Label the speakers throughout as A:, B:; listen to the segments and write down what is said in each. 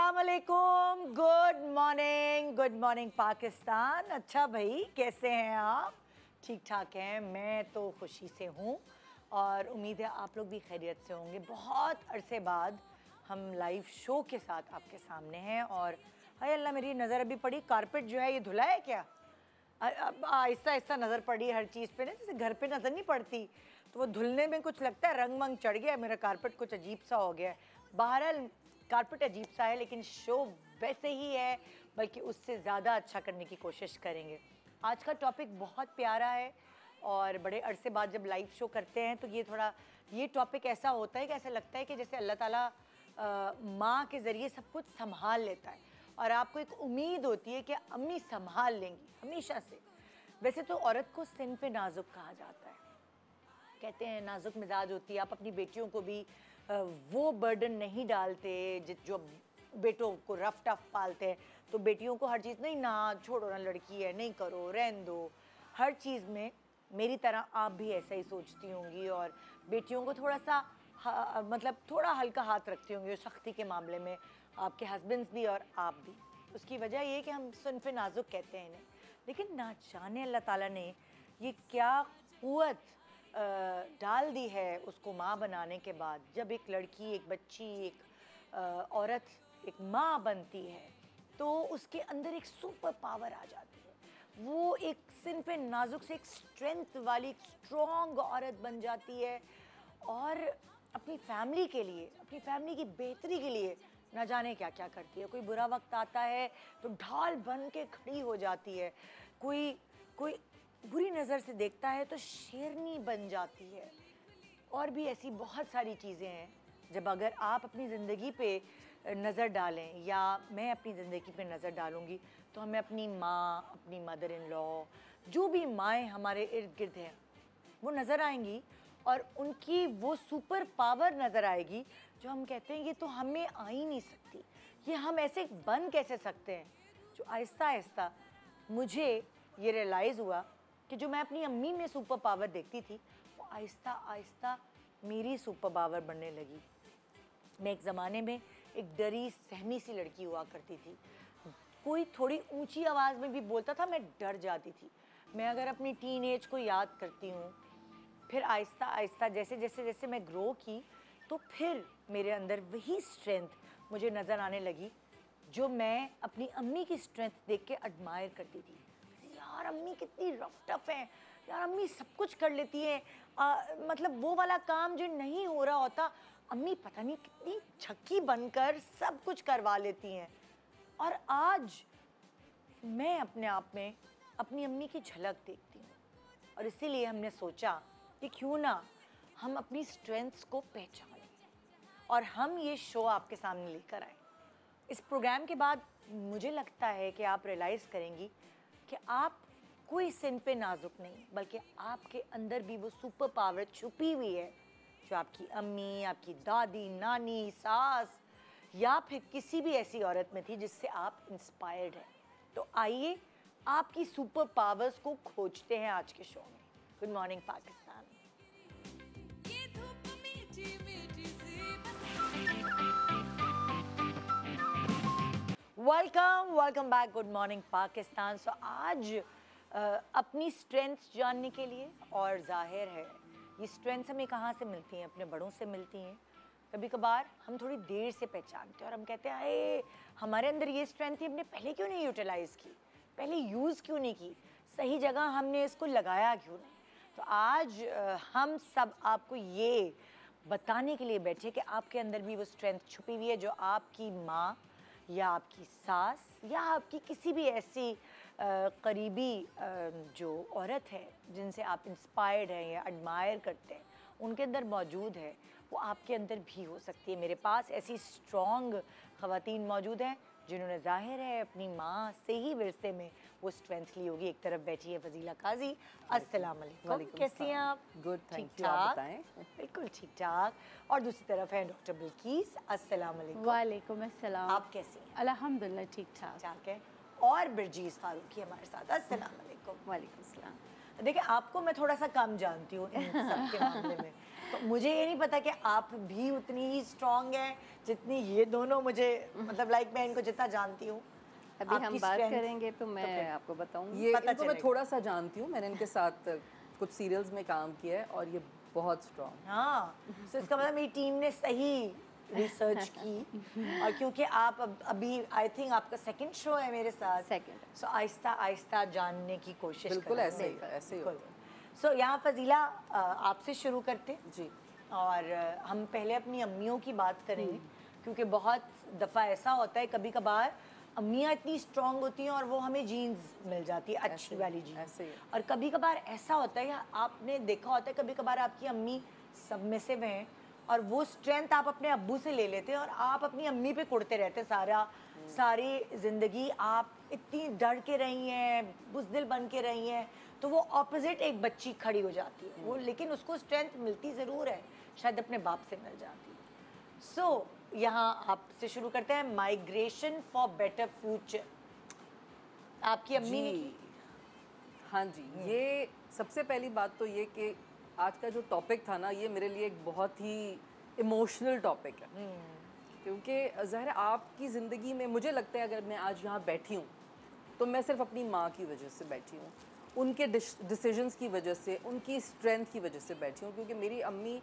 A: अस्सलाम वालेकुम, good morning Pakistan. अच्छा भाई, कैसे हैं आप? ठीक ठाक हैं? मैं तो खुशी से हूँ और उम्मीद है आप लोग भी खैरियत से होंगे। बहुत अरसे बाद हम लाइव शो के साथ आपके सामने हैं और हाय अल्लाह, मेरी नज़र अभी पड़ी, कारपेट जो है ये धुला है क्या? अब आहिस्ता आहिस्ता नज़र पड़ी हर चीज़ पे ना, जैसे घर पे नज़र नहीं पड़ती, तो वो धुलने में कुछ लगता है रंग वंग चढ़ गया, मेरा कारपेट कुछ अजीब सा हो गया है। बहरहाल कारपेट अजीब सा है लेकिन शो वैसे ही है, बल्कि उससे ज़्यादा अच्छा करने की कोशिश करेंगे। आज का टॉपिक बहुत प्यारा है और बड़े अरसे बाद जब लाइव शो करते हैं तो ये टॉपिक ऐसा होता है कि ऐसा लगता है कि जैसे अल्लाह ताला माँ के ज़रिए सब कुछ संभाल लेता है और आपको एक उम्मीद होती है कि अम्मी संभाल लेंगी हमेशा से। वैसे तो औरत को सिन्फ नाजुक कहा जाता है, कहते हैं नाजुक मिजाज होती है। आप अपनी बेटियों को भी वो बर्डन नहीं डालते जो बेटों को रफ टफ पालते हैं, तो बेटियों को हर चीज़ नहीं, ना छोड़ो ना, लड़की है, नहीं करो, रहन दो। हर चीज़ में मेरी तरह आप भी ऐसा ही सोचती होंगी और बेटियों को थोड़ा सा मतलब थोड़ा हल्का हाथ रखती होंगी सख्ती के मामले में, आपके हस्बैंड्स भी और आप भी। उसकी वजह ये है कि हम सिन्फ नाजुक कहते हैं इन्हें। लेकिन ना जाने अल्लाह ताला ने ये क्या क़ुव्वत डाल दी है उसको माँ बनाने के बाद। जब एक लड़की, एक बच्ची, एक औरत एक माँ बनती है तो उसके अंदर एक सुपर पावर आ जाती है। वो एक सिन्फ नाजुक से एक स्ट्रेंथ वाली एक स्ट्रॉन्ग औरत बन जाती है और अपनी फैमिली के लिए, अपनी फैमिली की बेहतरी के लिए ना जाने क्या क्या करती है। कोई बुरा वक्त आता है तो ढाल बन के खड़ी हो जाती है, कोई बुरी नज़र से देखता है तो शेरनी बन जाती है। और भी ऐसी बहुत सारी चीज़ें हैं जब अगर आप अपनी ज़िंदगी पे नज़र डालें या मैं अपनी ज़िंदगी पे नज़र डालूँगी तो हमें अपनी माँ, अपनी मदर इन लॉ, जो भी माएँ हमारे इर्द गिर्द हैं वो नज़र आएंगी और उनकी वो सुपर पावर नज़र आएगी जो हम कहते हैं ये तो हमें आ ही नहीं सकती, ये हम ऐसे बन कैसे सकते हैं। जो आहिस्ता आहिस्ता मुझे ये रियलाइज़ हुआ कि जो मैं अपनी अम्मी में सुपर पावर देखती थी वो आहिस्ता आहिस्ता मेरी सुपर पावर बनने लगी। मैं एक ज़माने में एक डरी सहमी सी लड़की हुआ करती थी, कोई थोड़ी ऊंची आवाज़ में भी बोलता था मैं डर जाती थी। मैं अगर अपनी टीन एज को याद करती हूँ, फिर आहिस्ता आहिस्ता जैसे जैसे जैसे मैं ग्रो की तो फिर मेरे अंदर वही स्ट्रेंथ मुझे नज़र आने लगी जो मैं अपनी अम्मी की स्ट्रेंथ देख के एडमायर करती थी। यार अम्मी कितनी रफ टफ है, यार अम्मी सब कुछ कर लेती है, मतलब वो वाला काम जो नहीं हो रहा होता अम्मी पता नहीं कितनी छक्की बनकर सब कुछ करवा लेती हैं। और आज मैं अपने आप में अपनी अम्मी की झलक देखती हूँ और इसीलिए हमने सोचा कि क्यों ना हम अपनी स्ट्रेंथ्स को पहचानें और हम ये शो आपके सामने लेकर आए। इस प्रोग्राम के बाद मुझे लगता है कि आप रियलाइज़ करेंगी कि आप कोई सिन्फ नाजुक नहीं, बल्कि आपके अंदर भी वो सुपर पावर छुपी हुई है जो आपकी अम्मी, आपकी दादी, नानी, सास या फिर किसी भी ऐसी औरत में थी जिससे आप इंस्पायर्ड हैं। तो आइए आपकी सुपर पावर्स को खोजते हैं आज के शो में। Good morning Pakistan. Welcome back, good morning Pakistan. So आज अपनी स्ट्रेंथ्स जानने के लिए, और जाहिर है ये स्ट्रेंथ्स हमें कहाँ से मिलती हैं, अपने बड़ों से मिलती हैं। कभी कभार हम थोड़ी देर से पहचानते हैं और हम कहते हैं अरे हमारे अंदर ये स्ट्रेंथ थी, हमने पहले क्यों नहीं यूटिलाइज़ की, पहले यूज़ क्यों नहीं की, सही जगह हमने इसको लगाया क्यों नहीं। तो आज हम सब आपको ये बताने के लिए बैठे कि आपके अंदर भी वो स्ट्रेंथ छुपी हुई है जो आपकी माँ या आपकी सास या आपकी किसी भी ऐसी करीबी जो औरत है जिनसे आप इंस्पायर्ड हैं या एडमायर करते हैं, उनके अंदर मौजूद है, वो आपके अंदर भी हो सकती है। मेरे पास ऐसी स्ट्रॉन्ग ख़वातीन मौजूद हैं जिन्होंने ज़ाहिर है अपनी माँ से ही विरसे में वो स्ट्रेंथ ली होगी। एक तरफ बैठी है फजीला काजी। अस्सलाम वालेकुम, कैसी हैं आप?
B: गुड, थैंक
A: ठीक
B: यू। आप
A: ठाक?
B: बताएं।
A: बिल्कुल ठीक ठाक। और दूसरी तरफ है डॉक्टर बिल्कीस। अस्सलाम वालेकुम।
C: वालेकुम अस्सलाम।
A: आप कैसी हैं?
C: अल्हम्दुलिल्लाह ठीक ठाक।
A: ठीक है। और बिरजीज़ फारूकी हमारे साथ। अस्सलाम वालेकुम।
C: वालेकुम अस्सलाम।
A: देखिए आपको मैं थोड़ा सा कम जानती हूँ इन सब के मामले में, तो मुझे ये नहीं पता कि आप भी उतनी ही स्ट्रांग हैं जितनी ये दोनों मुझे मतलब लाइक मैं इनको जितना जानती हूँ।
C: अभी हम
A: आपकी
C: बात
A: strength-
C: करेंगे तो
A: फिर-
C: मैं आपको बताऊंगी।
B: ये
A: पता
B: इनको मैं
A: चलेगा।
B: थोड़ा सा जानती हूँ, मैंने इनके साथ कुछ सीरियल्स में काम किया है और ये बहुत स्ट्रॉन्ग।
A: हाँ, so इसका मतलब मेरी टीम ने सही रिसर्च की और क्योंकि आप अभी आई थिंक आपका सेकंड शो है मेरे साथ,
C: Second।
A: सो आहिस्ता आहिस्ता जानने की कोशिश
B: बिल्कुल
A: करेंगे।
B: ऐसे ही होता है।
A: सो यहाँ फजीला आपसे शुरू करते हैं।
B: जी
A: और हम पहले अपनी अम्मियों की बात करेंगे क्योंकि बहुत दफ़ा ऐसा होता है कभी कभार अम्मियाँ इतनी स्ट्रांग होती हैं और वो हमें जीन्स मिल जाती है अच्छी वाली जीन्स।
B: ऐसे ही।
A: और कभी कभार ऐसा होता है आपने देखा होता है कभी कभार आपकी अम्मी सबमिसिव हैं और वो स्ट्रेंथ आप अपने अब्बू से ले लेते हैं और आप अपनी अम्मी पे कुड़ते रहते हैं सारी ज़िंदगी आप इतनी डर के रही हैं, बुज़दिल बन के रही हैं, तो वो ऑपोजिट एक बच्ची खड़ी हो जाती है वो, लेकिन उसको स्ट्रेंथ मिलती ज़रूर है, शायद अपने बाप से मिल जाती है। सो यहाँ आपसे शुरू करते हैं, माइग्रेशन फॉर बेटर फ्यूचर। आपकी अम्मी ने
B: जी
A: की।
B: हाँ जी, ये सबसे पहली बात तो ये कि आज का जो टॉपिक था ना, ये मेरे लिए एक बहुत ही इमोशनल टॉपिक है क्योंकि ज़ाहिर है आपकी ज़िंदगी में मुझे लगता है अगर मैं आज यहाँ बैठी हूँ तो मैं सिर्फ अपनी माँ की वजह से बैठी हूँ, उनके डिसीजंस की वजह से, उनकी स्ट्रेंथ की वजह से बैठी हूँ क्योंकि मेरी अम्मी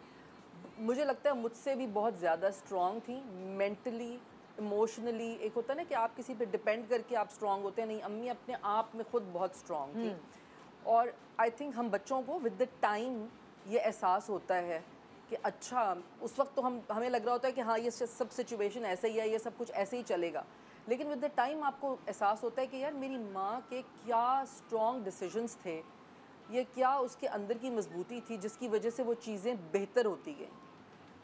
B: मुझे लगता है मुझसे भी बहुत ज़्यादा स्ट्रॉन्ग थी मेंटली, इमोशनली। एक होता है ना कि आप किसी पे डिपेंड करके आप स्ट्रॉन्ग होते हैं, नहीं, अम्मी अपने आप में खुद बहुत स्ट्रॉन्ग थी। और आई थिंक हम बच्चों को विद द टाइम ये एहसास होता है कि अच्छा, उस वक्त तो हमें लग रहा होता है कि हाँ ये सब सिचुएशन ऐसे ही है, ये सब कुछ ऐसे ही चलेगा, लेकिन विद द टाइम आपको एहसास होता है कि यार मेरी माँ के क्या स्ट्रॉन्ग डिसीजंस थे, ये क्या उसके अंदर की मजबूती थी जिसकी वजह से वो चीज़ें बेहतर होती गई।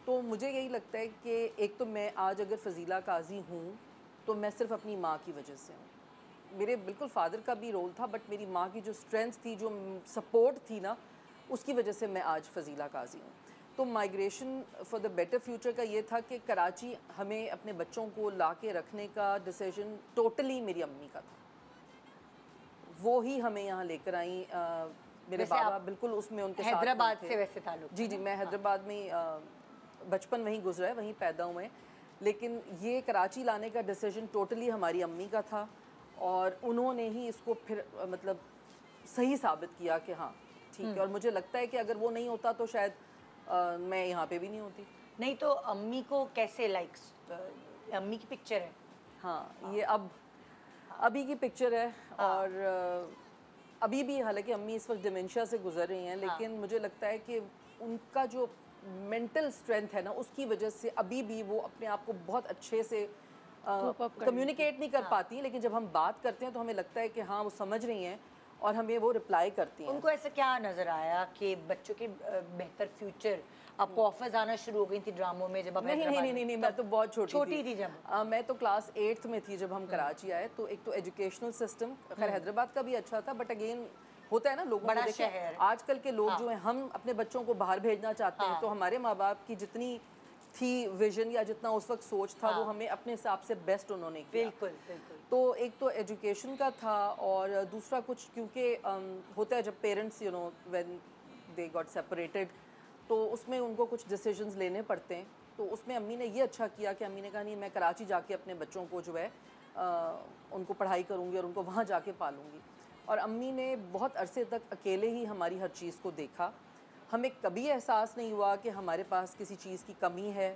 B: तो मुझे यही लगता है कि एक तो मैं आज अगर फ़जीला काजी हूँ तो मैं सिर्फ अपनी माँ की वजह से हूँ। मेरे बिल्कुल फ़ादर का भी रोल था, बट मेरी माँ की जो स्ट्रेंथ थी, जो सपोर्ट थी ना, उसकी वजह से मैं आज फ़जीला काजी हूँ। तो migration for the better future का ये था कि कराची हमें अपने बच्चों को ला के रखने का डिसीजन टोटली मेरी अम्मी का था। वो ही हमें यहाँ लेकर आई। मेरे
A: वैसे
B: बाबा
A: आप
B: बिल्कुल उसमें उनके साथ
A: हैदराबाद
B: थे।
A: से वैसे ताल्लुक
B: जी
A: है
B: जी,
A: ना?
B: मैं हैदराबाद में बचपन वहीं गुजरा है, वहीं पैदा हुए हैं, लेकिन ये कराची लाने का डिसीजन टोटली हमारी अम्मी का था और उन्होंने ही इसको फिर मतलब सही साबित किया कि हाँ ठीक है। और मुझे लगता है कि अगर वो नहीं होता तो शायद मैं यहाँ पे भी नहीं होती।
A: नहीं तो अम्मी को कैसे लाइक अम्मी की पिक्चर है?
B: हाँ, ये अभी की पिक्चर है। और अभी भी हालांकि अम्मी इस वक्त डिमेंशिया से गुजर रही हैं, लेकिन मुझे लगता है कि उनका जो मेंटल स्ट्रेंथ है ना, उसकी वजह से अभी भी वो अपने आप को बहुत अच्छे से कम्युनिकेट नहीं कर पाती हैं, लेकिन जब हम बात करते हैं तो हमें लगता है कि हाँ वो समझ रही हैं और हमें वो रिप्लाई करती हैं।
A: उनको ऐसा क्या नजर आया कि बच्चों के बेहतर फ्यूचर, आपको ऑफर्स आना शुरू हो गई थी ड्रामों में जब आप
B: नहीं
A: हैदराबाद
B: नहीं नहीं नहीं, मैं तो बहुत छोटी
A: थी जब
B: मैं तो क्लास 8th में थी जब हम कराची आए। तो एक तो एजुकेशनल सिस्टम खैर हैदराबाद का भी अच्छा था, बट अगेन होता है ना लोगों
A: बड़ा
B: को, देखिए
A: शहर।
B: आजकल के लोग जो हैं, हम अपने बच्चों को बाहर भेजना चाहते हैं, तो हमारे माँ बाप की जितनी थी विजन या जितना उस वक्त सोच था वो हमें अपने हिसाब से बेस्ट उन्होंने किया।
A: बिल्कुल बिल्कुल।
B: तो एक तो एजुकेशन का था और दूसरा कुछ क्योंकि होता है जब parents you know when they got separated तो उसमें उनको कुछ डिसीजंस लेने पड़ते हैं। तो उसमें अम्मी ने ये अच्छा किया कि अम्मी ने कहा नहीं, मैं कराची जाके अपने बच्चों को जो है उनको पढ़ाई करूँगी और उनको वहाँ जाके पालूँगी। और अम्मी ने बहुत अरसे तक अकेले ही हमारी हर चीज़ को देखा। हमें कभी एहसास नहीं हुआ कि हमारे पास किसी चीज़ की कमी है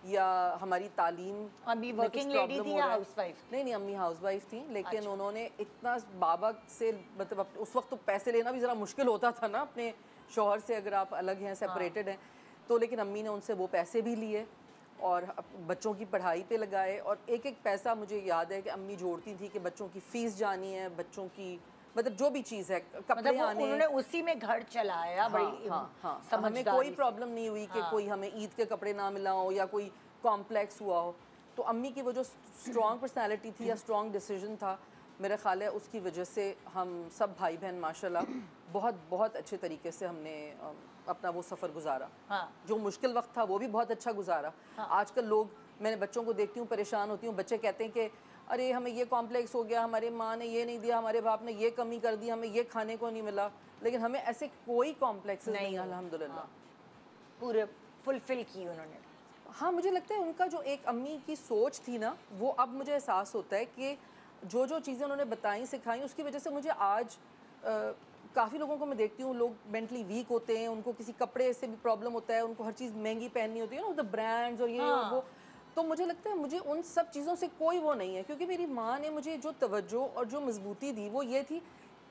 B: या हमारी तालीम।
A: अम्मी वर्किंग लेडी थी या हाउसवाइफ?
B: नहीं, अम्मी हाउसवाइफ थी, लेकिन उन्होंने इतना बाबा से मतलब उस वक्त तो पैसे लेना भी ज़रा मुश्किल होता था ना अपने शौहर से, अगर आप अलग हैं, सेपरेटेड हैं। तो लेकिन अम्मी ने उनसे वो पैसे भी लिए और बच्चों की पढ़ाई पे लगाए। और एक एक पैसा मुझे याद है कि अम्मी जोड़ती थी कि बच्चों की फ़ीस जानी है, बच्चों की मतलब जो भी चीज़ है, कपड़े
A: मतलब
B: आने,
A: उन्होंने उसी में घर चलाया। बड़ी
B: हाँ, हमें कोई प्रॉब्लम नहीं हुई कि कोई हमें ईद के कपड़े ना मिला हो या कोई कॉम्प्लेक्स हुआ हो। तो अम्मी की वो जो स्ट्रॉन्ग पर्सनालिटी थी या स्ट्रॉन्ग डिसीजन था, मेरा ख्याल है उसकी वजह से हम सब भाई बहन माशाल्लाह बहुत बहुत अच्छे तरीके से हमने अपना वो सफ़र गुजारा। जो मुश्किल वक्त था वो भी बहुत अच्छा गुजारा। आजकल लोग, मैंने बच्चों को देखती हूँ, परेशान होती हूँ, बच्चे कहते हैं कि अरे हमें ये कॉम्प्लेक्स हो गया, हमारे माँ ने ये नहीं दिया, हमारे बाप ने ये कमी कर दी, हमें ये खाने को नहीं मिला। लेकिन हमें ऐसे कोई कॉम्प्लेक्स नहीं, अल्हम्दुलिल्लाह।
A: पूरे फुलफिल की उन्होंने?
B: हाँ, मुझे लगता है उनका जो एक अम्मी की सोच थी ना, वो अब मुझे एहसास होता है कि जो जो चीज़ें उन्होंने बताई सिखाई, उसकी वजह से मुझे आज काफ़ी लोगों को मैं देखती हूँ, लोग मेंटली वीक होते हैं, उनको किसी कपड़े से भी प्रॉब्लम होता है, उनको हर चीज़ महंगी पहननी होती है ना, द ब्रांड्स और ये और वो। तो मुझे लगता है मुझे उन सब चीज़ों से कोई वो नहीं है, क्योंकि मेरी माँ ने मुझे जो तवज्जो और जो मजबूती दी वो ये थी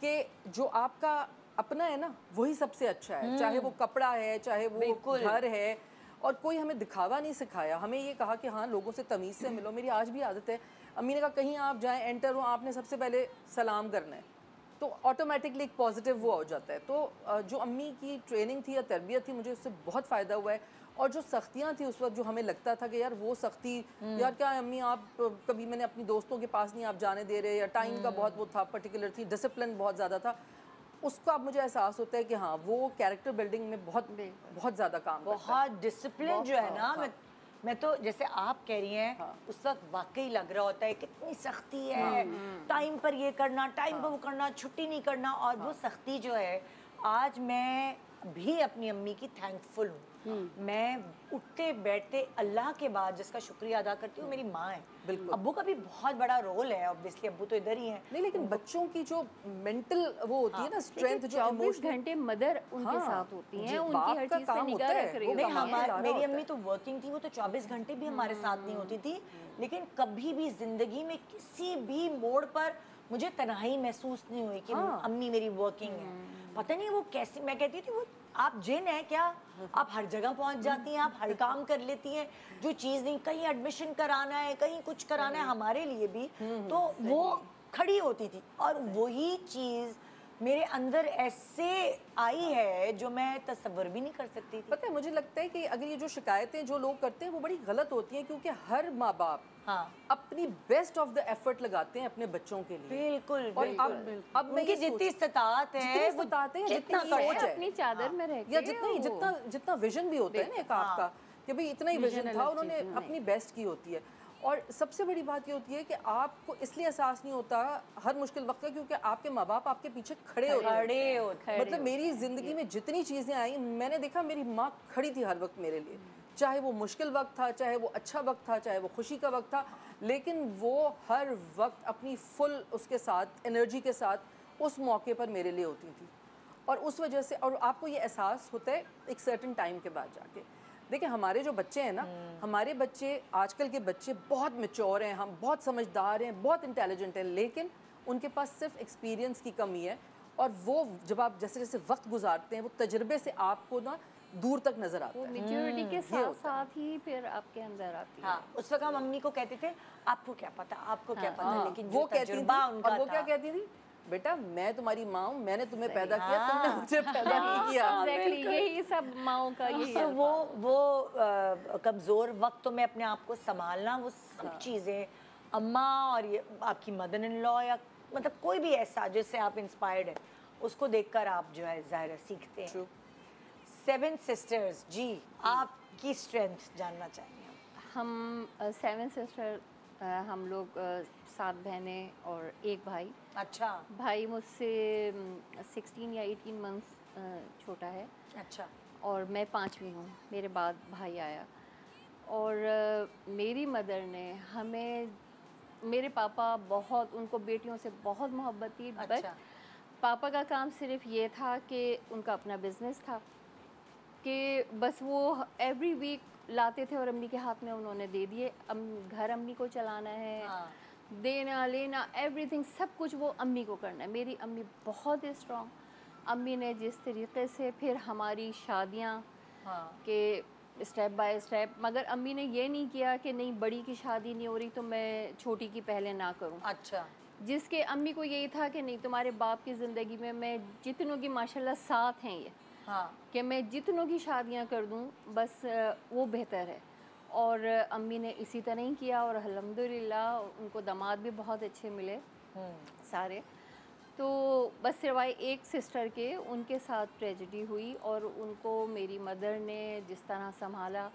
B: कि जो आपका अपना है ना, वही सबसे अच्छा है। चाहे वो कपड़ा है, चाहे वो घर है, और कोई हमें दिखावा नहीं सिखाया। हमें ये कहा कि हाँ, लोगों से तमीज़ से मिलो। मेरी आज भी आदत है, अम्मी ने कहा कहीं आप जाएं, एंटर हो, आपने सबसे पहले सलाम करना है, तो ऑटोमेटिकली एक पॉजिटिव वो हो जाता है। तो जो अम्मी की ट्रेनिंग थी या तरबियत थी, मुझे उससे बहुत फ़ायदा हुआ है। और जो सख्तियाँ थी उस वक्त, जो हमें लगता था कि यार वो सख्ती, यार क्या अम्मी आप कभी, मैंने अपनी दोस्तों के पास नहीं आप जाने दे रहे, या टाइम का बहुत वो था, पर्टिकुलर थी, डिसिप्लिन बहुत ज़्यादा था, उसका अब मुझे एहसास होता है कि हाँ, वो कैरेक्टर बिल्डिंग में बहुत बहुत ज़्यादा काम करता है।
A: बहुत डिसिप्लिन जो है ना, मैं तो जैसे आप कह रही हैं, उस वक्त वाकई लग रहा होता है कितनी सख्ती है, टाइम पर ये करना, टाइम पर वो करना, छुट्टी नहीं करना। और वो सख्ती जो है, आज मैं भी अपनी अम्मी की थैंकफुल हूँ। मैं उठते बैठते अल्लाह के बाद जिसका शुक्रिया अदा करती हूँ, मेरी माँ है। अब्बू का भी बहुत बड़ा रोल है, ऑब्वियसली अब्बू तो इधर ही हैं।
B: नहीं, लेकिन बच्चों की जो मेंटल वो होती है ना, स्ट्रेंथ, जो
C: 24 घंटे मदर उनके साथ होती हैं, उनकी हर चीज पे निगाह रख रही
A: नहीं, हमारी मेरी अम्मी तो वर्किंग थी, वो तो 24 घंटे भी हमारे साथ नहीं होती थी, लेकिन कभी भी जिंदगी में किसी भी मोड़ पर मुझे तन्हाई महसूस नहीं हुई कि अम्मी मेरी वर्किंग है। पता नहीं वो कैसे, मैं कहती थी वो आप जिन है क्या, आप हर जगह पहुंच जाती हैं, आप हर काम कर लेती हैं, जो चीज़ नहीं, कहीं एडमिशन कराना है, कहीं कुछ कराना है हमारे लिए भी, तो वो खड़ी होती थी। और वही चीज़ मेरे अंदर ऐसे आई है जो मैं तसव्वुर भी नहीं कर सकती थी।
B: पता है, मुझे लगता है कि अगर ये जो शिकायतें जो लोग करते हैं वो बड़ी गलत होती हैं, क्योंकि हर माँ बाप अपनी बेस्ट ऑफ द एफर्ट लगाते हैं अपने बच्चों के लिए।
A: बिल्कुल,
B: और
A: बिल्कुल।
B: अब
A: उनकी जितनी इस्तात है,
B: जितनी सोच है,
C: अपनी चादर में रहती
B: या जितना विजन भी होता है ना एक आपका, कि भाई इतना ही विजन था, उन्होंने अपनी बेस्ट की होती है। और सबसे बड़ी बात ये होती है कि आपको इसलिए एहसास नहीं होता हर मुश्किल वक्त का, क्योंकि आपके माँ बाप आपके पीछे खड़े होते हैं। मतलब मेरी ज़िंदगी में जितनी चीज़ें आई, मैंने देखा मेरी माँ खड़ी थी हर वक्त मेरे लिए, चाहे वो मुश्किल वक्त था, चाहे वो अच्छा वक्त था, चाहे वो खुशी का वक्त था, लेकिन वो हर वक्त अपनी फुल उसके साथ एनर्जी के साथ उस मौके पर मेरे लिए होती थी। और उस वजह से, और आपको ये एहसास होता है एक सर्टेन टाइम के बाद जाके। देखिए, हमारे जो बच्चे हैं ना, हमारे बच्चे, आजकल के बच्चे बहुत मैच्योर हैं, हम बहुत समझदार हैं, बहुत इंटेलिजेंट हैं, लेकिन उनके पास सिर्फ एक्सपीरियंस की कमी है। और वो जब आप जैसे जैसे वक्त गुजारते हैं, वो तजुर्बे से आपको ना दूर तक नजर आता है।
C: मैच्योरिटी के साथ साथ ही फिर आपके अंदर आती है।
A: उस वक्त हम अम्मी को कहते थे आपको क्या पता, आपको क्या पता, लेकिन
B: वो कहती थी, और वो क्या कहती थी, बेटा मैं तुम्हारी माँ हूँ, मैंने तुम्हें पैदा किया, तुमने मुझे पैदा नहीं किया।
C: Exactly, यही सब माँओं का यही है।
A: वो कमज़ोर वक्त में अपने आप को संभालना, वो सब चीज़ें अम्मा और ये आपकी मदर इन लॉ, या मतलब कोई भी ऐसा जिससे आप इंस्पायर्ड है, उसको देखकर आप जो है ज़ाहिर सीखते हैं। 7 सिस्टर्स, जी आपकी स्ट्रेंथ जानना चाहेंगे
C: हम। 7 सिस्टर, हम लोग 7 बहनें और 1 भाई।
A: अच्छा। भाई
C: मुझसे 16 या 18 मंथ्स छोटा है।
A: अच्छा।
C: और मैं 5वीं हूँ, मेरे बाद भाई आया। और मेरी मदर ने हमें, मेरे पापा बहुत, उनको बेटियों से बहुत मोहब्बत थी।
A: अच्छा।
C: बट पापा का काम सिर्फ ये था कि उनका अपना बिजनेस था, कि बस वो एवरी वीक लाते थे और अम्मी के हाथ में उन्होंने दे दिए। घर अम्मी को चलाना है, देना लेना एवरीथिंग, सब कुछ वो अम्मी को करना है। मेरी अम्मी बहुत स्ट्रॉन्ग, अम्मी ने जिस तरीके से फिर हमारी शादियाँ के स्टेप बाय स्टेप, मगर अम्मी ने ये नहीं किया कि नहीं बड़ी की शादी नहीं हो रही तो मैं छोटी की पहले ना करूं।
A: अच्छा।
C: जिसके अम्मी को यही था कि नहीं तुम्हारे बाप की ज़िंदगी में मैं जितनों की माशाल्लाह साथ हैं ये, कि मैं जितनों की शादियां कर दूं बस वो बेहतर है। और अम्मी ने इसी तरह ही किया, और अल्हम्दुलिल्लाह उनको दामाद भी बहुत अच्छे मिले सारे। तो बस सिवाय एक सिस्टर के, उनके साथ ट्रेजेडी हुई और उनको मेरी मदर ने जिस तरह संभाला,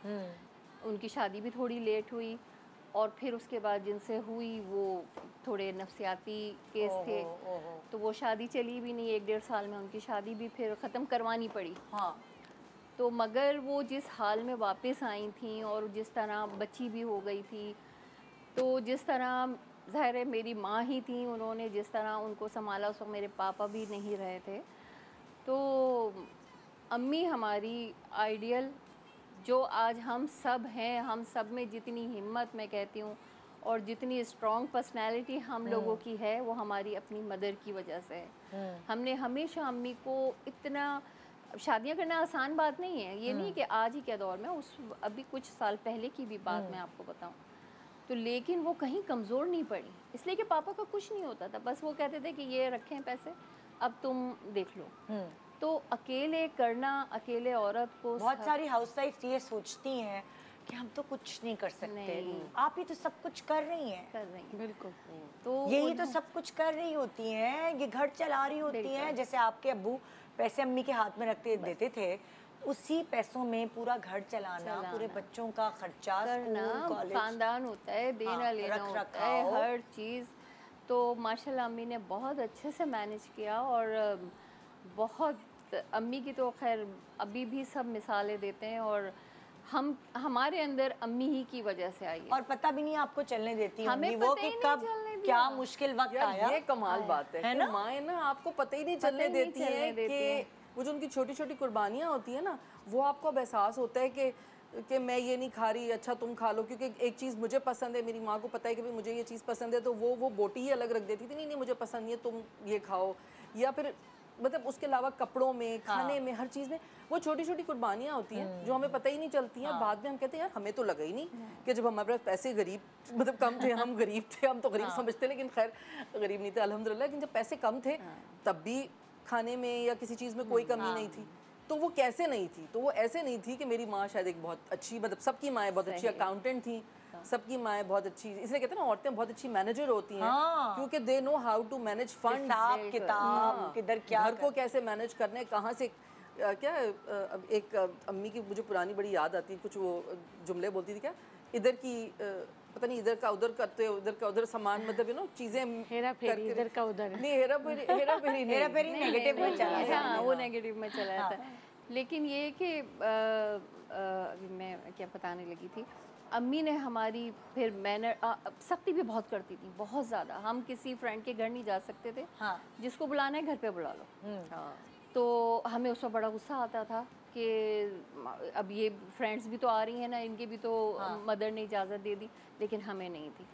C: उनकी शादी भी थोड़ी लेट हुई, और फिर उसके बाद जिनसे हुई वो थोड़े नफसियाती केस थे, तो वो शादी चली भी नहीं। 1-1.5 साल में उनकी शादी भी फिर ख़त्म करवानी पड़ी। तो मगर वो जिस हाल में वापस आई थी और जिस तरह बच्ची भी हो गई थी, तो जिस तरह ज़ाहिर है मेरी माँ ही थी, उन्होंने जिस तरह उनको संभाला, उस वक्त मेरे पापा भी नहीं रहे थे। तो अम्मी हमारी आइडियल, जो आज हम सब हैं, हम सब में जितनी हिम्मत मैं कहती हूँ और जितनी स्ट्रॉन्ग पर्सनैलिटी हम लोगों की है, वो हमारी अपनी मदर की वजह से है। हमने हमेशा अम्मी को इतना, शादियाँ करना आसान बात नहीं है, ये नहीं कि आज ही के दौर में, उस अभी कुछ साल पहले की भी बात मैं आपको बताऊँ तो, लेकिन वो कहीं कमज़ोर नहीं पड़ी, इसलिए कि पापा का कुछ नहीं होता था, बस वो कहते थे कि ये रखें पैसे, अब तुम देख लो। तो अकेले करना, अकेले औरत को,
A: बहुत सारी हाउसवाइफ ये सोचती हैं कि हम तो कुछ नहीं कर सकते, आप ही तो सब कुछ कर रही हैं।
C: बिल्कुल।
A: तो यही तो सब कुछ कर रही होती हैं, ये घर चला रही होती हैं। जैसे आपके अब्बू पैसे अम्मी के हाथ में रखते देते थे, उसी पैसों में पूरा घर चलाना, पूरे बच्चों का खर्चा, स्कूल, कॉलेज,
C: खानदान होता है, देना लेना होता है, हर चीज़। तो माशाल्लाह अम्मी ने बहुत अच्छे से मैनेज किया और बहुत, अम्मी की तो खैर अभी भी सब मिसालें देते हैं और हम, हमारे अंदर अम्मी ही की वजह से आई है।
A: और पता भी नहीं आपको चलने देती
C: हमें
A: वो कि कब क्या मुश्किल वक्त आया।
B: ये कमाल बात है ना, माएँ ना आपको पता ही नहीं चलने देती है कि वो जो उनकी छोटी छोटी कुर्बानियाँ होती है ना, वो आपको अब एहसास होता है कि मैं ये नहीं खा रही, अच्छा तुम खा लो, क्योंकि एक चीज़ मुझे पसंद है, मेरी माँ को पता है कि भाई मुझे ये चीज़ पसंद है, तो वो बोटी ही अलग रख देती थी, नहीं नहीं मुझे पसंद नहीं है, तुम ये खाओ। या फिर मतलब उसके अलावा कपड़ों में, खाने में, हर चीज़ में वो छोटी छोटी कुर्बानियाँ होती हैं जो हमें पता ही नहीं चलती हैं। बाद में हम कहते हैं यार हमें तो लगा ही नहीं कि जब हमारे पास पैसे गरीब, मतलब कम थे, हम गरीब थे, हम तो गरीब समझते, लेकिन खैर गरीब नहीं थे अल्हम्दुलिल्लाह, लेकिन जब पैसे कम थे तब भी खाने में या किसी चीज़ में कोई कमी नहीं थी। तो वो कैसे नहीं थी? तो वो ऐसे नहीं थी कि मेरी माँ शायद एक बहुत अच्छी, मतलब सबकी माएँ बहुत अच्छी अकाउंटेंट थी, सबकी माएँ बहुत अच्छी, इसलिए कहते हैं ना औरतें बहुत अच्छी मैनेजर होती हैं, क्योंकि they know how to manage fund,
A: हिसाब किताब, किधर क्या,
B: घर को कैसे मैनेज करना है, कहाँ से क्या। अब एक अम्मी की मुझे पुरानी बड़ी याद आती है, कुछ वो जुमले बोलती थी, क्या इधर की पता नहीं, इधर का उधर करते, उधर का उधर सामान, मतलब यू नो चीजें हेरा फेरी, इधर का उधर नहीं, हेरा फेरी
A: नेगेटिव में चला जाता है,
C: वो नेगेटिव में चला जाता है। लेकिन ये कि अभी मैं क्या बताने लगी थी, अम्मी ने हमारी, फिर मैंने सख्ती भी बहुत करती थी, बहुत ज़्यादा। हम किसी फ्रेंड के घर नहीं जा सकते थे, जिसको बुलाना है घर पे बुला लो। तो हमें उसमें बड़ा गुस्सा आता था कि अब ये फ्रेंड्स भी तो आ रही हैं ना, इनके भी तो मदर ने इजाज़त दे दी, लेकिन हमें नहीं थी।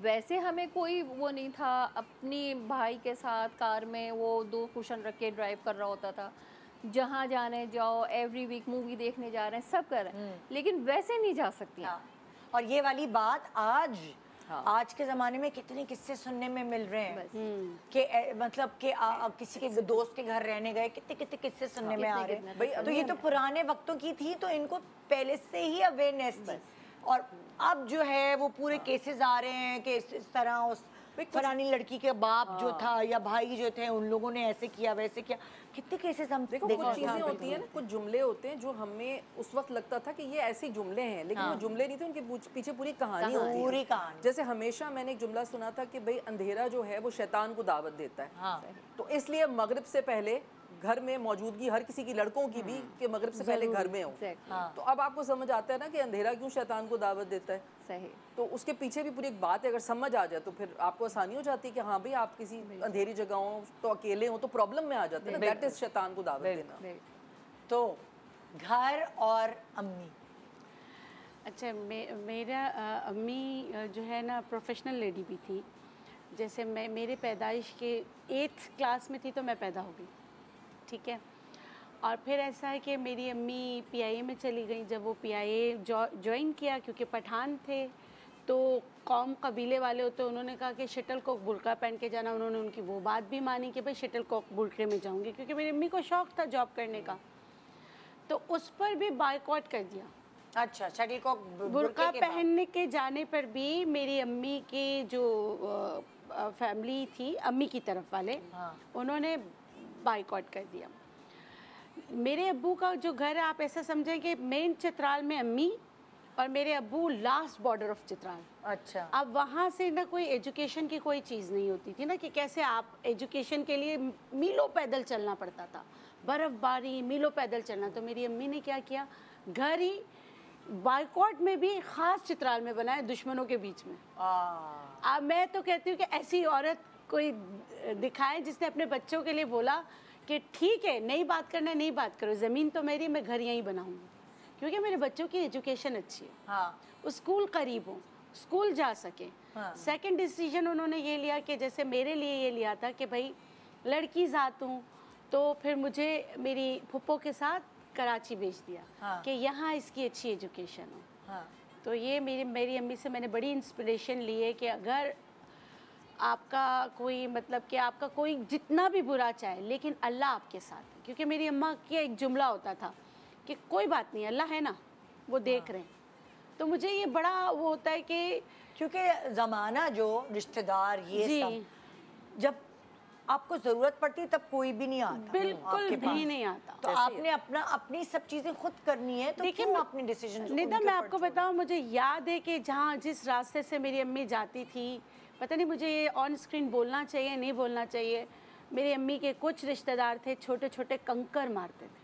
C: वैसे हमें कोई वो नहीं था, अपनी भाई के साथ कार में वो 2 कुशन रख के ड्राइव कर रहा होता था, जहाँ जाने जाओ, एवरी वीक मूवी देखने जा रहे हैं, सब कर रहे हैं, लेकिन वैसे नहीं जा सकती।
A: और ये वाली बात आज के ज़माने में कितने किस्से सुनने में मिल रहे हैं कि मतलब कि किसी के दोस्त के घर रहने गए, कितने कितने किस्से सुनने में आ रहे हैं। तो ये तो पुराने वक्तों की थी, तो इनको पहले से ही अवेयरनेस थी, और अब जो है वो पूरे केसेस आ रहे हैं कि इस तरह उस फलानी लड़की के बाप जो था या भाई जो थे, उन लोगों ने ऐसे किया वैसे किया, कितने केसेस हम
B: देखो। कुछ चीज़ें होती हैं ना, कुछ जुमले होते हैं जो हमें उस वक्त लगता था कि ये ऐसे जुमले हैं, लेकिन वो जुमले नहीं थे, उनके पीछे पूरी कहानी होती है, पूरी कहानी। जैसे हमेशा मैंने एक जुमला सुना था कि भाई अंधेरा जो है वो शैतान को दावत देता है, तो इसलिए मगरिब से पहले घर में मौजूदगी हर किसी की, लड़कों की भी, कि मगरिब से पहले घर में हो। तो अब आपको समझ आता है ना कि अंधेरा क्यों शैतान को दावत देता है।
C: सही।
B: तो उसके पीछे भी पूरी एक बात है, अगर समझ आ जाए तो फिर आपको आसानी हो जाती है कि हाँ भाई आप किसी अंधेरी जगह हो, तो अकेले हो, तो प्रॉब्लम में आ जाते हैं। दैट इज शैतान को दावत देना।
A: तो घर और अम्मी,
D: अच्छा मेरा अम्मी जो है ना प्रोफेशनल लेडी भी थी। जैसे मैं, मेरे पैदाइश के 8th क्लास में थी तो मैं पैदा हो गई, ठीक है। और फिर ऐसा है कि मेरी अम्मी PIA में चली गई। जब वो PIA ज्वाइन किया, क्योंकि पठान थे तो कौम कबीले वाले होते, उन्होंने कहा कि शटल कॉक बुर्का पहन के जाना। उन्होंने उनकी वो बात भी मानी कि भाई शटल कॉक बुर्के में जाऊंगी, क्योंकि मेरी अम्मी को शौक़ था जॉब करने का, तो उस पर भी बायकॉट कर दिया।
A: अच्छा, शटल कॉक
D: बुर्का पहनने के जाने पर भी मेरी अम्मी की जो फैमिली थी, अम्मी की तरफ वाले, उन्होंने बायकॉट कर दिया। मेरे अब्बू का जो घर है, आप ऐसा समझें कि मेन चित्राल में अम्मी और मेरे अब्बू लास्ट बॉर्डर ऑफ चित्राल।
A: अच्छा।
D: अब वहाँ से ना कोई एजुकेशन की कोई चीज़ नहीं होती थी ना, कि कैसे आप एजुकेशन के लिए मीलों पैदल चलना पड़ता था। बर्फ़बारी, मीलों पैदल चलना। तो मेरी अम्मी ने क्या किया, घर ही बाइकॉट में भी ख़ास चित्राल में बनाया, दुश्मनों के बीच में। अब मैं तो कहती हूँ कि ऐसी औरत कोई दिखाए जिसने अपने बच्चों के लिए बोला कि ठीक है, नहीं बात करना है, नहीं बात करो, ज़मीन तो मेरी, मैं घर यहीं बनाऊँगी, क्योंकि मेरे बच्चों की एजुकेशन अच्छी है।
A: हाँ,
D: स्कूल करीब हो, स्कूल जा सके।
A: हाँ।
D: सेकंड डिसीजन उन्होंने ये लिया कि जैसे मेरे लिए ये लिया था कि भाई लड़की ज़ात हूँ, तो फिर मुझे मेरी फुप्पो के साथ कराची भेज दिया।
A: हाँ।
D: कि यहाँ इसकी अच्छी एजुकेशन हो।
A: हाँ,
D: तो ये मेरी अम्मी से मैंने बड़ी इंस्पिरेशन ली है कि अगर आपका कोई मतलब कि आपका कोई जितना भी बुरा चाहे, लेकिन अल्लाह आपके साथ है। क्योंकि मेरी अम्मा का एक जुमला होता था कि कोई बात नहीं, अल्लाह है ना, वो देख रहे हैं। तो मुझे ये बड़ा वो होता है कि
A: क्योंकि ज़माना जो रिश्तेदार ये
D: जी,
A: सब जब आपको ज़रूरत पड़ती है तब कोई भी नहीं आता
D: बिल्कुल
A: आपके पास।
D: भी नहीं आता।
A: तो आपने अपनी सब चीज़ें खुद करनी है, तो
D: देखिए,
A: क्यों अपने डिसीजन
D: निदा मैं आपको बताऊं, मुझे याद है कि जिस रास्ते से मेरी अम्मी जाती थी, पता नहीं मुझे ये ऑन स्क्रीन बोलना चाहिए नहीं बोलना चाहिए, मेरी अम्मी के कुछ रिश्तेदार थे छोटे छोटे कंकर मारते थे,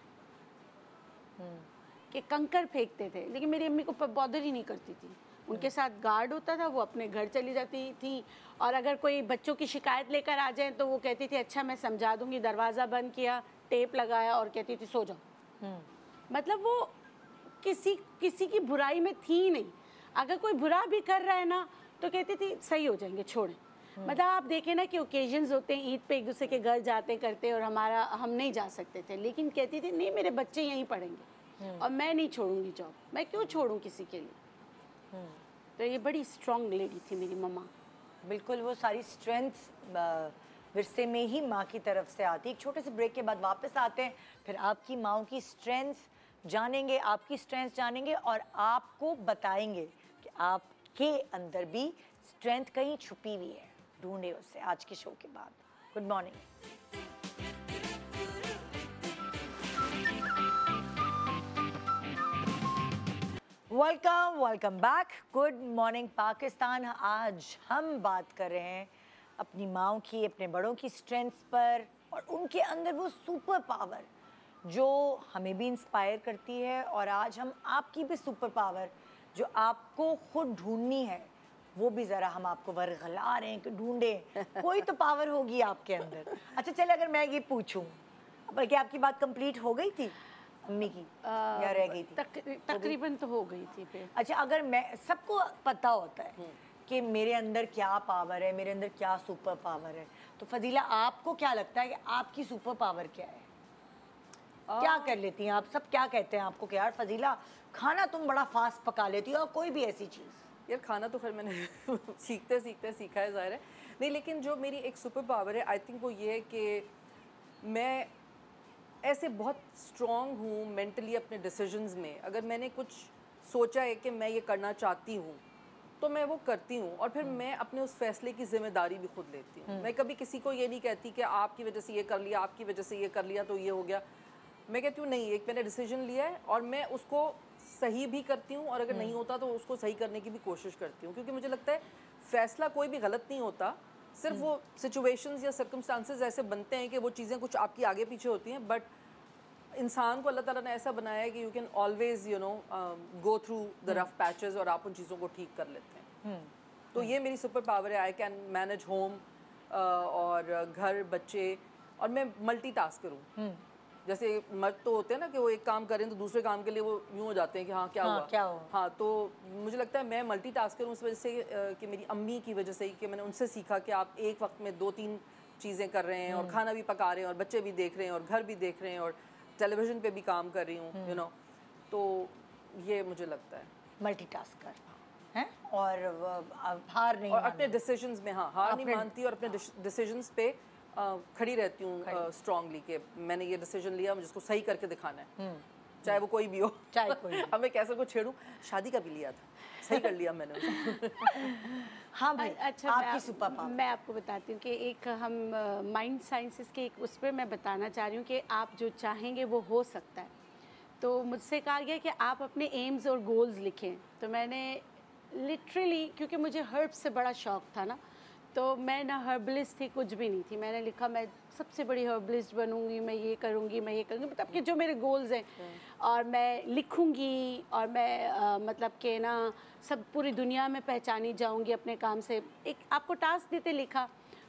D: कि कंकर फेंकते थे, लेकिन मेरी अम्मी को बॉदर ही नहीं करती थी। उनके साथ गार्ड होता था, वो अपने घर चली जाती थी, और अगर कोई बच्चों की शिकायत लेकर आ जाए तो वो कहती थी अच्छा मैं समझा दूंगी, दरवाज़ा बंद किया, टेप लगाया और कहती थी सो जाओ। मतलब वो किसी की बुराई में थी नहीं। अगर कोई बुरा भी कर रहा है ना तो कहती थी सही हो जाएंगे, छोड़ें। मतलब आप देखें ना कि ओकेजन्स होते हैं, ईद पे एक दूसरे के घर जाते करते, और हम नहीं जा सकते थे, लेकिन कहती थी नहीं मेरे बच्चे यहीं पढ़ेंगे और मैं नहीं छोड़ूंगी जॉब, मैं क्यों छोड़ूं किसी के लिए। तो ये बड़ी स्ट्रॉन्ग लेडी थी मेरी मम्मा।
A: बिल्कुल, वो सारी स्ट्रेंथ विरसे में ही माँ की तरफ से आती है। एक छोटे से ब्रेक के बाद वापस आते हैं, फिर आपकी माँ की स्ट्रेंथ जानेंगे, आपकी स्ट्रेंथ जानेंगे और आपको बताएंगे कि आपके अंदर भी स्ट्रेंथ कहीं छुपी हुई है। ढूंढे उसे आज के शो के बाद। Good morning. Welcome back. Good morning Pakistan. आज हम बात कर रहे हैं अपनी माँओं की, अपने बड़ों की स्ट्रेंथ्स पर, और उनके अंदर वो सुपर पावर जो हमें भी इंस्पायर करती है। और आज हम आपकी भी सुपर पावर जो आपको खुद ढूंढनी है, वो भी ज़रा हम आपको वर्गला रहे हैं कि ढूंढें। कोई तो पावर होगी आपके अंदर। अच्छा चले, अगर मैं ये पूछूं, बल्कि आपकी बात कंप्लीट हो गई थी अम्मी की या रह गई थी?
D: तकरीबन तो हो गई थी फिर।
A: अच्छा, अगर मैं, सबको पता होता है कि मेरे अंदर क्या पावर है, मेरे अंदर क्या सुपर पावर है, तो फजीला आपको क्या लगता है कि आपकी सुपर पावर क्या है? क्या कर लेती हैं आप? सब क्या कहते हैं आपको कि यार फजीला खाना तुम बड़ा फास्ट पका लेती हो, और कोई भी ऐसी चीज़?
B: यार खाना तो खैर मैंने सीखते सीखते सीखा है, ज़ाहिर है। नहीं, लेकिन जो मेरी एक सुपर पावर है, आई थिंक वो ये है कि मैं ऐसे बहुत स्ट्रॉन्ग हूँ मेंटली अपने डिसीजंस में। अगर मैंने कुछ सोचा है कि मैं ये करना चाहती हूँ तो मैं वो करती हूँ, और फिर मैं अपने उस फैसले की जिम्मेदारी भी खुद लेती हूँ। मैं कभी किसी को ये नहीं कहती कि आपकी वजह से ये कर लिया, आपकी वजह से ये कर लिया तो ये हो गया। मैं कहती हूँ नहीं, एक मैंने डिसीजन लिया है और मैं उसको सही भी करती हूँ, और अगर नहीं होता तो उसको सही करने की भी कोशिश करती हूँ, क्योंकि मुझे लगता है फ़ैसला कोई भी गलत नहीं होता, सिर्फ वो सिचुएशंस या सर्कमस्टांसेस ऐसे बनते हैं कि वो चीज़ें कुछ आपकी आगे पीछे होती हैं। बट इंसान को अल्लाह ताला ने ऐसा बनाया है कि you can always go through the rough patches, और आप उन चीज़ों को ठीक कर लेते हैं। तो ये मेरी सुपर पावर है। आई कैन मैनेज होम और घर, बच्चे, और मैं मल्टीटास्क करूँ। जैसे मर्द तो होते हैं ना कि वो एक काम करें तो दूसरे काम के लिए वो यूँ हो जाते हैं कि हाँ क्या हुआ। हाँ, तो मुझे लगता है मैं मल्टीटास्कर हूँ उस वजह से कि मेरी अम्मी की वजह से ही, कि मैंने उनसे सीखा कि आप एक वक्त में 2-3 चीज़ें कर रहे हैं, और खाना भी पका रहे हैं, और बच्चे भी देख रहे हैं, और घर भी देख रहे हैं, और टेलीविज़न पे भी काम कर रही हूँ, तो ये मुझे लगता है
A: मल्टीटास्कर हैं। और हार नहीं,
B: और अपने डिसीजंस में हार नहीं मानती, और अपने डिसीजंस पे खड़ी रहती हूँ स्ट्रांगली कि मैंने ये डिसीजन लिया, मुझे उसको सही करके दिखाना है, चाहे वो कोई भी हो,
A: चाहे कोई।
B: अब मैं कैसे को छेड़ूं, शादी का भी लिया था, सही कर लिया मैंने उसे।
A: हाँ भाई,
D: अच्छा,
A: आपकी सुपर पावर
D: मैं आपको बताती हूँ कि एक हम माइंड साइंसेस के एक उस पर मैं बताना चाह रही हूँ कि आप जो चाहेंगे वो हो सकता है। तो मुझसे कहा गया कि आप अपने एम्स और गोल्स लिखें, तो मैंने लिटरली, क्योंकि मुझे हर्ब्स से बड़ा शौक़ था ना, तो मैं ना हर्बलिस्ट थी, कुछ भी नहीं थी। मैंने लिखा मैं सबसे बड़ी हर्बलिस्ट बनूंगी, मैं ये करूंगी, मैं ये करूंगी, मतलब कि जो मेरे गोल्स हैं। और मैं लिखूंगी और मैं मतलब कि ना सब पूरी दुनिया में पहचानी जाऊंगी अपने काम से। एक आपको टास्क देते लिखा,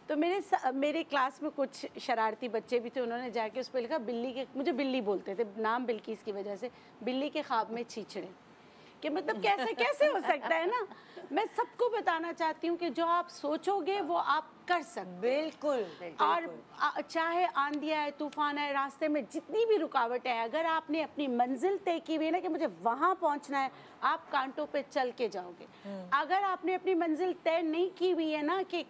D: तो मेरे क्लास में कुछ शरारती बच्चे भी थे, उन्होंने जाके उस पर लिखा बिल्ली के, मुझे बिल्ली बोलते थे, नाम बिल्किस की वजह से, बिल्ली के ख्वाब में छींचड़े। कि मतलब कैसे कैसे हो सकता है ना। मैं सबको बताना चाहती हूँ कि जो आप सोचोगे वो आप कर सकते।
A: बिल्कुल।
D: और चाहे आंधी आए, तूफान आए, रास्ते में जितनी भी रुकावटें हैं, अगर आपने अपनी मंजिल तय की हुई है ना कि मुझे वहाँ पहुँचना है, आप कांटों पे चल के जाओगे। अगर आपने अपनी मंजिल तय नहीं की हुई है ना कि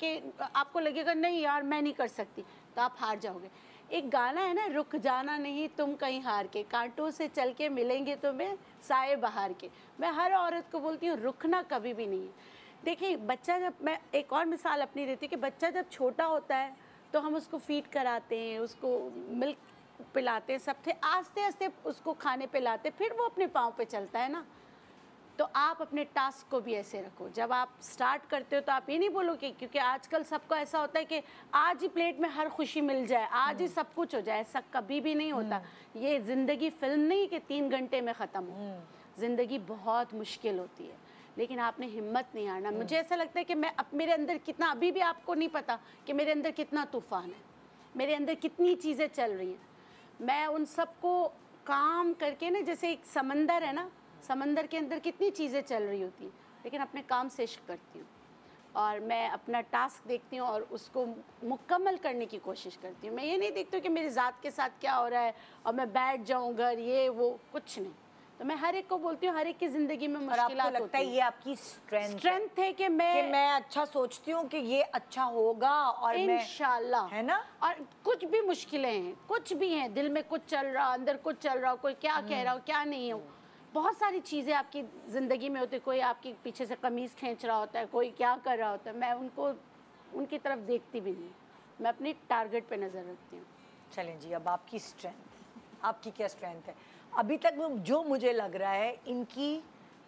D: आपको लगेगा नहीं यार मैं नहीं कर सकती, तो आप हार जाओगे। एक गाना है ना, रुक जाना नहीं तुम कहीं हार के, कांटों से चल के मिलेंगे तुम्हें साए बहार के। मैं हर औरत को बोलती हूँ रुकना कभी भी नहीं है। देखिए बच्चा जब, मैं एक और मिसाल अपनी देती हूँ कि बच्चा जब छोटा होता है तो हम उसको फीड कराते हैं, उसको मिल्क पिलाते हैं, सब थे, आस्ते आस्ते उसको खाने पे लाते, फिर वो अपने पाँव पे चलता है ना। तो आप अपने टास्क को भी ऐसे रखो। जब आप स्टार्ट करते हो तो आप ये नहीं बोलो कि, क्योंकि आजकल सबको ऐसा होता है कि आज ही प्लेट में हर खुशी मिल जाए, आज ही सब कुछ हो जाए। ऐसा कभी भी नहीं होता। ये ज़िंदगी फिल्म नहीं कि 3 घंटे में ख़त्म हो। ज़िंदगी बहुत मुश्किल होती है, लेकिन आपने हिम्मत नहीं हारना। मुझे ऐसा लगता है कि मैं अब मेरे अंदर कितना, अभी भी आपको नहीं पता कि मेरे अंदर कितना तूफ़ान है, मेरे अंदर कितनी चीज़ें चल रही हैं। मैं उन सबको काम करके ना, जैसे एक समंदर है ना, समंदर के अंदर कितनी चीज़ें चल रही होती हैं, लेकिन अपने काम से इश्क करती हूँ और मैं अपना टास्क देखती हूँ और उसको मुकम्मल करने की कोशिश करती हूँ। मैं ये नहीं देखती हूँ कि मेरी ज़ात के साथ क्या हो रहा है और मैं बैठ जाऊँ घर, ये वो कुछ नहीं। तो मैं हर एक को बोलती हूँ, हर एक की ज़िंदगी में मुश्किलात
A: लगता है ये आपकी
D: स्ट्रेंथ है कि मैं
A: अच्छा सोचती हूँ कि ये अच्छा होगा और
D: इंशाल्लाह,
A: है ना।
D: और कुछ भी मुश्किलें हैं, कुछ भी हैं, दिल में कुछ चल रहा, अंदर कुछ चल रहा, कोई क्या कह रहा हो, क्या नहीं हो, बहुत सारी चीज़ें आपकी ज़िंदगी में होती है। कोई आपकी पीछे से कमीज़ खींच रहा होता है, कोई क्या कर रहा होता है, मैं उनकी तरफ देखती भी नहीं, मैं अपनी टारगेट पे नज़र रखती हूँ।
A: चलें जी, अब आपकी स्ट्रेंथ, आपकी क्या स्ट्रेंथ है अभी तक? जो मुझे लग रहा है इनकी,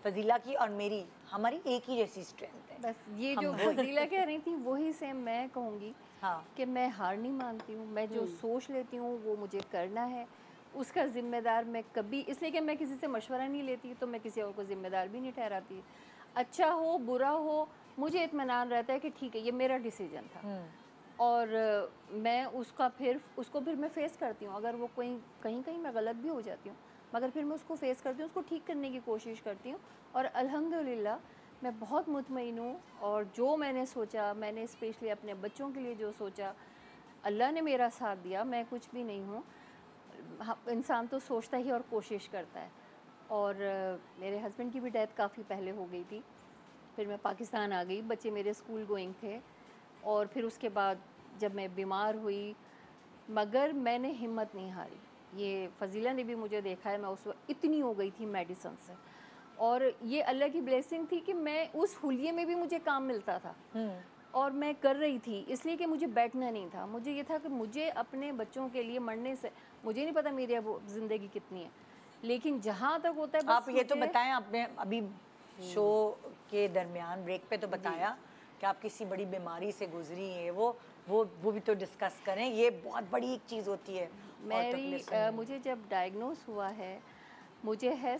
A: फजीला की और मेरी, हमारी एक ही जैसी स्ट्रेंथ है।
C: बस ये जो फजीला कह रही थी वही सेम मैं कहूँगी।
A: हाँ।
C: कि मैं हार नहीं मानती हूँ, मैं जो सोच लेती हूँ वो मुझे करना है, उसका ज़िम्मेदार मैं कभी, इसलिए कि मैं किसी से मशवरा नहीं लेती तो मैं किसी और को ज़िम्मेदार भी नहीं ठहराती। अच्छा हो बुरा हो, मुझे इत्मीनान रहता है कि ठीक है ये मेरा डिसीजन था और मैं उसको फिर मैं फ़ेस करती हूँ। अगर वो कहीं मैं गलत भी हो जाती हूँ, मगर फिर मैं उसको फ़ेस करती हूँ, उसको ठीक करने की कोशिश करती हूँ और अल्हम्दुलिल्लाह मैं बहुत मुतमईन हूँ। और जो मैंने सोचा, मैंने स्पेशली अपने बच्चों के लिए जो सोचा, अल्लाह ने मेरा साथ दिया। मैं कुछ भी नहीं हूँ, इंसान तो सोचता ही और कोशिश करता है। और मेरे हस्बैंड की भी डेथ काफ़ी पहले हो गई थी, फिर मैं पाकिस्तान आ गई, बच्चे मेरे स्कूल गोइंग थे और फिर उसके बाद जब मैं बीमार हुई, मगर मैंने हिम्मत नहीं हारी। ये फजीला ने भी मुझे देखा है, मैं उस वक्त इतनी हो गई थी मेडिसिन से, और ये अल्लाह की ब्लेसिंग थी कि मैं उस हुलिये में भी मुझे काम मिलता था और मैं कर रही थी, इसलिए कि मुझे बैठना नहीं था। मुझे ये था कि मुझे अपने बच्चों के लिए मरने से, मुझे नहीं पता मेरी अब ज़िंदगी कितनी है, लेकिन जहाँ तक होता है बस
A: आप ये तो बताएं, आपने अभी शो के दरमियान ब्रेक पे तो बताया कि आप किसी बड़ी बीमारी से गुजरी हैं, वो भी तो डिस्कस करें। ये बहुत बड़ी एक चीज़ होती है।
C: मुझे जब डायग्नोस हुआ है, मुझे है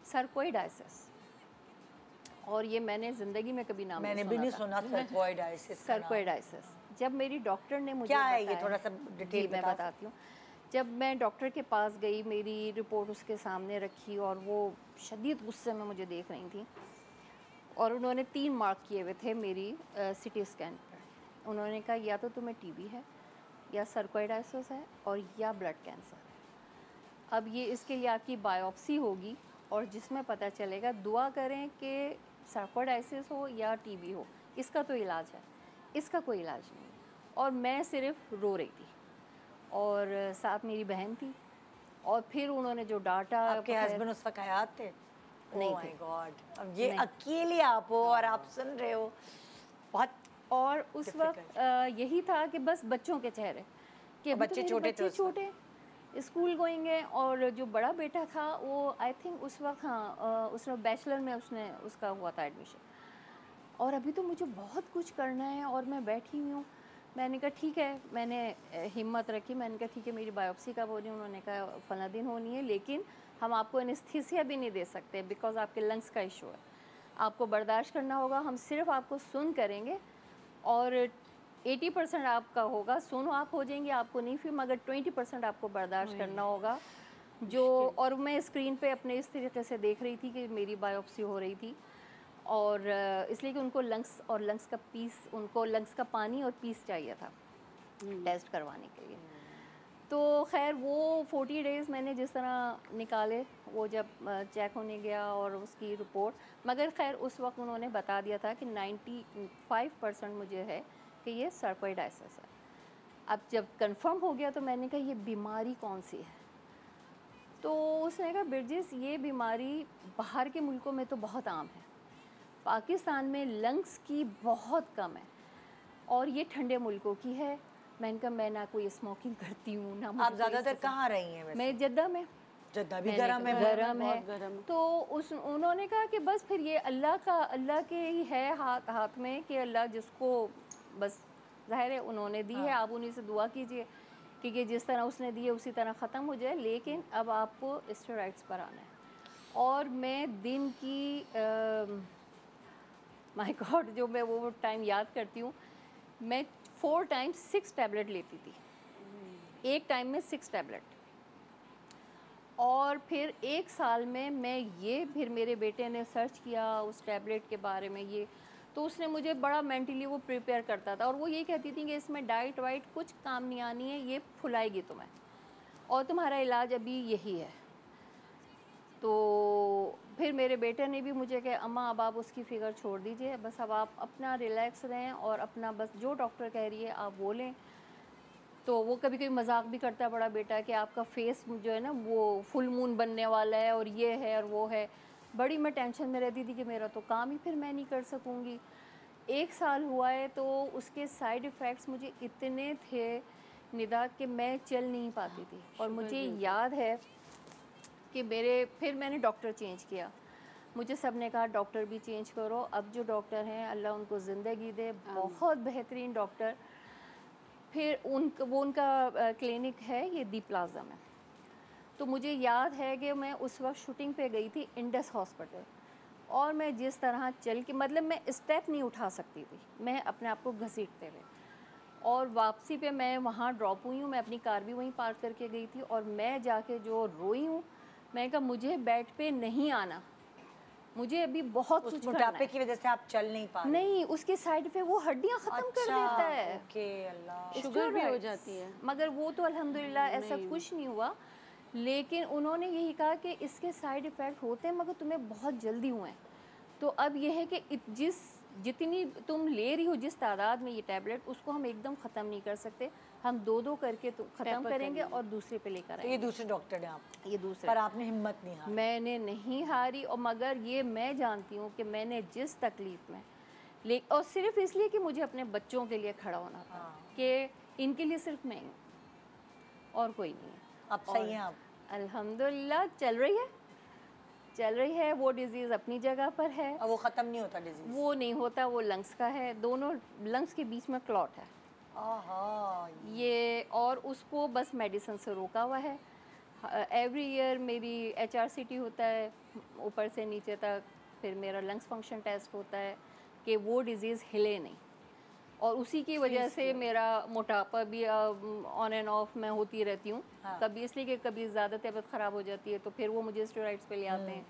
C: सर्कोइडाइसिस, और ये मैंने ज़िंदगी में कभी नाम
A: मैंने भी नहीं सुना सर्कोइडाइसिस।
C: सर्कोइडाइसिस जब मेरी डॉक्टर ने मुझे
A: क्या है ये, थोड़ा सा डिटेल
C: मैं बताती हूँ। जब मैं डॉक्टर के पास गई, मेरी रिपोर्ट उसके सामने रखी और वो शदीद गुस्से में मुझे देख रही थी और उन्होंने 3 मार्क किए हुए थे मेरी सिटी स्कैन पर। उन्होंने कहा या तो तुम्हें टीबी है, या सर्कोइडाइसिस है, और या ब्लड कैंसर है। अब ये इसके लिए आपकी बायोप्सी होगी और जिसमें पता चलेगा। दुआ करें कि सर्कोइडाइसिस हो या टीबी हो, इसका तो इलाज है, इसका कोई इलाज नहीं। और मैं सिर्फ रो रही थी और साथ मेरी बहन थी, और फिर उन्होंने जो डांटा।
A: आपके हस्बैंड उस वक्त हयात थे?
C: नहीं
A: थे। गॉड, अब ये अकेले आप हो और आप सुन रहे हो, बहुत।
C: और उस वक्त यही था कि बस बच्चों के चेहरे, कि
A: बच्चे छोटे
C: स्कूल गोइंग है, और जो बड़ा बेटा था वो आई थिंक उस वक्त, हाँ, उसने बैचलर में उसका हुआ था एडमिशन। और अभी तो मुझे बहुत कुछ करना है और मैं बैठी हुई हूँ। मैंने कहा ठीक है, मैंने हिम्मत रखी, मैंने कहा ठीक है मेरी बायोप्सी कब होनी है? उन्होंने कहा फला दिन होनी है, लेकिन हम आपको एनेस्थीसिया भी नहीं दे सकते बिकॉज आपके लंग्स का इशू है, आपको बर्दाश्त करना होगा, हम सिर्फ आपको सुन करेंगे और 80% आपका होगा, सुनो आप हो जाएंगे, आपको नहीं फिर, मगर 20% आपको बर्दाश्त करना होगा जो। और मैं स्क्रीन पे अपने इस तरीके से देख रही थी कि मेरी बायोप्सी हो रही थी और इसलिए कि उनको लंग्स और लंग्स का पीस, उनको लंग्स का पानी और पीस चाहिए था टेस्ट करवाने के लिए। तो खैर वो 40 डेज़ मैंने जिस तरह निकाले, वो जब चेक होने गया और उसकी रिपोर्ट, मगर खैर उस वक्त उन्होंने बता दिया था कि 95% मुझे है कि ये सर्कोइडाइसिस है। अब जब कंफर्म हो गया तो मैंने कहा ये बीमारी कौन सी है? तो उसने कहा बिरजिस ये बीमारी बाहर के मुल्कों में तो बहुत आम है, पाकिस्तान में लंग्स की बहुत कम है और ये ठंडे मुल्कों की है। मैंने कहा मैं ना कोई स्मोकिंग करती हूँ ना।
A: आप ज़्यादातर कहाँ रही हैं वैसे?
C: मैं जद्दा में।
A: जद्दा भी गर्म है,
C: गर्म है। तो उन्होंने कहा कि बस फिर ये अल्लाह के ही है हाथ में कि अल्लाह जिसको बस ज़ाहिर है उन्होंने दी है, आप उन्हीं से दुआ कीजिए कि जिस तरह उसने दी है उसी तरह ख़त्म हो जाए, लेकिन अब आपको स्टेरॉइड्स पर आना है। और मैं दिन की माय गॉड जो मैं वो टाइम याद करती हूँ, मैं 4 टाइम्स 6 टैबलेट लेती थी, एक टाइम में 6 टैबलेट। और फिर 1 साल में मैं ये, फिर मेरे बेटे ने सर्च किया उस टैबलेट के बारे में, ये तो उसने मुझे बड़ा मेंटली वो प्रिपेयर करता था और वो ये कहती थी कि इसमें डाइट वाइट कुछ काम नहीं आनी है, ये फुलाएगी तुम्हें और तुम्हारा इलाज अभी यही है। तो फिर मेरे बेटे ने भी मुझे कहा अम्मा अब आप उसकी फ़िक्र छोड़ दीजिए, बस अब आप अपना रिलैक्स रहें और अपना बस जो डॉक्टर कह रही है आप बोलें। तो वो कभी कभी मजाक भी करता है बड़ा बेटा कि आपका फेस जो है ना वो फुल मून बनने वाला है और ये है और वो है। बड़ी मैं टेंशन में रहती थी कि मेरा तो काम ही फिर मैं नहीं कर सकूँगी। 1 साल हुआ है तो उसके साइड इफ़ेक्ट्स मुझे इतने थे निदा कि मैं चल नहीं पाती थी। और मुझे याद है कि फिर मैंने डॉक्टर चेंज किया, मुझे सब ने कहा डॉक्टर भी चेंज करो। अब जो डॉक्टर हैं अल्लाह उनको ज़िंदगी दे, बहुत बेहतरीन डॉक्टर। फिर उनका क्लिनिक है ये दी प्लाज़ा में। तो मुझे याद है कि मैं उस वक्त शूटिंग पे गई थी इंडस हॉस्पिटल और मैं जिस तरह चल के, मतलब मैं स्टेप नहीं उठा सकती थी, मैं अपने आप को घसीटते हुए। और वापसी पे मैं वहाँ ड्रॉप हुई हूँ, मैं अपनी कार भी वहीं पार्क करके गई थी और मैं जाके जो रोई हूँ, मैं कहा मुझे बेड पे नहीं आना, मुझे अभी बहुत कुछ करना है।
A: मोटापे की वजह से आप चल नहीं पा रही?
C: नहीं, उसके साइड पे वो हड्डियाँ ख़त्म कर देता है।
A: ओके, अल्लाह।
D: शुगर भी हो जाती है,
C: मगर वो तो अल्हम्दुलिल्लाह ऐसा कुछ नहीं हुआ। लेकिन उन्होंने यही कहा कि इसके साइड इफ़ेक्ट होते हैं मगर तुम्हें बहुत जल्दी हुए हैं। तो अब यह है कि जितनी तुम ले रही हो, जिस तादाद में ये टैबलेट, उसको हम एकदम ख़त्म नहीं कर सकते, हम 2-2 करके तो ख़त्म करेंगे और दूसरे पे लेकर आएंगे।
A: तो ये दूसरे डॉक्टर हैं आप?
C: ये दूसरे।
A: पर आपने हिम्मत नहीं हारी?
C: मैंने नहीं हारी। और मगर ये मैं जानती हूँ कि मैंने जिस तकलीफ़ में और सिर्फ इसलिए कि मुझे अपने बच्चों के लिए खड़ा होना था कि इनके लिए सिर्फ मैं हूँ और कोई नहीं है।
A: अब सही हैं आप?
C: अल्हम्दुलिल्लाह चल रही है। वो डिज़ीज़ अपनी जगह पर है।
A: अब वो ख़त्म नहीं होता डिजीज़?
C: वो नहीं होता, वो लंग्स का है, दोनों लंग्स के बीच में क्लॉट है ये, और उसको बस मेडिसिन से रोका हुआ है। एवरी ईयर मेरी HRCT होता है ऊपर से नीचे तक, फिर मेरा लंग्स फंक्शन टेस्ट होता है कि वो डिज़ीज़ हिले नहीं। और उसी की वजह से मेरा मोटापा भी ऑन एंड ऑफ मैं होती रहती हूँ। कभी इसलिए कि कभी ज़्यादा तबीयत ख़राब हो जाती है तो फिर वो मुझे स्टेरॉइड्स पे ले आते हैं,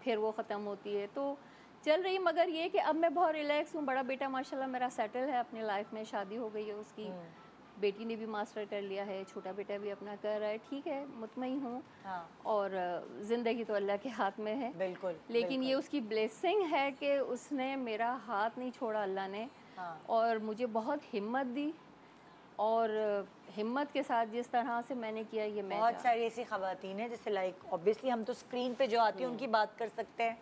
C: फिर वो ख़त्म होती है। तो चल रही, मगर ये कि अब मैं बहुत रिलैक्स हूँ। बड़ा बेटा माशाल्लाह मेरा सेटल है अपनी लाइफ में, शादी हो गई है उसकी, बेटी ने भी मास्टर कर लिया है, छोटा बेटा भी अपना कर रहा है, ठीक है, मुतमईन हूँ। और ज़िंदगी तो अल्लाह के हाथ में है,
A: बिल्कुल।
C: लेकिन ये उसकी ब्लेसिंग है कि उसने मेरा हाथ नहीं छोड़ा अल्लाह ने। और मुझे बहुत हिम्मत दी और हिम्मत के साथ जिस तरह से मैंने किया, ये मैं
A: बहुत सारी ऐसी ख़वातीन हैं जैसे लाइक ऑब्वियसली हम तो स्क्रीन पे जो आती हैं उनकी बात कर सकते हैं।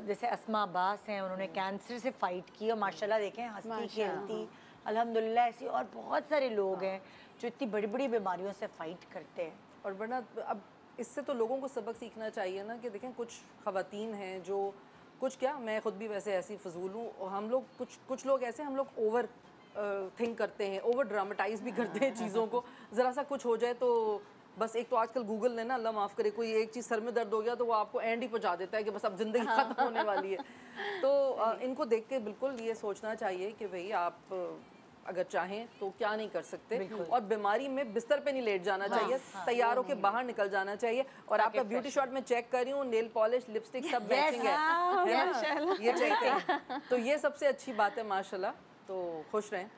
A: जैसे अस्मा अब्बास हैं, उन्होंने कैंसर से फ़ाइट की और माशाल्लाह देखें हंसती खेलती अल्हम्दुलिल्लाह। ऐसी और बहुत सारे लोग हैं जो इतनी बड़ी बड़ी बीमारियों से फ़ाइट करते हैं।
B: और वरना अब इससे तो लोगों को सबक सीखना चाहिए ना कि देखें कुछ ख़वातीन हैं जो कुछ क्या, मैं खुद भी वैसे ऐसी फजूल हूँ, और हम लोग कुछ लोग ऐसे, हम लोग ओवर थिंक करते हैं, ओवर ड्रामेटाइज भी करते हैं चीज़ों को। ज़रा सा कुछ हो जाए तो बस, एक तो आजकल गूगल ने ना, अल्लाह माफ़ करे, कोई एक चीज़ सर में दर्द हो गया तो वो आपको एंड ही पहुंचा देता है कि बस अब ज़िंदगी ख़त्म होने वाली है। तो इनको देख के बिल्कुल ये सोचना चाहिए कि भाई आप अगर चाहें तो क्या नहीं कर सकते, और बीमारी में बिस्तर पे नहीं लेट जाना चाहिए, तैयार होकर बाहर निकल जाना चाहिए। और आपका ब्यूटी शॉट में चेक कर रही हूँ, नेल पॉलिश, लिपस्टिक सब मैचिंग है, ये चाहिए। तो ये सबसे अच्छी बात है माशाल्लाह। तो खुश रहें।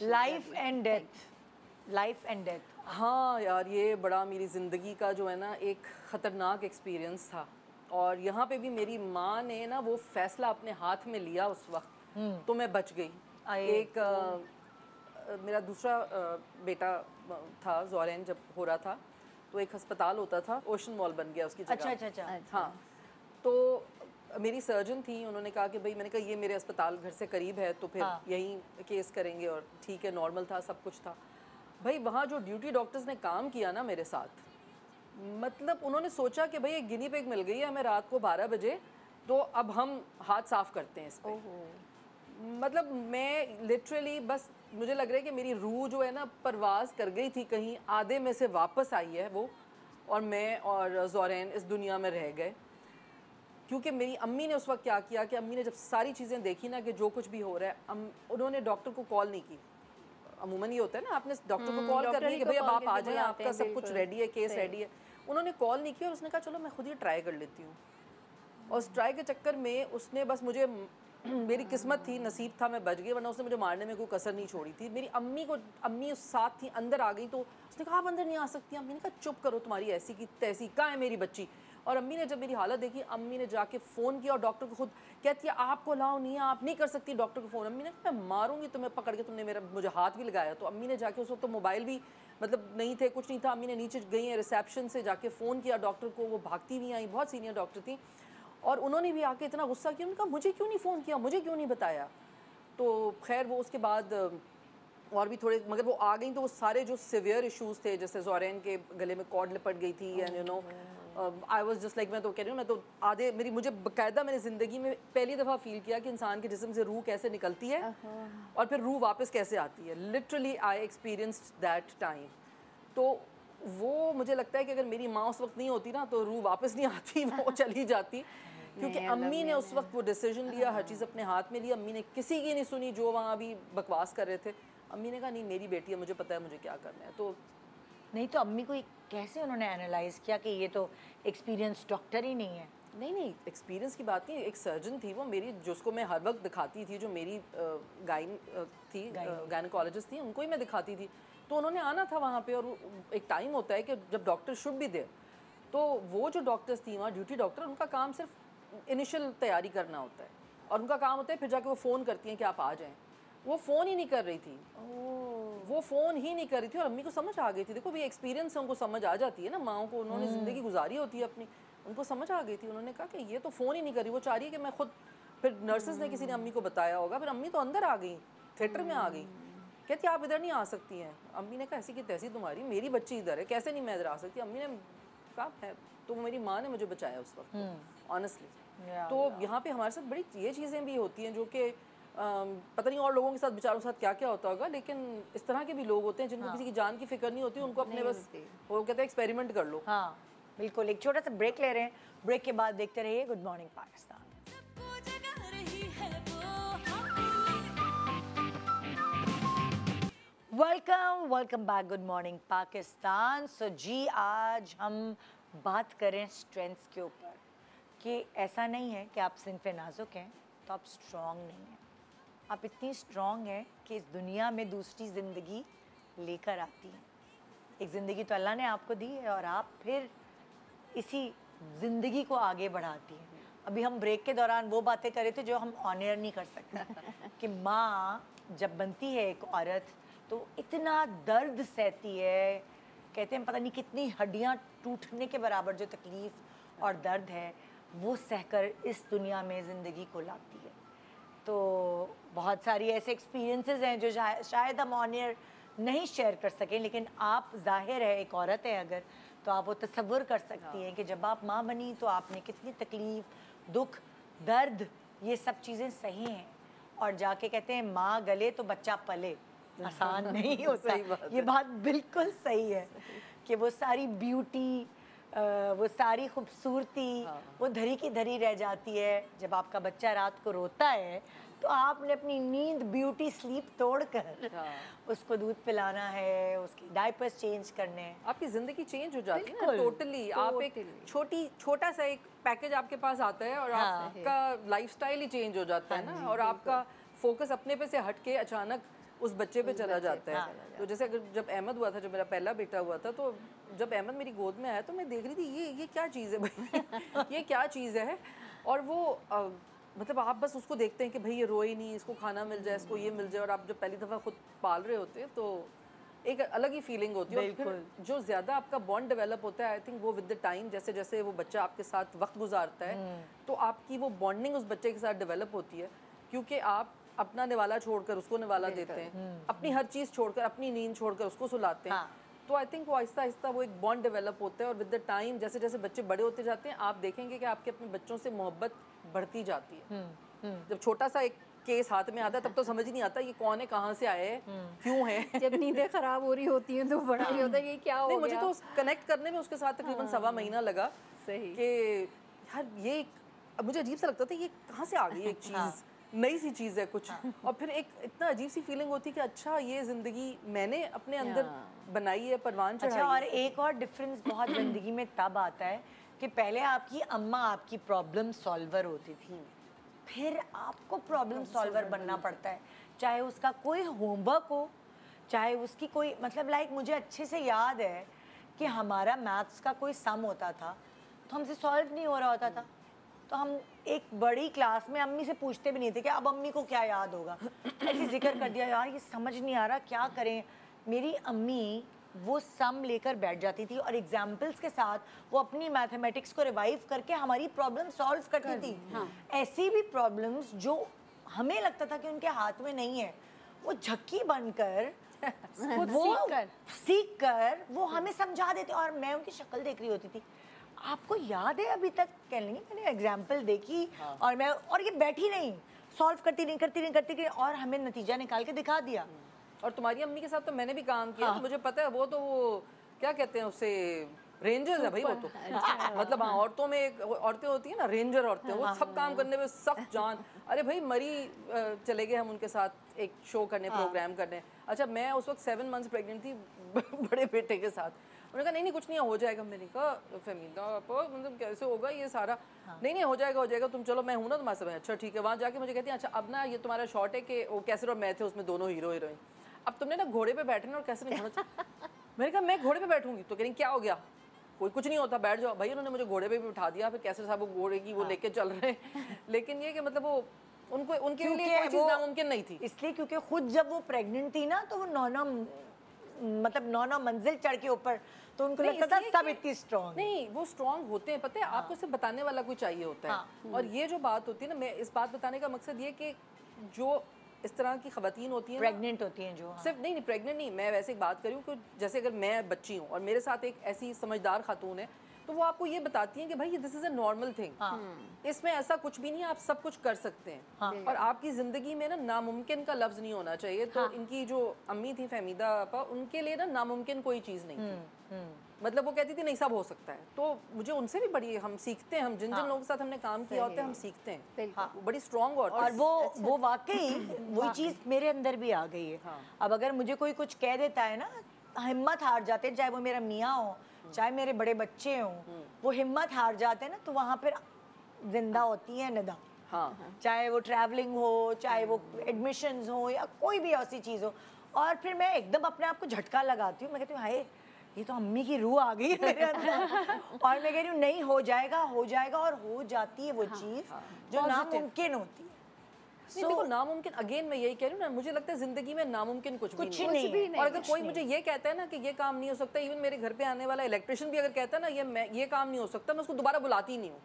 A: Life and death, life and death.
B: हाँ यार, ये बड़ा मेरी ज़िंदगी का जो है ना एक ख़तरनाक एक्सपीरियंस था। और यहाँ पे भी मेरी माँ ने ना वो फ़ैसला अपने हाथ में लिया उस वक्त, तो मैं बच गई। एक मेरा दूसरा बेटा था, ज़ोरैन जब हो रहा था, तो एक अस्पताल होता था, ओशन मॉल बन गया उसकी जगह।
A: अच्छा।
B: हाँ, तो मेरी सर्जन थी, उन्होंने कहा कि भाई, मैंने कहा ये मेरे अस्पताल घर से करीब है तो फिर यहीं केस करेंगे, और ठीक है, नॉर्मल था, सब कुछ था। भाई वहाँ जो ड्यूटी डॉक्टर्स ने काम किया ना मेरे साथ, मतलब उन्होंने सोचा कि भाई एक गिनी पिग मिल गई है हमें रात को 12 बजे, तो अब हम हाथ साफ करते हैं इस पे। मतलब मैं लिटरली बस, मुझे लग रहा है कि मेरी रूह जो है ना परवाज़ कर गई थी कहीं, आधे में से वापस आई है वो, और मैं और ज़ोरैन इस दुनिया में रह गए। क्योंकि मेरी अम्मी ने उस वक्त क्या किया कि अम्मी ने जब सारी चीज़ें देखी ना कि जो कुछ भी हो रहा है, उन्होंने डॉक्टर को कॉल नहीं की। अमूमन ये होता है ना, आपने डॉक्टर को कॉल करनी कि भाई अब आप आ जाएं, आपका सब कुछ रेडी है, केस रेडी है। उन्होंने कॉल नहीं किया और उसने कहा चलो मैं खुद ही ट्राई कर लेती हूँ। और उस ट्राई के चक्कर में उसने बस मुझे, मेरी किस्मत थी, नसीब था, मैं बच गई, वरना उसने मुझे मारने में कोई कसर नहीं छोड़ी थी। मेरी अम्मी उस साथ थी, अंदर आ गई तो उसने कहा आप अंदर नहीं आ सकती। अम्मी ने कहा चुप करो, तुम्हारी ऐसी की तैसी, कहाँ है मेरी बच्ची। और अम्मी ने जब मेरी हालत देखी, अम्मी ने जाके फ़ोन किया और डॉक्टर को खुद कहती है आपको लाओ नहीं है, आप नहीं कर सकती डॉक्टर को फ़ोन। अम्मी ने कहा मैं मारूंगी तुम्हें पकड़ के, तुमने मुझे हाथ भी लगाया। तो अम्मी ने जाके, उस वक्त तो मोबाइल भी मतलब नहीं थे, कुछ नहीं था, अम्मी ने नीचे गई है रिसेप्शन से जाके फ़ोन किया डॉक्टर को, वो भागती भी आई, बहुत सीनियर डॉक्टर थी, और उन्होंने भी आके इतना गुस्सा किया, उन्होंने कहा मुझे क्यों नहीं फ़ोन किया, मुझे क्यों नहीं बताया। तो खैर वो उसके बाद और भी थोड़े, मगर वो आ गई तो वो सारे जो सिवियर इश्यूज़ थे, जैसे ज़ोरैन के गले में कॉर्ड लिपट गई थी, and you know I was just like, मैं तो कह रही हूँ, मैं तो आधे मुझे बाकायदा मैंने ज़िंदगी में पहली दफ़ा फ़ील किया कि इंसान के जिस्म से रूह कैसे निकलती है और फिर रूह वापस कैसे आती है। Literally I experienced that time. तो वो मुझे लगता है कि अगर मेरी माँ उस वक्त नहीं होती ना तो रूह वापस नहीं आती, वो चली जाती। क्योंकि अम्मी ने उस वक्त वो डिसीजन लिया, हर चीज़ अपने हाथ में लिया। अम्मी ने किसी की नहीं सुनी जो वहाँ भी बकवास कर रहे थे। अम्मी ने कहा नहीं मेरी बेटी है, मुझे पता है मुझे क्या करना है। तो
A: नहीं, तो अम्मी को कैसे उन्होंने एनालाइज किया कि ये तो एक्सपीरियंस डॉक्टर ही नहीं है?
B: नहीं, एक्सपीरियंस की बात नहीं, एक सर्जन थी वो मेरी, जिसको मैं हर वक्त दिखाती थी, जो मेरी गाइन थी, गायनेकोलॉजिस्ट थी, उनको ही मैं दिखाती थी। तो उन्होंने आना था वहाँ पे, और एक टाइम होता है कि जब डॉक्टर शुड भी दे, तो वो जो डॉक्टर्स थी वहाँ ड्यूटी डॉक्टर, उनका काम सिर्फ इनिशियल तैयारी करना होता है, और उनका काम होता है फिर जाके वो फ़ोन करती हैं कि आप आ जाएँ। वो फ़ोन ही नहीं कर रही थी, वो फ़ोन ही नहीं कर रही थी, और अम्मी को समझ आ गई थी। देखो भी एक्सपीरियंस से उनको समझ आ जाती है ना, माओं को, उन्होंने ज़िंदगी गुजारी होती है अपनी, उनको समझ आ गई थी। उन्होंने कहा कि ये तो फ़ोन ही नहीं कर रही, वो चाह रही है कि मैं खुद, फिर नर्सेज ने किसी ने अम्मी को बताया होगा, फिर अम्मी तो अंदर आ गई, थिएटर में आ गई, कहती आप इधर नहीं आ सकती हैं। अम्मी ने कहा ऐसी की तैसी तुम्हारी, मेरी बच्ची इधर है, कैसे नहीं मैं इधर आ सकती। अम्मी ने कहा है, तो मेरी माँ ने मुझे बचाया उस वक्त, ऑनेस्टली। तो यहाँ पे हमारे साथ बड़ी ये चीज़ें भी होती हैं जो कि पता नहीं और लोगों के साथ बेचारों के साथ क्या क्या होता होगा, लेकिन इस तरह के भी लोग होते हैं जिनको किसी की जान की फिक्र नहीं होती, उनको अपने बस वो कहते हैं एक्सपेरिमेंट कर लो।
A: हाँ बिल्कुल। एक छोटा सा ब्रेक ले रहे हैं, ब्रेक के बाद देखते रहिए good morning Pakistan. Welcome back, good morning Pakistan. So जी, आज हम बात करें स्ट्रेंथ्स के ऊपर, कि ऐसा नहीं है कि आप सिंफ नाजुक हैं तो आप स्ट्रॉन्ग नहीं हैं। आप इतनी स्ट्रॉन्ग हैं कि इस दुनिया में दूसरी ज़िंदगी लेकर आती हैं। एक ज़िंदगी तो अल्लाह ने आपको दी है और आप फिर इसी ज़िंदगी को आगे बढ़ाती हैं। अभी हम ब्रेक के दौरान वो बातें कर रहे थे जो हम ऑनर नहीं कर सकते कि माँ जब बनती है एक औरत तो इतना दर्द सहती है, कहते हैं पता नहीं कितनी हड्डियाँ टूटने के बराबर जो तकलीफ़ और दर्द है वो सहकर इस दुनिया में ज़िंदगी को लाती है। तो बहुत सारी ऐसे एक्सपीरियंसेस हैं जो शायद हम ऑनर नहीं शेयर कर सकें, लेकिन आप ज़ाहिर है एक औरत है अगर, तो आप वो तसव्वुर कर सकती हैं कि जब आप माँ बनी तो आपने कितनी तकलीफ़, दुख, दर्द, ये सब चीज़ें सही हैं। और जाके कहते हैं माँ गले तो बच्चा पले, आसान नहीं होता। ये बात बिल्कुल सही है कि वो सारी ब्यूटी, वो सारी खूबसूरती वो धरी की धरी रह जाती है। जब आपका बच्चा रात को रोता है तो आपने अपनी नींद, ब्यूटी, स्लीप तोड़कर उसको दूध पिलाना है, उसकी डायपर्स चेंज करने हैं।
B: आपकी ज़िंदगी चेंज हो जाती है ना टोटली। आप एक छोटा सा एक पैकेज आपके पास आता है और आपका लाइफस्टाइल ही चेंज हो जाता है ना, और आपका फोकस अपने पे से हट के अचानक उस बच्चे पे चला जाता है। तो जैसे अगर जब अहमद हुआ था, जब मेरा पहला बेटा हुआ था, तो जब अहमद मेरी गोद में आया तो मैं देख रही थी ये क्या चीज़ है भाई, ये क्या चीज़ है। और वो मतलब आप बस उसको देखते हैं कि भाई ये रोए नहीं, इसको खाना मिल जाए, इसको ये मिल जाए। और आप जब पहली दफ़ा खुद पाल रहे होते हैं तो एक अलग ही फीलिंग होती है। और फिर जो ज़्यादा आपका बॉन्ड डेवलप होता है, आई थिंक वो विद द टाइम, जैसे जैसे वो बच्चा आपके साथ वक्त गुजारता है तो आपकी वो बॉन्डिंग उस बच्चे के साथ डेवलप होती है, क्योंकि आप अपना निवाला छोड़कर उसको निवाला देते हैं, अपनी हर चीज़ छोड़कर, अपनी नींद छोड़कर उसको सुलाते हैं। तो आई थिंक वो आहिस्ता आहिस्ता वो एक बॉन्ड डेवलप होता है। और विद द टाइम जैसे जैसे बच्चे बड़े होते जाते हैं, आप देखेंगे कि आपके अपने बच्चों से मोहब्बत बढ़ती जाती है। जब छोटा सा एक केस हाथ में आता है तब तो समझ ही नहीं आता ये कौन है, कहाँ से आए, क्यों है।
C: जब नींदें खराब हो रही होती हैं तो बड़ा ही होता है ये क्या हो गया।
B: मुझे तो कनेक्ट करने में उसके साथ तकरीबन 1.25 महीना लगा।
C: सही
B: कि यार ये मुझे अजीब सा लगता था, ये कहाँ से आ गई एक चीज़, नई सी चीज़ है कुछ। और फिर एक इतना अजीब सी फीलिंग होती है कि अच्छा ये ज़िंदगी मैंने अपने अंदर बनाई है, परवान चढ़ाई।
A: अच्छा, और एक और डिफरेंस बहुत ज़िंदगी में तब आता है कि पहले आपकी अम्मा आपकी प्रॉब्लम सॉल्वर होती थी, फिर आपको प्रॉब्लम सॉल्वर बनना पड़ता है। चाहे उसका कोई होमवर्क हो, चाहे उसकी कोई मतलब लाइक मुझे अच्छे से याद है कि हमारा मैथ्स का कोई सम होता था तो हमसे सॉल्व नहीं हो रहा होता था, तो हम एक बड़ी क्लास में अम्मी से पूछते भी नहीं थे कि अब अम्मी को क्या याद होगा, ऐसे जिक्र कर दिया यार ये समझ नहीं आ रहा क्या करें। मेरी अम्मी वो सम लेकर बैठ जाती थी और एग्जाम्पल्स के साथ वो अपनी मैथमेटिक्स को रिवाइव करके हमारी प्रॉब्लम सॉल्व करती थी। ऐसी भी प्रॉब्लम्स जो हमें लगता था कि उनके हाथ में नहीं है, वो झक्की बनकर वो सीख कर वो हमें समझा देते। और मैं उनकी शक्ल देख रही होती थी, आपको याद है अभी तक, कह लेंगे मैंने एग्जाम्पल देखी और ये बैठी नहीं, सॉल्व करती नहीं और हमें नतीजा निकाल के दिखा दिया।
B: और तुम्हारी अम्मी के साथ तो मैंने भी काम किया, तो मुझे पता है वो तो वो क्या कहते हैं उसे, रेंजर्स है भाई वो तो। मतलब हाँ, औरतों में एक औरतें होती है ना, रेंजर औरतें, वो सब काम करने में सख्त जान। अरे भाई मरी चले गए हम उनके साथ एक शो करने, प्रोग्राम करने। अच्छा मैं उस वक्त 7 मंथ्स प्रेग्नेंट थी बड़े बेटे के साथ। उन्होंने कहा नहीं कुछ नहीं हो जाएगा। मैंने कहा फहमीदा मतलब कैसे होगा ये सारा, नहीं हो जाएगा तुम चलो, मैं हूँ ना तुम्हारे साथ। अच्छा ठीक है। वहाँ जाके मुझे कहती हैं अच्छा अब ना ये तुम्हारा शॉट है कि वो कैसर और मैं थे उसमें दोनों हीरो हीरोइन, अब तुमने ना घोड़े पे बैठना और कैसे नहीं घोड़ा। मैंने कहा मैं घोड़े पे बैठूंगी, तो कह रही क्या हो गया, कोई कुछ नहीं होता बैठ जाओ। भाई उन्होंने मुझे घोड़े पे भी उठा दिया, फिर कैसे साहब वो घोड़े की वो लेके चल रहे हैं। लेकिन ये कि मतलब वो उनको उनके लिए कोई चीज़ नामुमकिन नहीं थी,
A: इसलिए क्योंकि खुद जब वो प्रेग्नेंट थी ना तो वो 9 मंजिल चढ़ के ऊपर, तो उनको लगता था सब इतनी स्ट्रॉन्ग
B: नहीं, वो स्ट्रॉन्ग होते हैं पता है। आपको सिर्फ बताने वाला कोई चाहिए होता है। और ये जो बात होती है ना, मैं इस बात बताने का मकसद ये कि जो इस तरह की ख़वातीन होती हैं,
A: प्रेग्नेंट होती हैं जो,
B: सिर्फ नहीं प्रेग्नेंट नहीं, मैं वैसे एक बात करूँ कि जैसे अगर मैं बच्ची हूँ और मेरे साथ एक ऐसी समझदार खातून है, तो वो आपको ये बताती हैं कि भाई this is a normal thing, इसमें ऐसा कुछ भी नहीं है, आप सब कुछ कर सकते हैं। और आपकी ज़िंदगी में ना नामुमकिन का लफ्ज़ नहीं होना चाहिए। तो इनकी जो अम्मी थी फहमीदा आपा, उनके लिए ना नामुमकिन कोई चीज़ नहीं थी। मतलब वो कहती थी नहीं सब हो सकता है। तो मुझे उनसे भी बड़ी हम सीखते हैं, हम जिन जिन लोगों के साथ हमने काम किया होता है हम सीखते हैं। वो बड़ी स्ट्रॉन्ग और
A: वो वाकई वही चीज़ मेरे अंदर भी आ गई है। अब अगर मुझे कोई कुछ कह देता है ना, हिम्मत हार जाते हैं, चाहे वो मेरा मियाँ हो चाहे मेरे बड़े बच्चे हों, वो हिम्मत हार जाते हैं ना, तो वहाँ पर जिंदा होती है निदा। चाहे वो ट्रैवलिंग हो, चाहे वो एडमिशन्स हो या कोई भी ऐसी चीज़ हो। और फिर मैं एकदम अपने आप को झटका लगाती हूँ, मैं कहती हूँ हाय ये तो अम्मी की रूह आ गई है मेरे अंदर। और मैं कह रही हूँ नहीं हो जाएगा और हो जाती है वो चीज़ जो नामुमकिन होती है।
B: नहीं देखो नामुमकिन, अगेन मैं यही कह रही हूँ ना, मुझे लगता है ज़िंदगी में नामुमकिन कुछ भी नहीं है। और अगर कोई मुझे ये कहता है ना कि ये काम नहीं हो सकता, इवन मेरे घर पे आने वाला इलेक्ट्रिशियन भी अगर कहता है ना ये काम नहीं हो सकता, मैं उसको दोबारा बुलाती नहीं हूँ,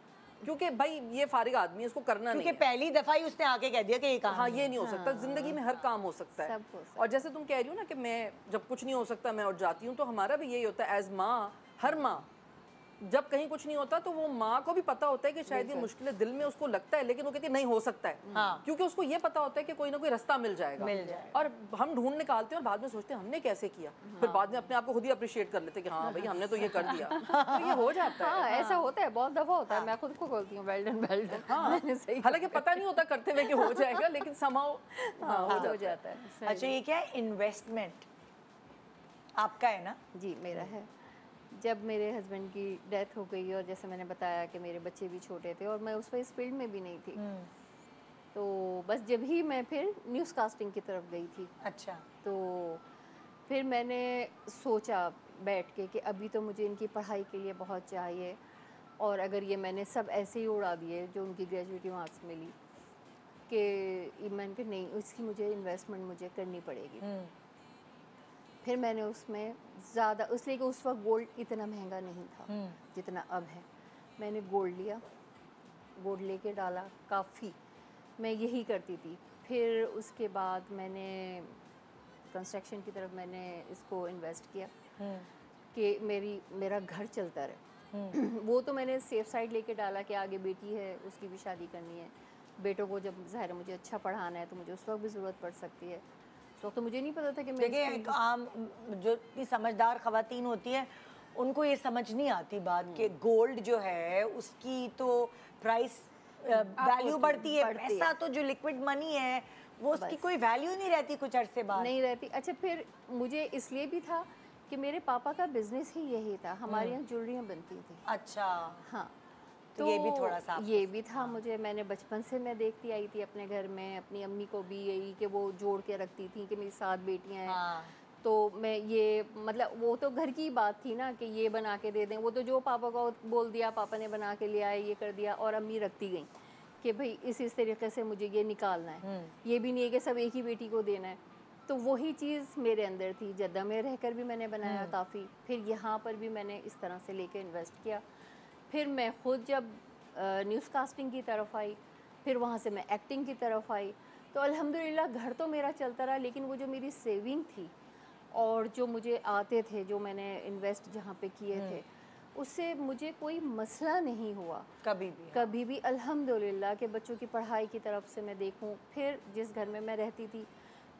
B: क्योंकि भाई ये फारिग आदमी है, उसको करना नहीं है।
A: क्योंकि पहली दफ़ा ही उसने आके कह दिया कि ये काम
B: हाँ ये नहीं हो सकता। ज़िंदगी में हर काम हो सकता है। और जैसे तुम कह रही हो ना कि मैं जब कुछ नहीं हो सकता मैं उठ जाती हूँ, तो हमारा भी यही होता है एज माँ। हर माँ जब कहीं कुछ नहीं होता तो वो माँ को भी पता होता है कि शायद ये मुश्किल दिल में उसको लगता है, लेकिन वो कहती है नहीं हो सकता है।
A: हाँ।
B: क्योंकि उसको ये पता होता है कि कोई ना कोई रास्ता मिल जाएगा। और हम ढूंढ निकालते हैं और बाद में सोचते हैं हमने कैसे किया, फिर बाद में अपने आप को खुद ही अप्रिशिएट कर लेते हैं कि हाँ भाई हमने तो ये कर दिया। तो ये हो जाता है।
C: हाँ, ऐसा होता है, बहुत दफा होता है। मैं खुद को बोलती हूँ वेल डन वेल डन।
B: हाँ, हालांकि पता नहीं होता करते हुए कि हो जाएगा, लेकिन somehow
C: हो जाता है।
A: अच्छा, ये क्या है? इन्वेस्टमेंट आपका है ना?
C: जी, मेरा है। जब मेरे हस्बैंड की डेथ हो गई और जैसे मैंने बताया कि मेरे बच्चे भी छोटे थे और मैं उस वक्त इस फील्ड में भी नहीं थी, तो बस जब ही मैं फिर न्यूज़ कास्टिंग की तरफ गई थी।
A: अच्छा।
C: तो फिर मैंने सोचा बैठ के कि अभी तो मुझे इनकी पढ़ाई के लिए बहुत चाहिए, और अगर ये मैंने सब ऐसे ही उड़ा दिए जो उनकी ग्रेजुएटी मार्क्स मिली, कि मैंने कहा नहीं, इसकी मुझे इन्वेस्टमेंट मुझे करनी पड़ेगी। फिर मैंने उसमें ज़्यादा, इसलिए कि उस वक्त गोल्ड इतना महंगा नहीं था जितना अब है। मैंने गोल्ड लिया, गोल्ड लेके डाला काफ़ी, मैं यही करती थी। फिर उसके बाद मैंने कंस्ट्रक्शन की तरफ मैंने इसको इन्वेस्ट किया कि मेरा घर चलता रहे। वो तो मैंने सेफ साइड लेके डाला कि आगे बेटी है, उसकी भी शादी करनी है, बेटों को जब ज़ाहिर मुझे अच्छा पढ़ाना है तो मुझे उस वक्त भी ज़रूरत पड़ सकती है। तो मुझे नहीं पता था कि
A: देखिए, एक आम जो इतनी समझदार ख़वातीन होती है उनको ये समझ नहीं आती बात कि गोल्ड जो है उसकी तो प्राइस वैल्यू बढ़ती है, पैसा तो जो लिक्विड मनी है वो उसकी कोई वैल्यू नहीं रहती कुछ अरसे बाद।
C: नहीं रहती। अच्छा, फिर मुझे इसलिए भी था कि मेरे पापा का बिजनेस ही यही था, हमारे यहाँ ज्वेलरियाँ बनती थी।
A: अच्छा।
C: हाँ,
A: तो ये भी थोड़ा सा
C: ये भी था। मुझे, मैंने बचपन से मैं देखती आई थी अपने घर में, अपनी अम्मी को भी यही कि वो जोड़ के रखती थी कि मेरी 7 बेटियां हैं।
A: हाँ।
C: तो मैं ये, मतलब वो तो घर की बात थी ना कि ये बना के दे दें, वो तो जो पापा को बोल दिया पापा ने बना के ले आए, ये कर दिया, और अम्मी रखती गई कि भाई इस तरीके से मुझे ये निकालना है। ये भी नहीं है कि सब एक ही बेटी को देना है। तो वही चीज़ मेरे अंदर थी। जद्दा में रहकर भी मैंने बनाया काफ़ी, फिर यहाँ पर भी मैंने इस तरह से लेके इन्वेस्ट किया। फिर मैं ख़ुद जब न्यूज़ कास्टिंग की तरफ आई, फिर वहाँ से मैं एक्टिंग की तरफ आई, तो अल्हम्दुलिल्लाह घर तो मेरा चलता रहा, लेकिन वो जो मेरी सेविंग थी और जो मुझे आते थे, जो मैंने इन्वेस्ट जहाँ पे किए थे, उससे मुझे कोई मसला नहीं हुआ कभी भी अल्हम्दुलिल्लाह। कि बच्चों की पढ़ाई की तरफ से मैं देखूँ, फिर जिस घर में मैं रहती थी,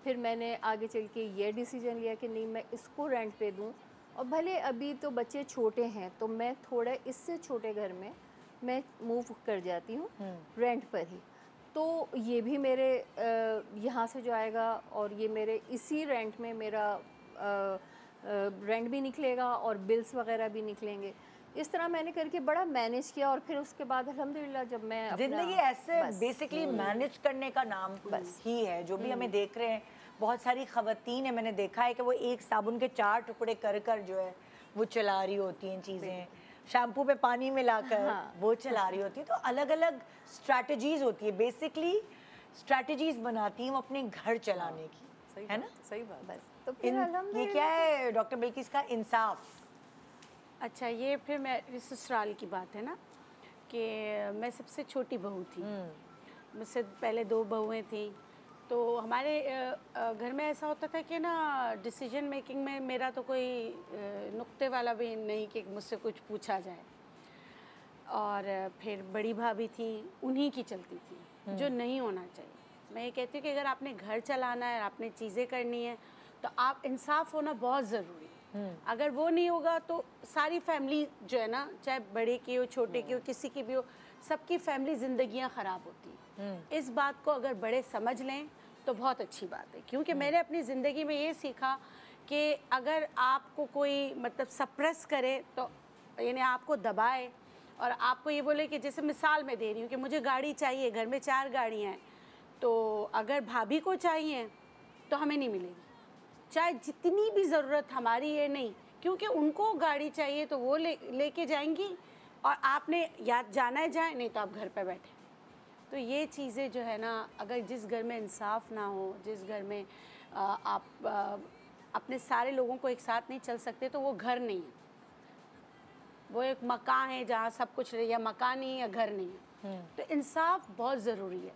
C: फिर मैंने आगे चल के ये डिसीजन लिया कि नहीं, मैं इसको रेंट पे दूँ, और भले अभी तो बच्चे छोटे हैं तो मैं थोड़ा इससे छोटे घर में मैं मूव कर जाती हूँ रेंट पर ही। तो ये भी मेरे यहाँ से जो आएगा, और ये मेरे इसी रेंट में मेरा रेंट भी निकलेगा और बिल्स वगैरह भी निकलेंगे। इस तरह मैंने करके बड़ा मैनेज किया, और फिर उसके बाद अल्हम्दुलिल्लाह जब मैं
A: ज़िंदगी ऐसे बेसिकली मैनेज करने का नाम बस ही है। जो भी हमें देख रहे हैं, बहुत सारी ख़वातीन है, मैंने देखा है कि वो एक साबुन के 4 टुकड़े कर कर जो है वो चला रही होती हैं चीज़ें, शैम्पू पे पानी मिलाकर वो चला रही होती है। तो अलग अलग स्ट्रैटेजीज होती है, बेसिकली स्ट्रैटेजीज बनाती हैं वो अपने घर चलाने की, है ना?
B: सही बात।
C: बस तो फिर
A: ये क्या है डॉक्टर बिल्किस का इंसाफ?
D: अच्छा, ये फिर मेरे ससुराल की बात है ना, कि मैं सबसे छोटी बहू थी, मुझसे पहले 2 बहुएं थी। तो हमारे घर में ऐसा होता था कि ना, डिसीजन मेकिंग में मेरा तो कोई नुक्ते वाला भी नहीं कि मुझसे कुछ पूछा जाए। और फिर बड़ी भाभी थी, उन्हीं की चलती थी, जो नहीं होना चाहिए। मैं ये कहती हूँ कि अगर आपने घर चलाना है, आपने चीज़ें करनी है, तो आप इंसाफ होना बहुत ज़रूरी है। अगर वो नहीं होगा तो सारी फैमिली जो है ना, चाहे बड़े की हो, छोटे की हो, किसी की भी हो, सबकी फैमिली ज़िंदगियाँ ख़राब होती हैं। इस बात को अगर बड़े समझ लें तो बहुत अच्छी बात है। क्योंकि मैंने अपनी ज़िंदगी में ये सीखा कि अगर आपको कोई मतलब सप्रेस करे, तो यानी आपको दबाए और आपको ये बोले कि, जैसे मिसाल मैं दे रही हूँ कि मुझे गाड़ी चाहिए, घर में 4 गाड़ियाँ हैं, तो अगर भाभी को चाहिए तो हमें नहीं मिलेगी, चाहे जितनी भी ज़रूरत हमारी है नहीं, क्योंकि उनको गाड़ी चाहिए तो वो लेके जाएंगी, और आपने या जाना है जाए, नहीं तो आप घर पे बैठे। तो ये चीज़ें जो है ना, अगर जिस घर में इंसाफ ना हो, जिस घर में आप अपने सारे लोगों को एक साथ नहीं चल सकते, तो वो घर नहीं है, वो एक मकान है जहाँ सब कुछ, या मकान नहीं है या घर नहीं है। तो इंसाफ बहुत ज़रूरी है।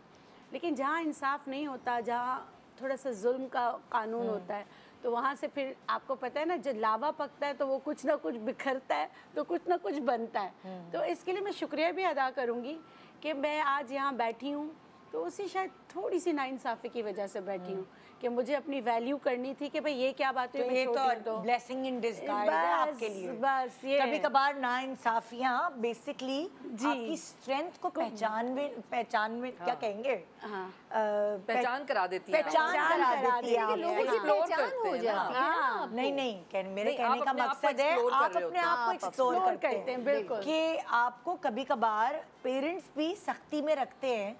D: लेकिन जहाँ इंसाफ नहीं होता, जहाँ थोड़ा सा जुल्म का कानून होता है, तो वहाँ से फिर आपको पता है ना, जब लावा पकता है तो वो कुछ ना कुछ बिखरता है, तो कुछ ना कुछ बनता है। तो इसके लिए मैं शुक्रिया भी अदा करूँगी कि मैं आज यहाँ बैठी हूँ, तो उसी शायद थोड़ी सी नाइंसाफ़ी की वजह से बैठी हूँ कि मुझे अपनी वैल्यू करनी थी कि भाई ये क्या बात है,
A: तो ये तो ब्लेसिंग इन डिस्गाइज है आपके लिए।
D: बस ये
A: कभी कभार नाइंसाफियां बेसिकली आपकी स्ट्रेंथ को पहचान में क्या कहेंगे,
B: पहचान करा देती है,
A: पहचान करा देती है,
C: लोगों की पहचान हो जाती है।
A: नहीं, मेरे कहने का मकसद है आप अपने आप को एक्सप्लोर करते हैं, बिल्कुल, कि आपको कभी कभार पेरेंट्स भी सख्ती में रखते हैं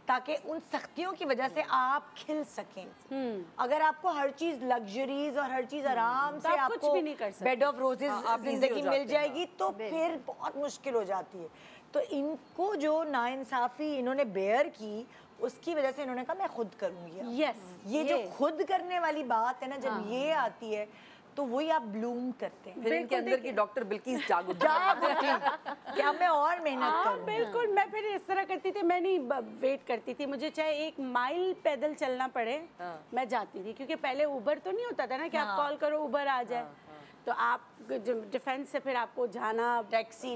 A: ताकि उन सख्तियों की वजह से आप खिल सकें। अगर आपको हर चीज लग्जरीज और हर चीज आराम से आपको
D: कुछ भी नहीं कर सकते,
A: बेड ऑफ रोजेज जिंदगी मिल जाएगी तो फिर बहुत मुश्किल हो जाती है। तो इनको जो नाइंसाफी इन्होंने बेयर की, उसकी वजह से इन्होंने कहा मैं खुद करूंगी। ये जो खुद करने वाली बात है ना, जब ये आती है तो वही आप ब्लूम करते हैं।
B: फिर इनके अंदर की डॉक्टर बिल्किस जाग उठी
A: क्या मैं और मेहनत करूं।
D: बिल्कुल, मैं फिर इस तरह करती थी, मैं नहीं वेट करती थी, मुझे चाहे 1 माइल पैदल चलना पड़े मैं जाती थी, क्योंकि पहले उबर तो नहीं होता था ना कि आप कॉल करो उबर आ जाए। तो आप डिफेंस से फिर आपको जाना, टैक्सी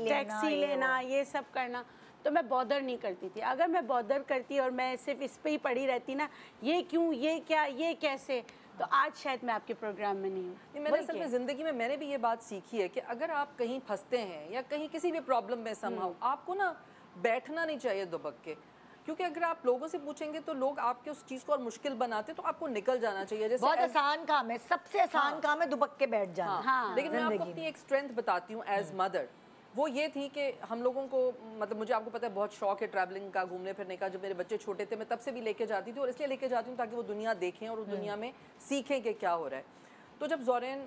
D: लेना ये सब करना, तो मैं बॉदर नहीं करती थी। अगर मैं बॉदर करती और मैं सिर्फ इस पे ही पड़ी रहती ना, ये क्यों, ये क्या, ये कैसे, तो आज शायद मैं आपके प्रोग्राम में नहीं हूँ।
B: मैंने असल में ज़िंदगी में मैंने भी ये बात सीखी है कि अगर आप कहीं फंसते हैं या कहीं किसी भी प्रॉब्लम में समहाउ, आपको ना बैठना नहीं चाहिए दुबक के, क्योंकि अगर आप लोगों से पूछेंगे तो लोग आपके उस चीज़ को और मुश्किल बनाते, तो आपको निकल जाना चाहिए। जैसे
A: बहुत आसान काम है, सबसे आसान काम है दुबक के बैठ जाना।
B: लेकिन मैं आपको अपनी एक स्ट्रेंथ बताती हूँ एज मदर। वो ये थी कि हम लोगों को, मतलब मुझे आपको पता है बहुत शौक है ट्रैवलिंग का, घूमने फिरने का। जब मेरे बच्चे छोटे थे मैं तब से भी लेके जाती थी, और इसलिए लेके जाती हूँ ताकि वो दुनिया देखें और उस दुनिया में सीखें कि क्या हो रहा है। तो जब ज़ोरेन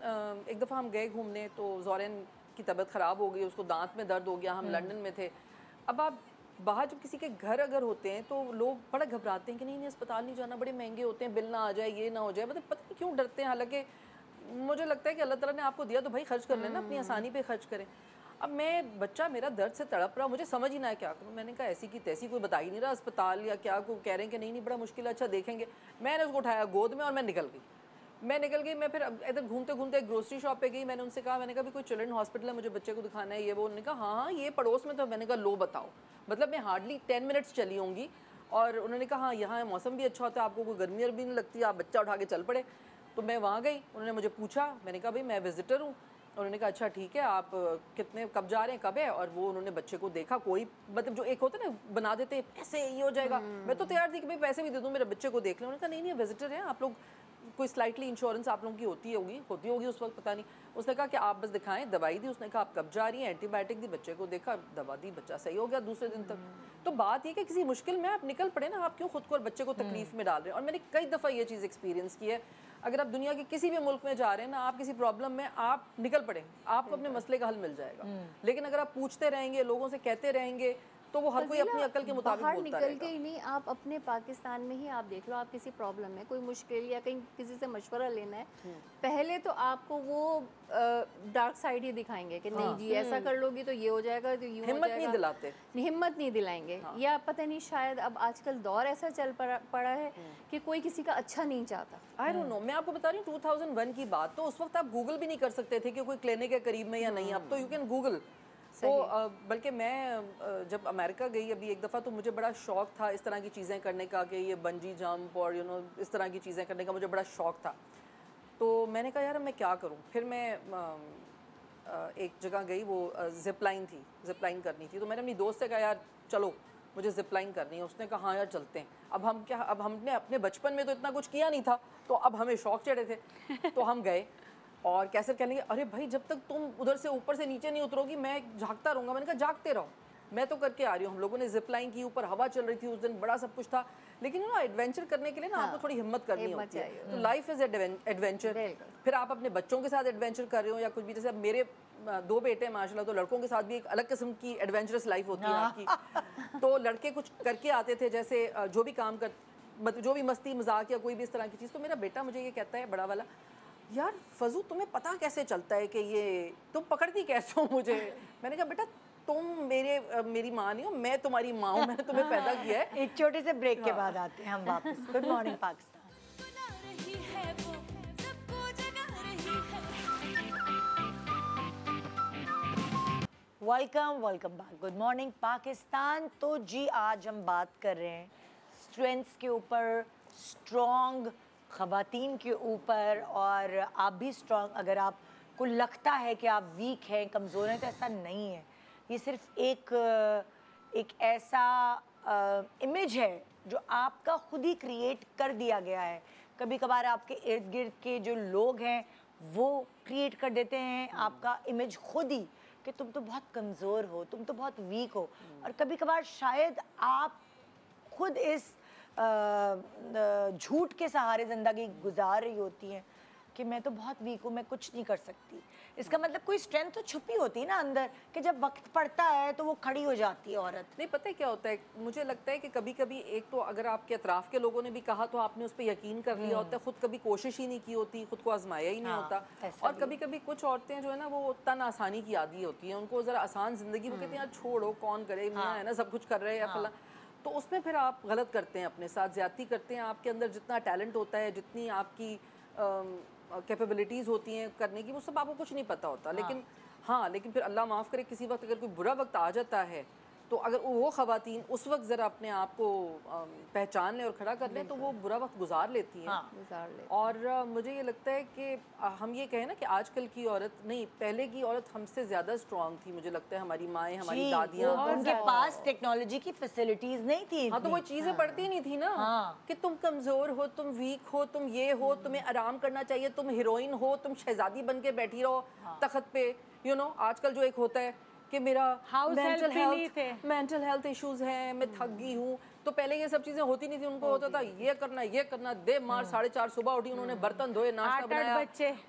B: एक दफ़ा हम गए घूमने, तो ज़ोरेन की तबीयत ख़राब हो गई, उसको दांत में दर्द हो गया, हम लंदन में थे। अब आप बाहर जब किसी के घर अगर होते हैं तो लोग बड़ा घबराते हैं कि नहीं अस्पताल नहीं जाना, बड़े महंगे होते हैं, बिल ना आ जाए, ये ना हो जाए, मतलब पता नहीं क्यों डरते हैं। हालांकि मुझे लगता है कि अल्लाह ताला ने आपको दिया तो भाई खर्च कर लेना, अपनी आसानी पे खर्च करें। अब मैं, बच्चा मेरा दर्द से तड़प रहा, मुझे समझ ही ना है क्या करूँ। मैंने कहा ऐसी की तैसी, कोई बता ही नहीं रहा अस्पताल या क्या, को कह रहे हैं कि नहीं बड़ा मुश्किल है, अच्छा देखेंगे। मैंने उसको उठाया गोद में और मैं निकल गई। मैं फिर इधर घूमते घूमते एक ग्रोसरी शॉप पे गई। मैंने उनसे कहा, मैंने कहा भी कोई चिल्ड्रन हॉस्पिटल है, मुझे बच्चे को दिखाना है, ये वो। उन्होंने कहा हाँ ये पड़ोस में। तो मैंने कहा लो बताओ, मतलब मैं हार्डली 10 मिनट्स चली होंगी। और उन्होंने कहा हाँ यहाँ मौसम भी अच्छा होता है, आपको कोई गर्मी भी नहीं लगती, आप बच्चा उठा के चल पड़े। तो मैं वहाँ गई, उन्होंने मुझे पूछा, मैंने कहा भाई मैं विजिटर हूँ। उन्होंने कहा अच्छा ठीक है, आप कितने कब जा रहे हैं, कब है। और वो उन्होंने बच्चे को देखा, कोई मतलब जो एक होता है ना बना देते पैसे ये हो जाएगा, मैं तो तैयार थी कि भाई पैसे भी दे दूँ, मेरे बच्चे को देख लें। उन्होंने कहा नहीं विजिटर हैं आप लोग, कोई स्लाइटली इंश्योरेंस आप लोगों की होती होगी उस वक्त, पता नहीं। उसने कहा कि आप बस दिखाएं, दवाई दी। उसने कहा आप कब जा रही हैं, एंटीबायोटिक दी, बच्चे को देखा, दवा दी, बच्चा सही हो गया दूसरे दिन तक। तो बात ये कि किसी मुश्किल में आप निकल पड़े ना, आप क्यों खुद को और बच्चे को तकलीफ में डाल रहे हैं। और मैंने कई दफ़ा ये चीज़ एक्सपीरियंस की है, अगर आप दुनिया के किसी भी मुल्क में जा रहे हैं ना, आप किसी प्रॉब्लम में आप निकल पड़े, आपको अपने मसले का हल मिल जाएगा। लेकिन अगर आप पूछते रहेंगे, लोगों से कहते रहेंगे, तो वो हर कोई अपनी अकल के मुताबिक बोलता रहेगा।
C: निकल के ही नहीं, आप अपने पाकिस्तान में ही आप देख लो, आप किसी प्रॉब्लम में, कोई मुश्किल या कहीं किसी से मशवरा लेना है, पहले तो आपको वो डार्क साइड ही दिखाएंगे कि नहीं जी ऐसा कर लोगी तो ये हो जाएगा, तो यूं
B: हिम्मत नहीं दिलाते,
C: हिम्मत नहीं दिलाएंगे। या पता नहीं, शायद अब आजकल दौर ऐसा चल पड़ा है कि कोई किसी का अच्छा नहीं चाहता।
B: आई डोंट नो, मैं आपको बता रही हूँ 2001 की बात, तो उस वक्त आप गूगल भी नहीं कर सकते थे कि कोई क्लिनिक है करीब में या नहीं। अब तो यू कैन गूगल। तो बल्कि मैं जब अमेरिका गई अभी एक दफ़ा, तो मुझे बड़ा शौक़ था इस तरह की चीज़ें करने का, कि ये बंजी जंप और इस तरह की चीज़ें करने का मुझे बड़ा शौक़ था। तो मैंने कहा यार मैं क्या करूं। फिर मैं एक जगह गई, वो ज़िप लाइन थी, ज़िप लाइन करनी थी। तो मैंने अपनी दोस्त से कहा यार चलो मुझे ज़िप लाइन करनी है। उसने कहा हाँ यार चलते हैं। अब हमने अपने बचपन में तो इतना कुछ किया नहीं था, तो अब हमें शौक़ चढ़े थे। तो हम गए और कैसे कहने लगे अरे भाई जब तक तुम उधर से ऊपर से नीचे नहीं उतरोगी मैं झांकता रहूँगा। मैंने कहा जागते रहो, मैं तो करके आ रही हूँ। हम लोगों ने जिप लाइन की, ऊपर हवा चल रही थी, उस दिन बड़ा सब कुछ था। लेकिन ना एडवेंचर करने के लिए ना आपको थोड़ी हिम्मत करनी होती है। तो लाइफ इज़ एडवेंचर। फिर आप अपने बच्चों के साथ एडवेंचर कर रहे हो या कुछ भी, जैसे अब मेरे 2 बेटे हैं माशाल्लाह, तो लड़कों के साथ भी एक अलग किस्म की एडवेंचरस लाइफ होती है आपकी। तो लड़के कुछ करके आते थे, जैसे जो भी काम कर, मतलब जो भी मस्ती मजाक या कोई भी इस तरह की चीज़। तो मेरा बेटा मुझे ये कहता है, बड़ा वाला, यार फजू तुम्हें पता कैसे चलता है कि ये तुम पकड़ती कैसे हो मुझे। मैंने कहा बेटा तुम मेरी माँ नहीं हो, मैं तुम्हारी माँ हूँ, मैंने तुम्हें पैदा किया है।
A: एक छोटे से ब्रेक के बाद आते हैं हम वापस। Good morning Pakistan. Welcome back. Good morning Pakistan. तो जी आज हम बात कर रहे हैं स्ट्रेंथ्स के ऊपर, स्ट्रॉन्ग ख़वातीन के ऊपर। और आप भी स्ट्रॉन्ग, अगर आपको लगता है कि आप वीक हैं, कमज़ोर हैं, तो ऐसा नहीं है। ये सिर्फ एक ऐसा इमेज है जो आपका खुद ही क्रिएट कर दिया गया है। कभी कभार आपके इर्द गिर्द के जो लोग हैं वो क्रिएट कर देते हैं आपका इमेज खुद ही कि तुम तो बहुत कमज़ोर हो, तुम तो बहुत वीक हो। और कभी कभार शायद आप खुद इस झूठ के सहारे ज़िंदगी गुजार रही होती हैं कि मैं तो बहुत वीक हूँ, मैं कुछ नहीं कर सकती। इसका मतलब कोई स्ट्रेंथ तो छुपी होती है ना अंदर, कि जब वक्त पड़ता है तो वो खड़ी हो जाती है औरत।
B: नहीं, पता है क्या होता है, मुझे लगता है कि कभी कभी एक तो अगर आपके अतराफ़ के लोगों ने भी कहा तो आपने उस पर यकीन कर लिया होता है, खुद कभी कोशिश ही नहीं की होती, खुद को आजमाया ही नहीं होता। और कभी कभी कुछ औरतें जो है ना वो तन आसानी की आदी होती हैं, उनको ज़रा आसान ज़िंदगी, वो कहती हैं यार छोड़ो, कौन करे, मियाँ है ना सब कुछ कर रहे हैं या फला। तो उसमें फिर आप गलत करते हैं, अपने साथ ज़्यादती करते हैं। आपके अंदर जितना टैलेंट होता है, जितनी आपकी कैपेबिलिटीज़ होती हैं करने की, वो सब आपको कुछ नहीं पता होता। लेकिन फिर अल्लाह माफ़ करे, किसी वक्त अगर कोई बुरा वक्त आ जाता है तो अगर वो ख़वातीन उस वक्त ज़रा अपने आप को पहचान लें और खड़ा कर लें तो वो बुरा वक्त गुजार लेती हैं। और मुझे ये लगता है कि हम ये कहें ना कि आजकल की औरत नहीं, पहले की औरत हमसे ज़्यादा स्ट्रॉन्ग थी। मुझे लगता है हमारी माएँ, हमारी दादियाँ,
A: उनके पास टेक्नोलॉजी की फैसिलिटीज़ नहीं थी।
B: हाँ, तो वो चीज़ें पड़ती नहीं थी ना कि तुम कमज़ोर हो, तुम वीक हो, तुम ये हो, तुम्हें आराम करना चाहिए, तुम हीरोइन हो, तुम शहजादी बन के बैठी रहो तख्त पे। यू नो, आजकल जो एक होता है कि मेरा मेंटल हेल्थ इश्यूज हैं, मैं थक गई हूँ। तो पहले ये सब चीजें होती नहीं थी, उनको होता था ये करना, दे मार 4:30 सुबह उठी, उन्होंने बर्तन धोए, नाश्ता बनाया,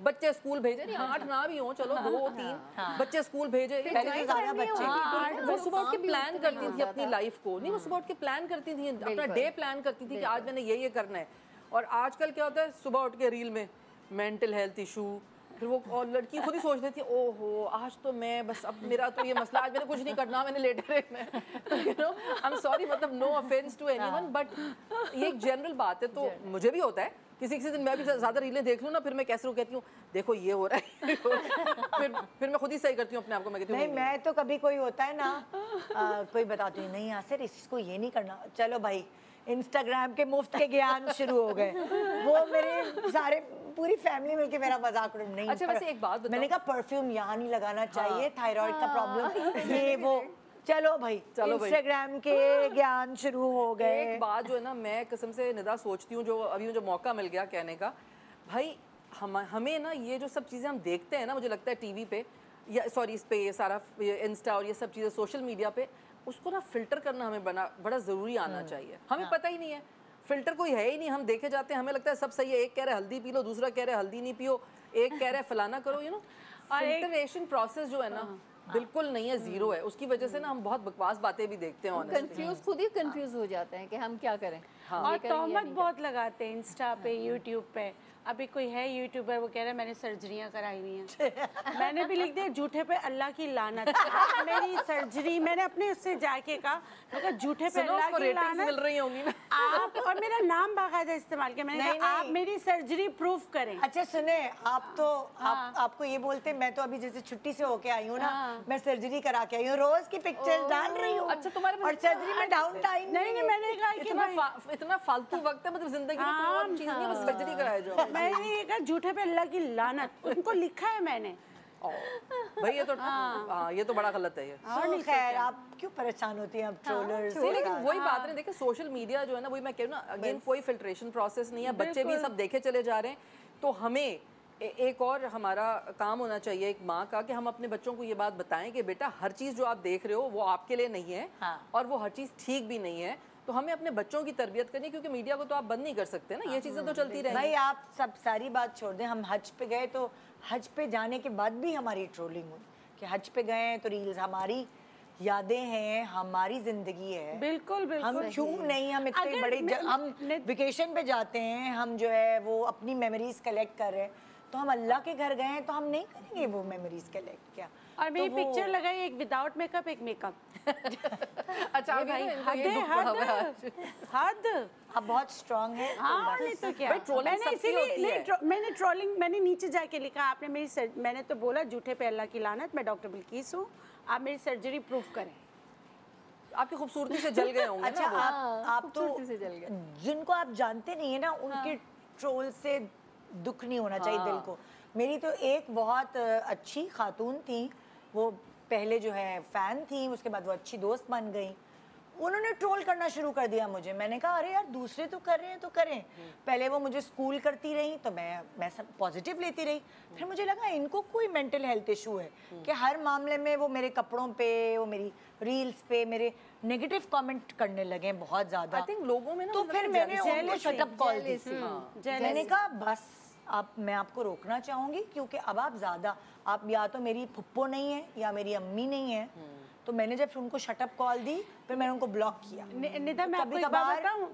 B: बच्चे स्कूल भेजे, नहीं 8 ना भी हो, चलो 2-3 बच्चे स्कूल भेजे। वो सुबह उठ के प्लान करती थी अपनी लाइफ को, नहीं वो सुबह उठ के प्लान करती थी, अपना डे प्लान करती थी कि आज मैंने ये करना है। और आजकल क्या होता है, सुबह उठ के रील में मेंटल हेल्थ इशू, फिर वो और लड़की खुद ही सोच रही थी ओहो आज तो मैं बस, अब मेरा तो ये मसला, आज मैंने कुछ नहीं करना, मैंने लेटे रहना। You know, I am sorry, मतलब no offence to anyone, but ये एक जनरल बात है। तो मुझे भी होता है, किसी दिन मैं भी ज़्यादा रीलें देख लूँ ना, फिर मैं कैसे कहती हूँ देखो ये हो रहा है फिर मैं खुद ही सही करती हूँ अपने आप को। मैं कहती हूँ
A: नहीं, मैं तो कभी कोई होता है ना कोई बताती हूँ नहीं यार इसको ये नहीं करना, चलो भाई इंस्टाग्राम के मुफ्त के ज्ञान शुरू हो गए। वो मेरे सारे पूरी फैमिली मिलके मेरा मजाक उड़ा। नहीं,
B: अच्छा वैसे एक बात बताओ,
A: मैंने कहा परफ्यूम यहाँ नहीं लगाना चाहिए, थायराइड का प्रॉब्लम, ये वो, चलो भाई इंस्टाग्राम के ज्ञान शुरू हो गए।
B: एक बात जो है ना, मैं कसम से निदा सोचती हूँ, जो अभी मुझे मौका मिल गया कहने का, भाई हमें ना ये जो सब चीज़ें हम देखते हैं ना, मुझे लगता है टीवी पे या सॉरी इस पे, ये सारा इंस्टा और ये सब चीज़ें सोशल मीडिया पे, उसको ना फिल्टर करना हमें बड़ा ज़रूरी आना चाहिए। हमें पता ही नहीं है, फिल्टर कोई है ही नहीं, हम देखे जाते हैं, हमें लगता है सब सही है। एक कह रहा है हल्दी पी लो, दूसरा कह रहा है हल्दी नहीं पियो, एक कह रहा है फलाना करो। यू नो, फिल्टरेशन प्रोसेस जो है ना बिल्कुल नहीं है, जीरो है। उसकी वजह से ना हम बहुत बकवास बातें भी देखते हैं,
C: कंफ्यूज, खुद ही कंफ्यूज हो जाते हैं कि हम क्या करें।
D: और तोहमत बहुत लगाते हैं इंस्टा पे, यूट्यूब पे। अभी कोई है यूट्यूबर, वो कह रहा है मैंने सर्जरियां कराई हुई हैं। मैंने भी लिख दिया झूठे पे अल्लाह की लानत। मेरी सर्जरी, मैंने अपने उससे जाके कहा झूठे पे अल्लाह की लानत
B: मिल रही होंगी ना
D: आप, और मेरा नाम बाकायदा इस्तेमाल किया। मैंने कहा आप मेरी सर्जरी प्रूफ करें।
A: अच्छा सुने, आप तो आपको ये बोलते, मैं तो अभी जैसे छुट्टी से होके आई हूँ ना, मैं सर्जरी करा के आई हूँ, रोज की पिक्चर डाल रही हूँ।
B: अच्छा तुम्हारे
A: और सर्जरी में डाउन टाइम
D: नहीं, मैंने कहा कि
B: इतना फालतू वक्त है, मतलब जिंदगी में कोई और चीज नहीं है, बस सर्जरी कराया जाओ।
D: मैंने ये कहा झूठे पे अल्लाह की लानत, उनको लिखा है मैंने।
B: भाई ये तो ये तो बड़ा गलत है ये।
A: और खैर आप क्यों परेशान होती हैं अब ट्रोलर्स से?
B: लेकिन वही बात नहीं, देखिए सोशल मीडिया जो है ना, वही मैं कह रही हूँ ना, अगेन कोई फिल्ट्रेशन प्रोसेस नहीं है, बच्चे भी सब देखे चले जा रहे हैं। तो हमें एक और हमारा काम होना चाहिए एक माँ का, कि हम अपने बच्चों को ये बात बताएं कि बेटा हर चीज़ जो आप देख रहे हो वो आपके लिए नहीं है, और वो हर चीज़ ठीक भी नहीं है। तो हमें अपने बच्चों की तरबियत करनी, क्योंकि मीडिया को तो आप बंद नहीं कर सकते ना, ये चीज़ें तो चलती रहेंगी।
A: भाई आप सब सारी बात छोड़ दें, हम हज पे गए तो हज पे जाने के बाद भी हमारी ट्रोलिंग हुई कि हज पे गए तो रील्स, हमारी यादें हैं, हमारी जिंदगी है।
D: बिल्कुल बिल्कुल,
A: हम क्यों नहीं, हम इतने बड़े हम वेकेशन पे जाते हैं, हम जो है वो अपनी मेमोरीज कलेक्ट कर रहे हैं, तो हम अल्लाह के घर गए हैं तो हम नहीं करेंगे वो मेमोरीज कलेक्ट क्या?
D: और मेरी पिक्चर लगाई एक विदाउट मेकअप, एक मेकअप।
B: अच्छा भाई
D: हद
A: अब बहुत स्ट्रांग है।
D: हाँ नहीं तो क्या, मैंने इसीलिए मैंने ट्रोलिंग, मैंने नीचे जाके लिखा, आपने मेरी मैंने तो बोला झूठे पे अल्लाह की लानत, मैं डॉक्टर बिल्किस हूँ, आप मेरी सर्जरी प्रूफ करें।
B: आपकी खूबसूरती से जल गए होंगे
A: अच्छा,
B: ना वो।
A: आप तो
C: खूबसूरती से जल गए।
A: जिनको आप जानते नहीं है ना, उनके ट्रोल से दुख नहीं होना चाहिए दिल को। मेरी तो एक बहुत अच्छी खातून थी, वो पहले जो है फ़ैन थी, उसके बाद वो अच्छी दोस्त बन गई। उन्होंने ट्रोल करना शुरू कर दिया मुझे। मैंने कहा अरे यार, दूसरे तो कर रहे हैं तो करें। पहले वो मुझे स्कूल करती रही तो मैं सब पॉजिटिव लेती रही। फिर मुझे लगा इनको कोई मेंटल हेल्थ इशू है कि हर मामले में वो मेरे कपड़ों पे, वो मेरी रील्स पे मेरे नेगेटिव कमेंट करने लगे बहुत ज़्यादा।
B: आई थिंक लोगों में ना,
A: तो फिर मैंने उनको शटअप कॉल दी। मैंने कहा बस मैं आपको रोकना चाहूँगी, क्योंकि अब आप ज़्यादा, आप या तो मेरी फुप्पो नहीं है या मेरी अम्मी नहीं है। तो मैंने जब उनको शटअप कॉल दी, फिर मैंने उनको ब्लॉक किया।
D: निदा, मैं आपको एक बात बताऊं,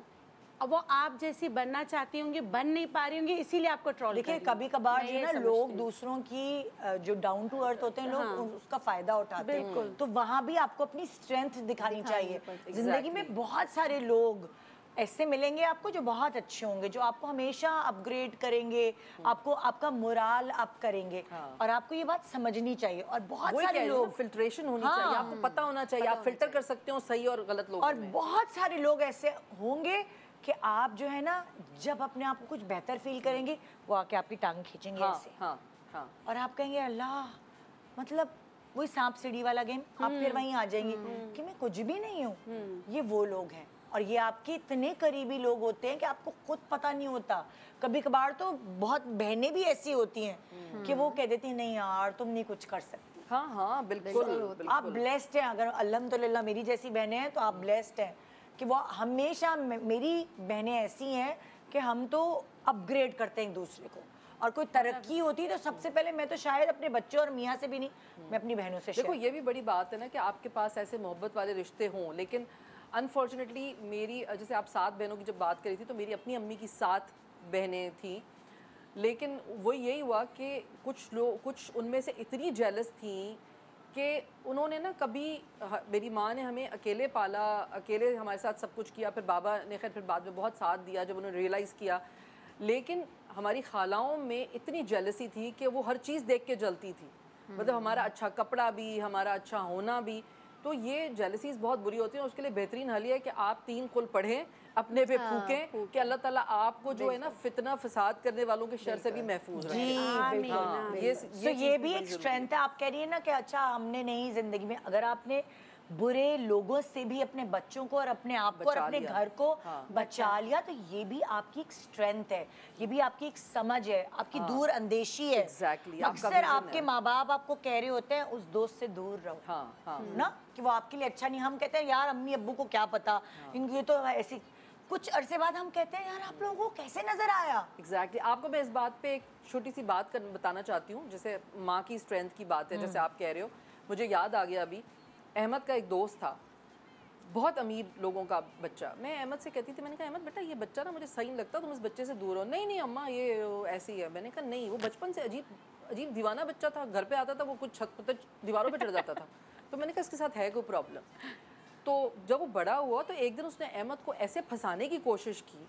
D: अब वो आप जैसी बनना चाहती होंगी, बन नहीं पा रही होंगी, इसीलिए आपको ट्रोल।
A: देखिए, कभी कभार जो ना लोग दूसरों की जो डाउन टू अर्थ होते हैं लोग, उसका फायदा उठाते हैं। तो वहाँ भी आपको अपनी स्ट्रेंथ दिखानी चाहिए। जिंदगी में बहुत सारे लोग ऐसे मिलेंगे आपको जो बहुत अच्छे होंगे, जो आपको हमेशा अपग्रेड करेंगे, आपको आपका मोराल अप करेंगे। और आपको ये बात समझनी चाहिए। और बहुत सारे लोग,
B: फिल्ट्रेशन होनी चाहिए, आपको पता होना चाहिए, आप फिल्टर कर सकते हो सही और गलत लोगों
A: और
B: में।
A: बहुत सारे लोग ऐसे होंगे कि आप जो है ना, जब अपने आप को कुछ बेहतर फील करेंगे, वो आके आपकी टांग खींचेंगे ऐसे। और आप कहेंगे अल्लाह, मतलब वही सांप सीढ़ी वाला गेम, आप फिर वहीं आ जाएंगे कि मैं कुछ भी नहीं हूँ। ये वो लोग हैं, और ये आपके इतने करीबी लोग होते हैं कि आपको खुद पता नहीं होता। कभी कभार तो बहुत बहनें भी ऐसी होती हैं कि वो कह देती हैं नहीं यार, तुम नहीं कुछ कर सकती।
B: हाँ, बिल्कुल।
A: आप ब्लेस्ड हैं, अगर अल्हम्दुलिल्लाह मेरी जैसी बहनें हैं तो आप ब्लेस्ड हैं कि वो हमेशा, मेरी बहनें ऐसी हैं कि हम तो अपग्रेड करते हैं एक दूसरे को। और कोई तरक्की होती है तो सबसे पहले मैं तो शायद अपने बच्चों और मियाँ से भी नहीं, मैं अपनी बहनों से।
B: देखो, ये भी बड़ी बात है ना कि आपके पास ऐसे मोहब्बत वाले रिश्ते हों, लेकिन अनफॉर्चुनेटली मेरी, जैसे आप 7 बहनों की जब बात करी थी, तो मेरी अपनी अम्मी की 7 बहनें थीं, लेकिन वो यही हुआ कि कुछ उनमें से इतनी जेलस थीं कि उन्होंने ना कभी, मेरी माँ ने हमें अकेले पाला, अकेले हमारे साथ सब कुछ किया, फिर बाबा ने खैर फिर बाद में बहुत साथ दिया जब उन्होंने रियलाइज़ किया, लेकिन हमारी खालाओं में इतनी जेलसी थी कि वो हर चीज़ देख के जलती थी। मतलब हमारा अच्छा कपड़ा भी, हमारा अच्छा होना भी। तो ये जेलसीज बहुत बुरी होती है। उसके लिए बेहतरीन हल है कि आप 3 कुल पढ़ें, अपने पे फूकें कि अल्लाह ताला आपको जो है ना फितना फसाद करने वालों के शर से भी महफूज रखे।
A: ये भी एक स्ट्रेंथ है। आप कह रही है ना कि अच्छा हमने नहीं, जिंदगी में अगर आपने बुरे लोगों से भी अपने बच्चों को और अपने आप को और अपने घर को बचा लिया, तो ये भी आपकी एक स्ट्रेंथ है, ये भी आपकी एक समझ है, आपकी दूर अंदेशी है। अक्सर आपके माँ बाप आपको कह रहे होते हैं उस दोस्त से दूर रहो, ना कि वो आपके लिए अच्छा नहीं। हम कहते हैं यार अम्मी अब्बू को क्या पता, इनकी तो ऐसी। कुछ अरसे बाद हम कहते हैं यार आप लोगों को कैसे नजर आया।
B: एग्जैक्टली। आपको मैं इस बात पे एक छोटी सी बात बताना चाहती हूँ। जैसे माँ की स्ट्रेंथ की बात है, जैसे आप कह रहे हो, मुझे याद आ गया अभी, अहमद का एक दोस्त था, बहुत अमीर लोगों का बच्चा। मैं अहमद से कहती थी, मैंने कहा अहमद बेटा ये बच्चा ना मुझे सही नहीं लगता, तुम इस बच्चे से दूर हो। नहीं अम्मा ये ऐसी है। मैंने कहा नहीं, वो बचपन से अजीब दीवाना बच्चा था, घर पे आता था वो कुछ छत पर दीवारों पे चढ़ जाता था। तो मैंने कहा इसके साथ है कोई प्रॉब्लम। तो जब वो बड़ा हुआ तो एक दिन उसने अहमद को ऐसे फंसाने की कोशिश की।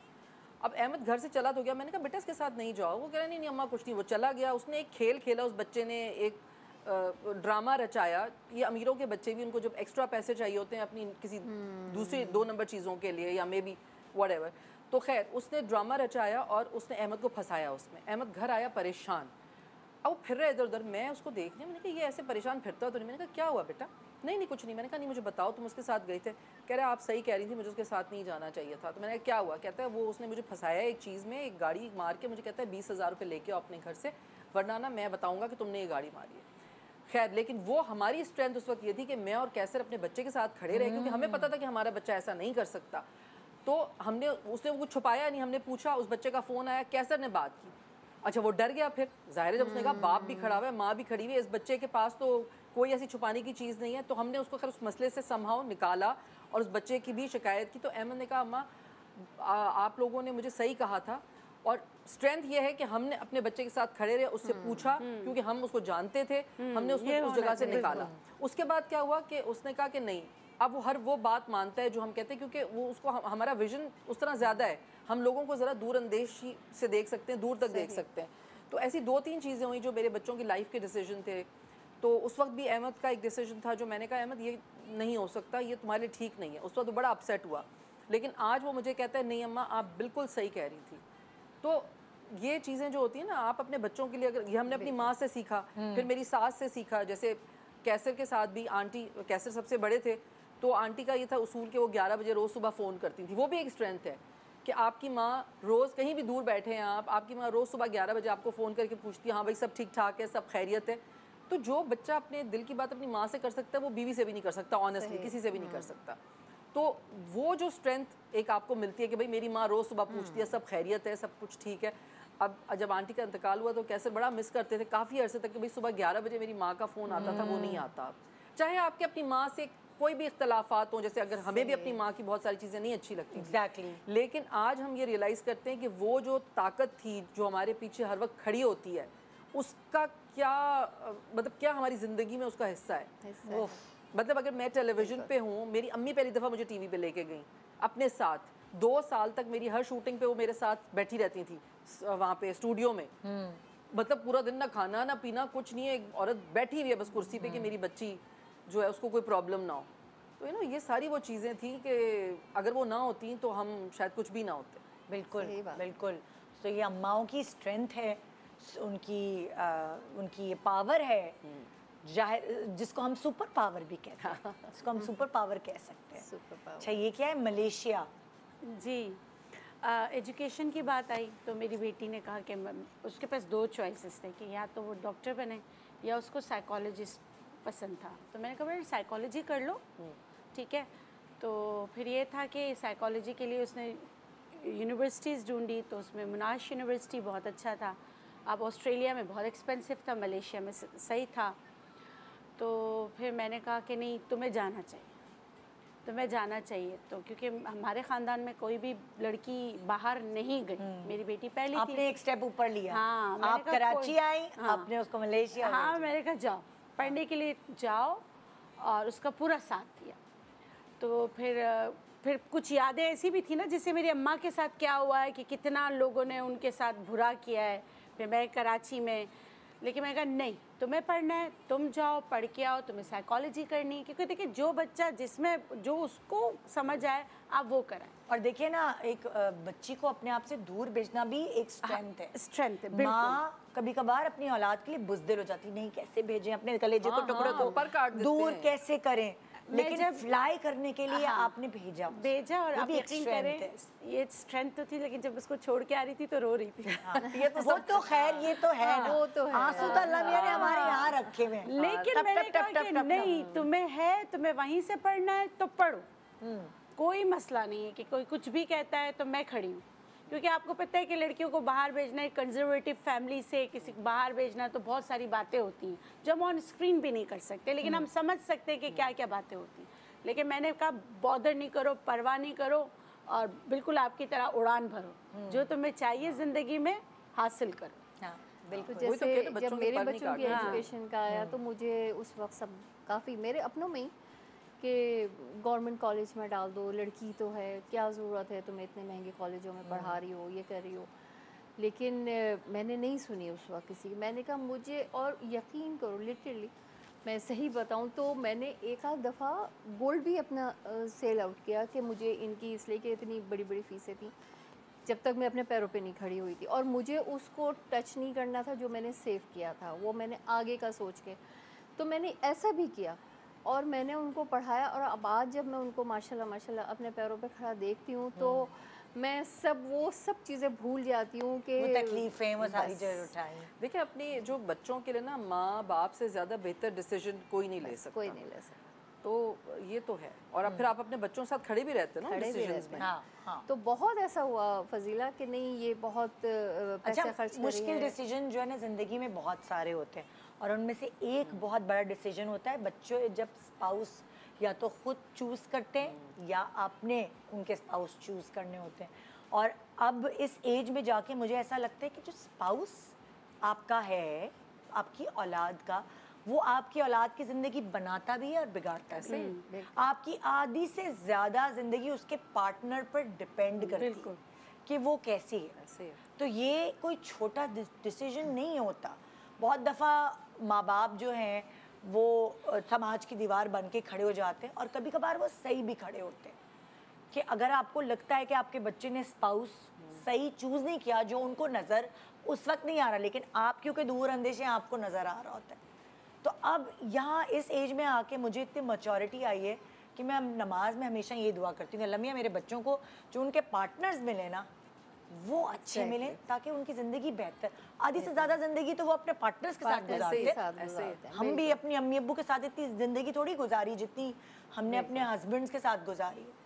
B: अब अहमद घर से चला तो गया। मैंने कहा बेटा इसके साथ नहीं जाओ। वो कह रहा नहीं अम्मा कुछ नहीं। वो चला गया। उसने एक खेल खेला, उस बच्चे ने एक ड्रामा रचाया। ये अमीरों के बच्चे भी, उनको जब एक्स्ट्रा पैसे चाहिए होते हैं अपनी किसी दूसरी 2 नंबर चीज़ों के लिए या मे बी व्हाटएवर, तो खैर उसने ड्रामा रचाया और उसने अहमद को फंसाया उसमें। अहमद घर आया परेशान, अब वो फिर रहा इधर उधर। मैं उसको देख रही, मैंने कहा ये ऐसे परेशान फिरता तो नहीं। मैंने कहा क्या हुआ बेटा? नहीं कुछ नहीं। मैंने कहा नहीं मुझे बताओ, तुम उसके साथ गए थे? कह रहे आप सही कह रही थी, मुझे उसके साथ नहीं जाना चाहिए था। तो मैंने कहा क्या हुआ? कहता है वो उसने मुझे फंसाया एक चीज़ में, एक गाड़ी मार के मुझे कहता है 20,000 रुपये लेके आओ अपने घर से, वरना ना मैं बताऊँगा कि तुमने ये गाड़ी मारी है। खैर, लेकिन वो हमारी स्ट्रेंथ उस वक्त ये थी कि मैं और कैसर अपने बच्चे के साथ खड़े रहे, क्योंकि हमें पता था कि हमारा बच्चा ऐसा नहीं कर सकता। तो हमने, उसने वो कुछ छुपाया नहीं, हमने पूछा, उस बच्चे का फ़ोन आया, कैसर ने बात की। अच्छा वो डर गया। फिर जाहिर है जब उसने कहा बाप भी खड़ा हुआ है, माँ भी खड़ी हुई है, इस बच्चे के पास तो कोई ऐसी छुपाने की चीज़ नहीं है, तो हमने उसको खैर उस मसले से समहाउ निकाला और उस बच्चे की भी शिकायत की। तो अहमद ने कहा अम्मा आप लोगों ने मुझे सही कहा था, और स्ट्रेंथ ये है कि हमने अपने बच्चे के साथ खड़े रहे, उससे पूछा, क्योंकि हम उसको जानते थे, हमने उसको उस जगह से निकाला। उसके बाद क्या हुआ कि उसने कहा कि नहीं, अब वो हर वो बात मानता है जो हम कहते हैं, क्योंकि वो उसको हमारा विजन उस तरह ज़्यादा है, हम लोगों को ज़रा दूर अंदेशी से देख सकते हैं, दूर तक देख सकते हैं। तो ऐसी 2-3 चीज़ें हुई जो मेरे बच्चों की लाइफ के डिसीजन थे। तो उस वक्त भी अहमद का एक डिसीजन था जो मैंने कहा अहमद ये नहीं हो सकता, ये तुम्हारे लिए ठीक नहीं है। उस वक्त बड़ा अपसेट हुआ, लेकिन आज वो मुझे कहता है नहीं अम्मा आप बिल्कुल सही कह रही थी। तो ये चीज़ें जो होती हैं ना, आप अपने बच्चों के लिए, अगर ये हमने अपनी माँ से सीखा, फिर मेरी सास से सीखा, जैसे कैसर के साथ भी आंटी, कैसर सबसे बड़े थे तो आंटी का ये था उसूल कि वो 11 बजे रोज़ सुबह फ़ोन करती थी। वो भी एक स्ट्रेंथ है कि आपकी माँ रोज़ कहीं भी दूर बैठे हैं आप, आपकी माँ रोज़ सुबह 11 बजे आपको फ़ोन करके पूछती है हाँ भाई सब ठीक ठाक है, सब खैरियत है। तो जो बच्चा अपने दिल की बात अपनी माँ से कर सकता है वो बीवी से भी नहीं कर सकता, ऑनेस्टली किसी से भी नहीं कर सकता। तो वो जो स्ट्रेंथ एक आपको मिलती है कि भाई मेरी माँ रोज़ सुबह पूछती है सब खैरियत है, सब कुछ ठीक है। अब जब आंटी का इंतकाल हुआ तो कैसे बड़ा मिस करते थे काफ़ी अर्से तक कि भाई सुबह 11 बजे मेरी माँ का फ़ोन आता था, वो नहीं आता। चाहे आपके अपनी माँ से कोई भी इख्तलाफात हों, जैसे अगर हमें भी अपनी माँ की बहुत सारी चीज़ें नहीं अच्छी लगती
A: एग्जैक्टली,
B: लेकिन आज हम ये रियलाइज़ करते हैं कि वो जो ताकत थी जो हमारे पीछे हर वक्त खड़ी होती है, उसका क्या मतलब क्या हमारी ज़िंदगी में उसका हिस्सा है। मतलब अगर मैं टेलीविज़न पे हूँ, मेरी अम्मी पहली दफ़ा मुझे टीवी पे लेके गई अपने साथ, 2 साल तक मेरी हर शूटिंग पे वो मेरे साथ बैठी रहती थी वहाँ पे स्टूडियो में। मतलब पूरा दिन ना खाना ना पीना कुछ नहीं है, एक औरत बैठी हुई है बस कुर्सी पे कि मेरी बच्ची जो है उसको कोई प्रॉब्लम ना हो। तो ये सारी वो चीज़ें थी कि अगर वो ना होती तो हम शायद कुछ भी ना होते।
A: बिल्कुल बिल्कुल। तो ये अम्माओं की स्ट्रेंथ है, उनकी ये पावर है, जिसको हम सुपर पावर भी कहते हैं, जिसको हम सुपर पावर कह सकते हैं।
C: Super power.
A: अच्छा, ये क्या है मलेशिया?
D: जी, एजुकेशन की बात आई तो मेरी बेटी ने कहा कि उसके पास 2 चॉइसेस थे कि या तो वो डॉक्टर बने या उसको साइकोलॉजिस्ट पसंद था। तो मैंने कहा बेटा साइकोलॉजी कर लो, ठीक है। तो फिर ये था कि साइकोलॉजी के लिए उसने यूनिवर्सिटीज़ ढूंढी, तो उसमें मोनाश यूनिवर्सिटी बहुत अच्छा था। अब ऑस्ट्रेलिया में बहुत एक्सपेंसिव था, मलेशिया में सही था। तो फिर मैंने कहा कि नहीं तुम्हें जाना चाहिए, तुम्हें जाना चाहिए। तो क्योंकि हमारे ख़ानदान में कोई भी लड़की बाहर नहीं गई, मेरी बेटी पहली थी।
A: आपने एक स्टेप ऊपर लिया।
D: हाँ,
A: आप कराची आई, आपने उसको मलेशिया।
D: हाँ, मैंने कहा जाओ पढ़ने के लिए जाओ, और उसका पूरा साथ दिया। तो फिर कुछ यादें ऐसी भी थी ना, जैसे मेरी अम्मा के साथ क्या हुआ है कि कितना लोगों ने उनके साथ बुरा किया है। फिर मैं कराची में, लेकिन मैंने कहा नहीं तुम्हें पढ़ना है, तुम जाओ पढ़ के आओ, तुम्हें साइकोलॉजी करनी है। क्योंकि देखिए जो बच्चा जिसमें जो उसको समझ आए आप वो कराएं।
A: और देखिए ना, एक बच्ची को अपने आप से दूर भेजना भी एक स्ट्रेंथ है।
D: स्ट्रेंथ है,
A: माँ कभी कभार अपनी औलाद के लिए बुज़दिल हो जाती, नहीं कैसे भेजें अपने कलेजे को, टुकड़ों को दूर कैसे करें, लेकिन जब फ्लाई करने के लिए आपने भेजा
D: और आप यकीन करें ये स्ट्रेंथ तो थी, लेकिन जब उसको छोड़ के आ रही थी तो रो रही थी।
A: ये तो वो तो खैर ये तो है ना,
C: वो तो है,
A: आंसू तो अल्लाह मियां ने हमारे यहाँ रखे हुए हैं।
D: लेकिन मैंने कहा कि नहीं तुम्हें वहीं से पढ़ना है तो पढ़ो, कोई मसला नहीं है कि कोई कुछ भी कहता है तो मैं खड़ी हूँ। क्योंकि आपको पता है कि लड़कियों को बाहर भेजना है, कंजर्वेटिव फैमिली से किसी को बाहर भेजना तो बहुत सारी बातें होती हैं जो हम ऑन स्क्रीन भी नहीं कर सकते, लेकिन हम समझ सकते हैं कि क्या क्या बातें होती हैं। लेकिन मैंने कहा बॉदर नहीं करो, परवाह नहीं करो, और बिल्कुल आपकी तरह उड़ान भरो, जो तुम्हें चाहिए ज़िंदगी में हासिल करो।
A: हाँ बिल्कुल।
C: तो जैसे जब मेरे बच्चों की एजुकेशन का आया तो मुझे उस वक्त सब काफ़ी मेरे अपनों में ही कि गवर्नमेंट कॉलेज में डाल दो, लड़की तो है, क्या ज़रूरत है तुम्हें इतने महंगे कॉलेजों में पढ़ा रही हो, ये कर रही हो। लेकिन मैंने नहीं सुनी उस वक्त किसी की। मैंने कहा मुझे, और यकीन करो लिटरली मैं सही बताऊं तो मैंने एक आध दफ़ा गोल्ड भी अपना सेल आउट किया कि मुझे इनकी, इसलिए कि इतनी बड़ी बड़ी फ़ीसें थी जब तक मैं अपने पैरों पे नहीं खड़ी हुई थी, और मुझे उसको टच नहीं करना था जो मैंने सेव किया था, वो मैंने आगे का सोच के, तो मैंने ऐसा भी किया और मैंने उनको पढ़ाया। और अब आज जब मैं उनको माशाल्लाह अपने पैरों पे खड़ा देखती हूँ तो मैं वो सब चीज़ें भूल जाती हूँ कि
A: वो तकलीफें वो सारी चीज़ें उठाई।
B: देखिए अपने जो बच्चों के लिए ना माँ बाप से ज़्यादा बेहतर डिसीजन कोई नहीं ले सकता,
C: कोई नहीं ले सकता।
B: तो ये तो है। और अब फिर आप अपने बच्चों के साथ खड़े भी रहते हैं ना डिसीजंस में।
A: हाँ, हाँ।
C: तो बहुत ऐसा हुआ फजीला कि नहीं ये बहुत पैसे खर्च कर रही है।
A: मुश्किल डिसीजन जो है ना ज़िंदगी में बहुत सारे होते हैं, और उनमें से एक बहुत बड़ा डिसीजन होता है बच्चों जब स्पाउस या तो खुद चूज़ करते हैं या आपने उनके स्पाउस चूज़ करने होते हैं। और अब इस एज में जाके मुझे ऐसा लगता है कि जो स्पाउस आपका है, आपकी औलाद का, वो आपकी औलाद की ज़िंदगी बनाता भी है और बिगाड़ता भी है। आपकी आधी से ज़्यादा ज़िंदगी उसके पार्टनर पर डिपेंड करती है कि वो कैसी है। तो ये कोई छोटा डिसीजन नहीं होता। बहुत दफ़ा माँ बाप जो हैं वो समाज की दीवार बन के खड़े हो जाते हैं, और कभी कभार वो सही भी खड़े होते हैं कि अगर आपको लगता है कि आपके बच्चे ने स्पाउस सही चूज़ नहीं किया, जो उनको नज़र उस वक्त नहीं आ रहा, लेकिन आप क्योंकि दूर अंदेशे आपको नज़र आ रहा होता है। तो अब यहाँ इस एज में आके मुझे इतनी मैच्योरिटी आई है कि मैं नमाज में हमेशा ये दुआ करती हूँ कि अल्लाह मियां मेरे बच्चों को जो उनके पार्टनर्स मिले ना वो अच्छे मिले, ताकि उनकी ज़िंदगी बेहतर, आधी से ज़्यादा ज़िंदगी तो वो अपने पार्टनर्स के साथ गुजारते हैं। हम भी अपनी अम्मी अब्बू के साथ इतनी ज़िंदगी थोड़ी गुजारी जितनी हमने अपने हस्बैंड्स के साथ गुजारी है।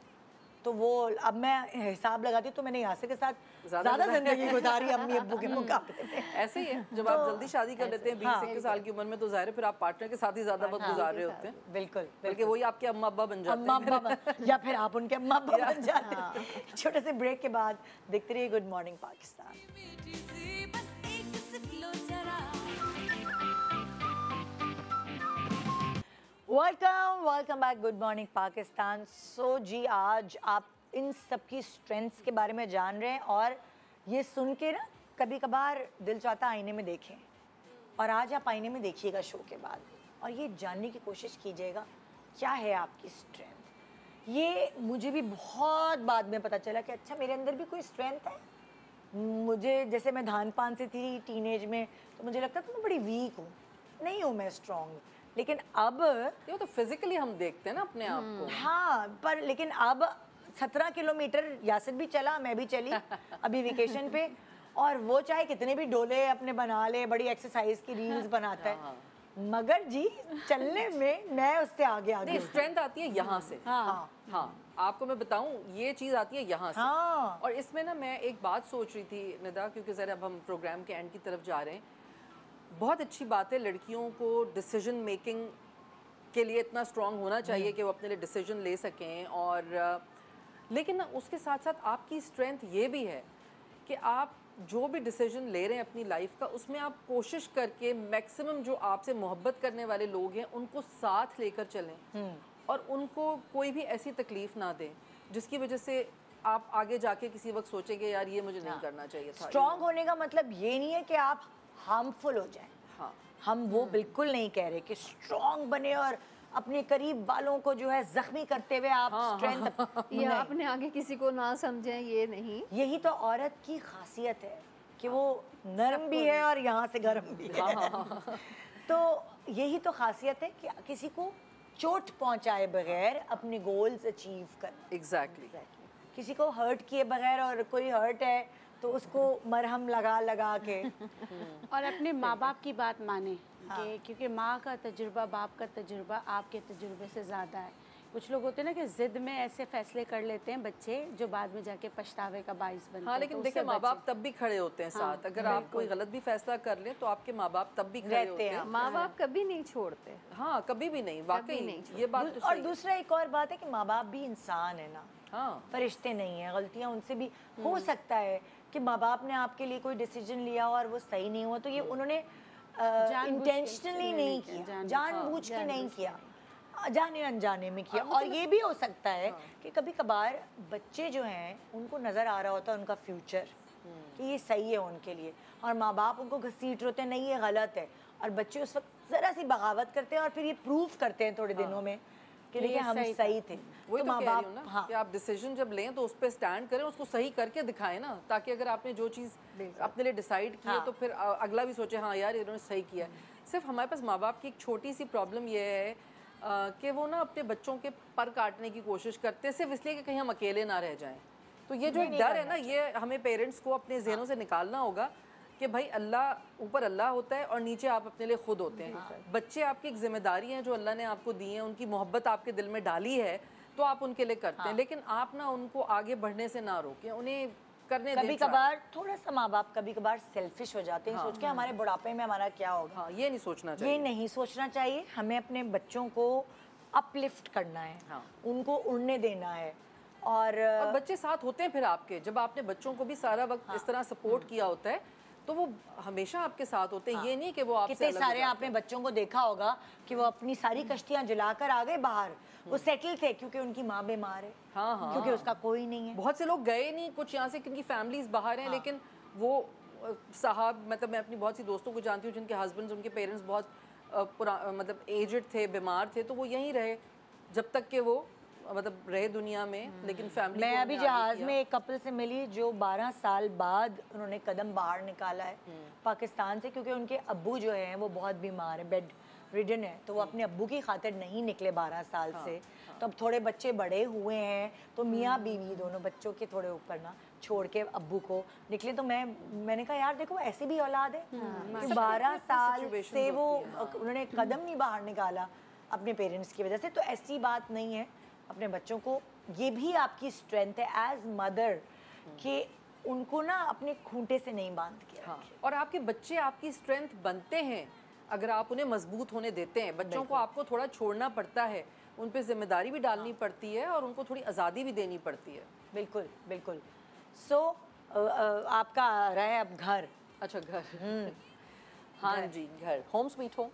A: तो वो अब मैं हिसाब लगाती हूँ तो मैंने यासिर के साथ ज़्यादा ज़िंदगी गुजारी अम्मी अब्बू के मुकाबले में।
B: ऐसे ही है, जब आप जल्दी शादी कर लेते हैं 20-21 साल की उम्र में, तो ज़ाहिर है फिर आप पार्टनर के साथ ही ज़्यादा वक्त गुजार रहे होते हैं।
A: बिल्कुल,
B: बल्कि वही आपके अम्मा अब्बा बन जाते
A: हैं, अम्मा अब्बा या फिर आप उनके अम्मा अब्बा बन जाते हैं। छोटे से ब्रेक के बाद देखते रहिए good morning Pakistan. Welcome back, good morning Pakistan. So जी, आज आप इन सब की स्ट्रेंथ्स के बारे में जान रहे हैं, और ये सुन के ना कभी कभार दिल चाहता आईने में देखें, और आज आप आईने में देखिएगा शो के बाद, और ये जानने की कोशिश कीजिएगा क्या है आपकी स्ट्रेंथ। ये मुझे भी बहुत बाद में पता चला कि अच्छा मेरे अंदर भी कोई स्ट्रेंथ है। मुझे जैसे मैं धान पान से थी टीनेज में, तो मुझे लगता था मैं बड़ी वीक हूँ, नहीं हूँ मैं स्ट्रॉन्ग, लेकिन अब
B: ये तो फिजिकली हम देखते हैं ना अपने आप को।
A: हाँ, पर लेकिन अब 17 किलोमीटर यासिर भी चला, मैं भी चली अभी वेकेशन पे, और वो चाहे कितने भी डोले अपने बना ले, बड़ी एक्सरसाइज की रील्स बनाता है, मगर जी चलने में मैं उससे आगे
B: स्ट्रेंथ आती है यहाँ से।
A: हाँ
B: हाँ, आपको मैं बताऊं, ये चीज़ आती है यहाँ से।
A: हाँ।
B: और इसमें ना मैं एक बात सोच रही थी निदा, क्योंकि ज़रा अब हम प्रोग्राम के एंड की तरफ जा रहे हैं। बहुत अच्छी बात है, लड़कियों को डिसीजन मेकिंग के लिए इतना स्ट्रांग होना चाहिए कि वो अपने लिए डिसीजन ले सकें, और लेकिन ना उसके साथ साथ आपकी स्ट्रेंथ ये भी है कि आप जो भी डिसीजन ले रहे हैं अपनी लाइफ का, उसमें आप कोशिश करके मैक्सिमम जो आपसे मोहब्बत करने वाले लोग हैं उनको साथ लेकर चलें, और उनको कोई भी ऐसी तकलीफ़ ना दें जिसकी वजह से आप आगे जाके किसी वक्त सोचेंगे यार ये मुझे नहीं करना चाहिए था।
A: स्ट्रांग होने का मतलब ये नहीं है कि आप हार्मफुल हो जाएं।
B: हाँ,
A: हम वो बिल्कुल नहीं कह रहे कि स्ट्रांग बने और अपने करीब वालों को जो है जख्मी करते हुए आप स्ट्रेंथ
C: या अपने आगे किसी को ना समझें, ये नहीं।
A: यही तो औरत की खासियत है कि वो नरम भी है और यहाँ से गर्म भी है। तो यही तो खासियत है कि किसी को चोट पहुंचाए बगैर अपने गोल्स अचीव करना।
B: एग्जैक्टली।
A: किसी को हर्ट किए बगैर, और कोई हर्ट है तो उसको मरहम लगा के
D: और अपने माँ बाप की बात माने। हाँ। क्योंकि माँ का तजुर्बा, बाप का तजुर्बा आपके तजुर्बे से ज़्यादा है। कुछ लोग होते हैं ना कि ज़िद में ऐसे फैसले कर लेते हैं बच्चे जो बाद में जाके पछतावे का बाइस बनते हैं।
B: हाँ, लेकिन देखिए माँ बाप तब भी खड़े होते हैं साथ। अगर आप कोई गलत भी फैसला कर लें तो आपके माँ बाप तब भी खड़े होते हैं।
C: माँ बाप कभी नहीं छोड़ते।
B: हाँ, कभी भी नहीं, वाकई नहीं, ये बात तो।
A: और दूसरा एक और बात है कि माँ बाप भी इंसान है ना,
B: हाँ,
A: फरिश्ते नहीं है, गलतियाँ उनसे भी हो सकता है कि माँ बाप ने आपके लिए कोई डिसीजन लिया और वो सही नहीं हुआ, तो ये उन्होंने इंटेंशनली नहीं किया, जानबूझ के नहीं किया, जाने अनजाने में किया। और ये भी हो सकता है कि कभी कभार बच्चे जो हैं उनको नज़र आ रहा होता है उनका फ्यूचर कि ये सही है उनके लिए, और माँ बाप उनको घसीट होते हैं नहीं ये गलत है, और बच्चे उस वक्त ज़रा सी बगावत करते हैं और फिर ये प्रूफ करते हैं थोड़े दिनों में कि देखिए हम सही थे।
B: वही तो माँ बाप ना, हाँ, कि आप डिसीजन जब लें तो उस पर स्टैंड करें, उसको सही करके दिखाएं ना, ताकि अगर आपने जो चीज़ अपने लिए डिसाइड की है तो फिर अगला भी सोचे हाँ यार इन्होंने सही किया। सिर्फ हमारे पास माँ बाप की एक छोटी सी प्रॉब्लम ये है कि वो ना अपने बच्चों के पर काटने की कोशिश करते हैं, सिर्फ इसलिए कि कहीं हम अकेले ना रह जाएं। तो ये जो एक डर है ना, ये हमें पेरेंट्स को अपने ज़हनों से निकालना होगा कि भाई अल्लाह, ऊपर अल्लाह होता है और नीचे आप अपने लिए खुद होते हैं। बच्चे आपकी एक जिम्मेदारी है जो अल्लाह ने आपको दी है, उनकी मोहब्बत आपके दिल में डाली है तो आप उनके लिए करते हैं, लेकिन आप ना उनको आगे बढ़ने से ना रोकें, उन्हें करने दें।
A: कभी कभार थोड़ा सा माँ बाप कभी कभार सेल्फिश हो जाते हैं, सोच के हमारे बुढ़ापे में हमारा क्या होगा।
B: हाँ, ये नहीं सोचना चाहिए,
A: ये नहीं सोचना चाहिए। हमें अपने बच्चों को अपलिफ्ट करना है, उनको उड़ने देना है, और
B: बच्चे साथ होते हैं फिर आपके। जब आपने बच्चों को भी सारा वक्त इस तरह सपोर्ट किया होता है तो वो हमेशा आपके साथ होते हैं। ये नहीं कि वो आपसे
A: कितने सारे आपने बच्चों को देखा होगा कि वो अपनी सारी कश्तियां जलाकर आ गए बाहर, वो सेटल थे क्योंकि उनकी माँ बीमार है, क्योंकि उसका कोई नहीं है।
B: बहुत से लोग गए नहीं, कुछ यहाँ से जिनकी फैमिलीज बाहर हैं, लेकिन वो साहब, मतलब मैं अपनी बहुत सी दोस्तों को जानती हूँ जिनके हस्बैंड्स, उनके पेरेंट्स बहुत मतलब एजड थे, बीमार थे, तो वो यहीं रहे जब तक कि वो मतलब रहे दुनिया में। लेकिन फैमिली
A: मैं अभी जहाज में एक कपल से मिली जो 12 साल बाद उन्होंने कदम बाहर निकाला है पाकिस्तान से, क्योंकि उनके अब्बू जो हैं वो बहुत बीमार है, बेड रिडन है, तो वो अपने अब्बू की खातिर नहीं निकले 12 साल से। तो अब थोड़े बच्चे बड़े हुए हैं तो मियाँ बीवी दोनों बच्चों के थोड़े ऊपर ना छोड़ के अब्बू को निकले। तो मैंने कहा यार देखो ऐसी भी औलाद है कि 12 साल से वो उन्होंने कदम नहीं बाहर निकाला अपने पेरेंट्स की वजह से। तो ऐसी बात नहीं है, अपने बच्चों को, ये भी आपकी स्ट्रेंथ है एज मदर कि उनको ना अपने खूंटे से नहीं बांध के।
B: हाँ, और आपके बच्चे आपकी स्ट्रेंथ बनते हैं अगर आप उन्हें मजबूत होने देते हैं। बच्चों को आपको थोड़ा छोड़ना पड़ता है, उन पे जिम्मेदारी भी डालनी पड़ती है और उनको थोड़ी आज़ादी भी देनी पड़ती है।
A: बिल्कुल बिल्कुल। सो आपका आ रहा है अब घर।
B: अच्छा, घर। हाँ जी, घर, होम स्वीट होम।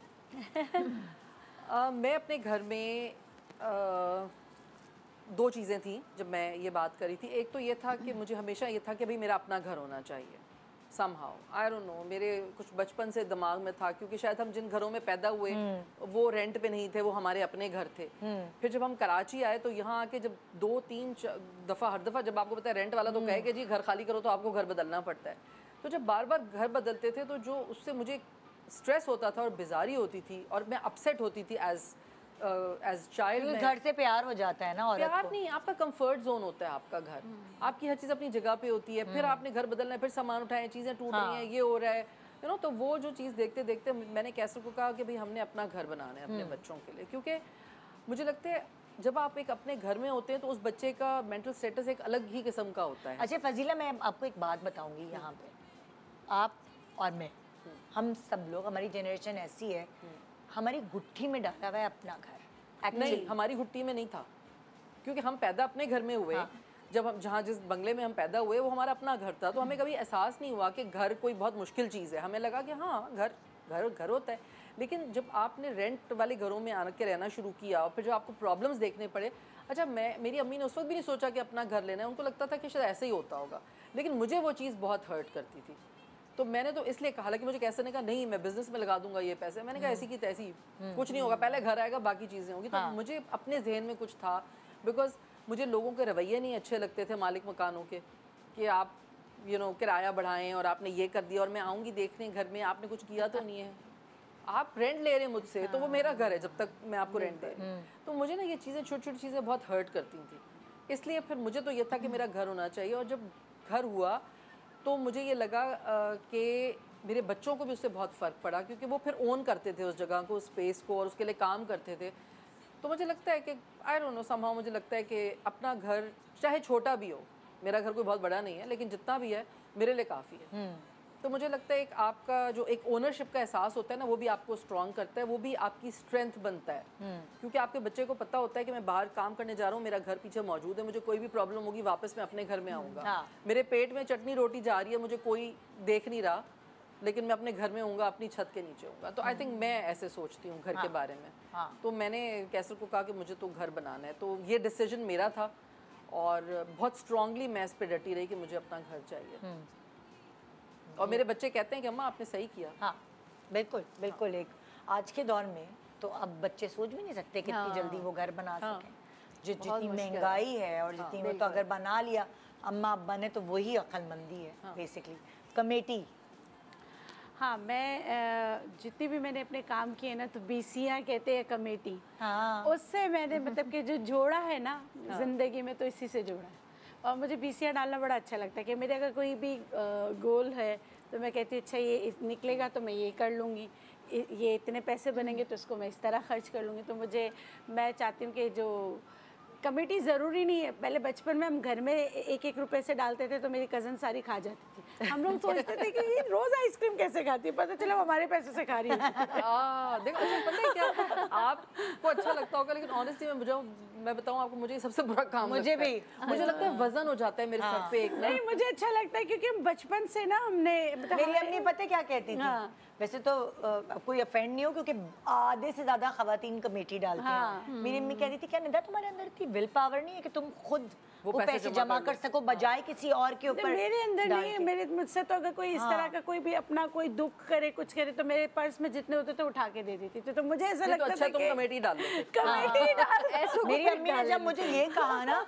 B: मैं अपने घर में दो चीज़ें थी जब मैं ये बात करी थी। एक तो ये था कि मुझे हमेशा ये था कि भाई मेरा अपना घर होना चाहिए। somehow I don't know, मेरे कुछ बचपन से दिमाग में था, क्योंकि शायद हम जिन घरों में पैदा हुए वो रेंट पे नहीं थे, वो हमारे अपने घर थे। फिर जब हम कराची आए तो यहाँ आके जब 2-3 दफ़ा, हर दफ़ा जब आपको पता है रेंट वाला तो कहे कि जी घर खाली करो, तो आपको घर बदलना पड़ता है। तो जब बार बार घर बदलते थे तो जो उससे मुझे स्ट्रेस होता था और बेजारी होती थी और मैं अपसेट होती थी एज चाइल्ड।
A: घर से प्यार हो जाता है ना, और
B: प्यार नहीं, आपका कंफर्ट जोन होता है आपका घर। आपकी हर चीज़ अपनी जगह पे होती है, फिर आपने घर बदलना है, फिर सामान उठाए, चीज़ें टूट रही हैं, ये हो रहा है, यू नो। तो वो जो चीज़ देखते देखते मैंने कैसर को कहा कि भाई हमने अपना घर बनाना है अपने बच्चों के लिए, क्योंकि मुझे लगता है जब आप एक अपने घर में होते हैं तो उस बच्चे का मेंटल स्टेटस एक अलग ही किस्म का होता है।
A: अच्छा फजीला, मैं आपको एक बात बताऊंगी यहाँ पे, आप और मैं, हम सब लोग, हमारी जनरेशन ऐसी है, हमारी गुट्ठी में डाला हुआ है अपना घर।
B: नहीं, हमारी गुट्ठी में नहीं था, क्योंकि हम पैदा अपने घर में हुए। जब हम जहाँ जिस बंगले में हम पैदा हुए वो हमारा अपना घर था, तो हमें कभी एहसास नहीं हुआ कि घर कोई बहुत मुश्किल चीज़ है। हमें लगा कि हाँ घर घर घर होता है। लेकिन जब आपने रेंट वाले घरों में आके रहना शुरू किया और फिर जब आपको प्रॉब्लम्स देखने पड़े, अच्छा मेरी अम्मी ने उस वक्त भी नहीं सोचा कि अपना घर लेना है, उनको लगता था कि शायद ऐसे ही होता होगा, लेकिन मुझे वो चीज़ बहुत हर्ट करती थी। तो मैंने तो इसलिए कहा, हालांकि मुझे कैसे ने कहा नहीं मैं बिजनेस में लगा दूंगा ये पैसे, मैंने कहा ऐसी की तैसी, कुछ नहीं होगा, पहले घर आएगा बाकी चीज़ें होंगी। तो मुझे अपने जहन में कुछ था, बिकॉज मुझे लोगों के रवैये नहीं अच्छे लगते थे मालिक मकानों के, कि आप किराया बढ़ाएं और आपने ये कर दिया और मैं आऊँगी देखने घर में, आपने कुछ किया तो नहीं है, आप रेंट ले रहे हैं मुझसे, तो वो मेरा घर है जब तक मैं आपको रेंट दे। तो मुझे ना ये चीज़ें, छोटी छोटी चीज़ें बहुत हर्ट करती थी, इसलिए फिर मुझे तो ये था कि मेरा घर होना चाहिए। और जब घर हुआ तो मुझे ये लगा कि मेरे बच्चों को भी उससे बहुत फ़र्क पड़ा, क्योंकि वो फिर ओन करते थे उस जगह को, उस स्पेस को, और उसके लिए काम करते थे। तो मुझे लगता है कि आई डोंट नो, समहाउ मुझे लगता है कि अपना घर चाहे छोटा भी हो, मेरा घर कोई बहुत बड़ा नहीं है, लेकिन जितना भी है मेरे लिए काफ़ी है। तो मुझे लगता है एक आपका जो एक ओनरशिप का एहसास होता है ना, वो भी आपको स्ट्रॉन्ग करता है, वो भी आपकी स्ट्रेंथ बनता है। क्योंकि आपके बच्चे को पता होता है कि मैं बाहर काम करने जा रहा हूँ, मेरा घर पीछे मौजूद है, मुझे कोई भी प्रॉब्लम होगी वापस मैं अपने घर में आऊँगा। मेरे पेट में चटनी रोटी जा रही है, मुझे कोई देख नहीं रहा, लेकिन मैं अपने घर में हूँगा, अपनी छत के नीचे हूँगा। तो आई थिंक मैं ऐसे सोचती हूँ घर के बारे में। तो मैंने कैसर को कहा कि मुझे तो घर बनाना है, तो ये डिसीजन मेरा था और बहुत स्ट्रांगली मैं इस पर डटी रही कि मुझे अपना घर चाहिए। और मेरे बच्चे कहते हैं कि अम्मा आपने सही किया।
A: हाँ बिल्कुल बिल्कुल। एक आज के दौर में तो अब बच्चे सोच भी नहीं सकते कितनी जल्दी वो घर बना सकें, जितनी महंगाई है और जितनी वो, तो अगर बना लिया अम्मा अब्बा ने तो वही अक्लमंदी है बेसिकली। कमेटी,
D: हाँ, मैं जितनी भी मैंने अपने काम किए ना, तो बीसियाँ कहते हैं कमेटी। हाँ, उससे मैंने मतलब कि जो जोड़ा है ना ज़िंदगी में, तो इसी से जोड़ा है। और मुझे बीसियाँ डालना बड़ा अच्छा लगता है कि मेरे अगर कोई भी गोल है तो मैं कहती हूँ अच्छा ये निकलेगा तो मैं ये कर लूँगी, ये इतने पैसे बनेंगे तो इसको मैं इस तरह खर्च कर लूँगी। तो मैं चाहती हूँ कि जो कमेटी ज़रूरी नहीं है, पहले बचपन में हम घर में 1-1 रुपए से डालते थे तो मेरी कज़न सारी खा जाती थी। हम लोग सोचते थे कि ये रोज़ आइसक्रीम कैसे खाती है, पता चला हमारे पैसे से खा रही है।
B: देखो अच्छा पता है क्या, आपको अच्छा लगता होगा, लेकिन ऑनेस्टली मैं बताऊँ आपको, मुझे सबसे बुरा काम
A: मुझे भी
B: मुझे लगता है वजन हो जाता है मेरे सर पे एक।
D: नहीं, मुझे अच्छा लगता है क्योंकि बचपन से ना हमने,
A: मेरी अम्मी पता क्या कहती थी, वैसे तो कोई ऑफेंड नहीं हो क्योंकि आधे से ज्यादा खवातीन कमेटी डालती हैं। मेरी अम्मी कहती थी क्या निदा तुम्हारे अंदर इतनी विल पावर नहीं है कि तुम खुद वो पैसे जमा कर सको बजाय किसी और के ऊपर।
D: मेरे अंदर नहीं है, मेरे मुझसे तो अगर कोई इस तरह का कोई भी अपना कोई दुख करे कुछ करे तो मेरे पर्स में जितने होते थे उठा के दे देती थी। तो मुझे ऐसा लगता
B: अच्छा
D: था
B: तुम
D: कि
B: कमेटी डाल दो।
D: कमेटी डाल।
A: मेरी अम्मी ने जब मुझे ये कहा ना,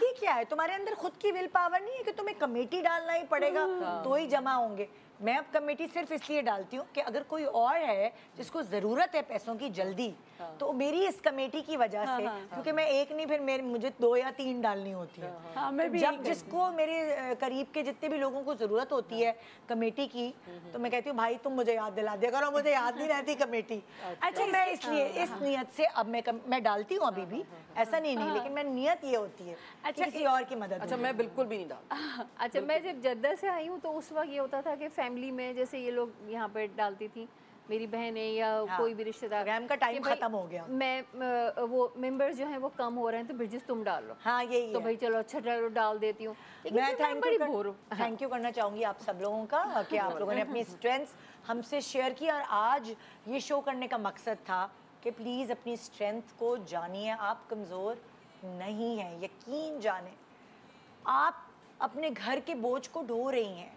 A: ये क्या है तुम्हारे अंदर खुद की विल पावर नहीं है कि तुम्हें कमेटी डालना ही पड़ेगा तो ही जमा होंगे। मैं अब कमेटी सिर्फ इसलिए डालती हूँ कि अगर कोई और है जिसको ज़रूरत है पैसों की जल्दी, तो मेरी इस कमेटी की वजह से, क्योंकि मैं एक नहीं फिर मुझे 2 या 3 डालनी होती है।
D: मैं भी
A: जब जिसको मेरे करीब के जितने भी लोगों को ज़रूरत होती है कमेटी की, तो मैं कहती हूँ भाई तुम मुझे याद दिला दिया करो, मुझे याद नहीं रहती कमेटी। अच्छा, मैं इसलिए इस नियत से अब मैं डालती हूँ अभी भी, ऐसा नहीं लेकिन मैं नियत ये होती है अच्छा किसी और की मदद।
B: अच्छा मैं बिल्कुल भी नहीं डालती।
C: अच्छा मैं जब जद्दा से आई हूँ तो उस वक्त ये होता था कि फैमिली में जैसे ये लोग यहाँ पे डालती थी, मेरी बहनें या कोई भी रिश्तेदार,
A: प्रोग्राम का टाइम खत्म हो गया,
C: मैं वो मेंबर्स जो हैं वो कम हो रहे हैं तो ब्रिजेस तुम डाल लो।
A: हाँ यही
C: तो भाई चलो अच्छा चलो डाल देती हूँ।
A: मैं थैंक यू करना चाहूँगी आप सब लोगों का कि आप लोगों ने अपनी स्ट्रेंथ्स हमसे शेयर की। और आज ये शो करने का मकसद था कि प्लीज़ अपनी स्ट्रेंथ को जानिए, आप कमज़ोर नहीं हैं, यकीन जाने। आप अपने घर के बोझ को ढो रही हैं,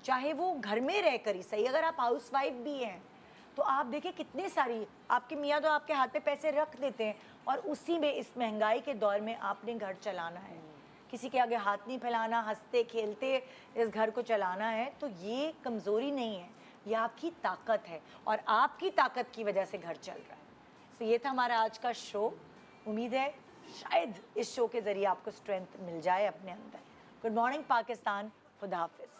A: चाहे वो घर में रहकर ही सही, अगर आप हाउसवाइफ भी हैं तो आप देखिए कितने सारी आपके मियाँ तो आपके हाथ पे पैसे रख देते हैं और उसी में इस महंगाई के दौर में आपने घर चलाना है, किसी के आगे हाथ नहीं फैलाना, हंसते खेलते इस घर को चलाना है। तो ये कमज़ोरी नहीं है, ये आपकी ताकत है और आपकी ताकत की वजह से घर चल रहा है। तो ये था हमारा आज का शो। उम्मीद है शायद इस शो के ज़रिए आपको स्ट्रेंथ मिल जाए अपने अंदर। गुड मॉर्निंग पाकिस्तान, खुदा हाफिज़।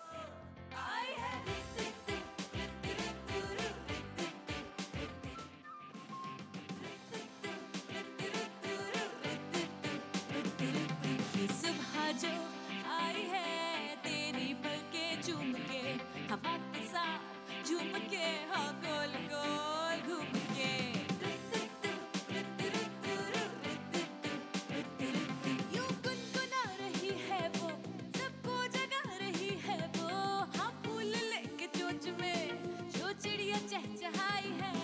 E: जो आई है तेरी पलकें चूम के, हवा के साथ झूम के, हाँ गोल गोल घूम के, यूं गुनगुना रही है वो, सबको जगा रही है वो, हाँ फूल लेके चोंच में जो चिड़िया चहचहाई है।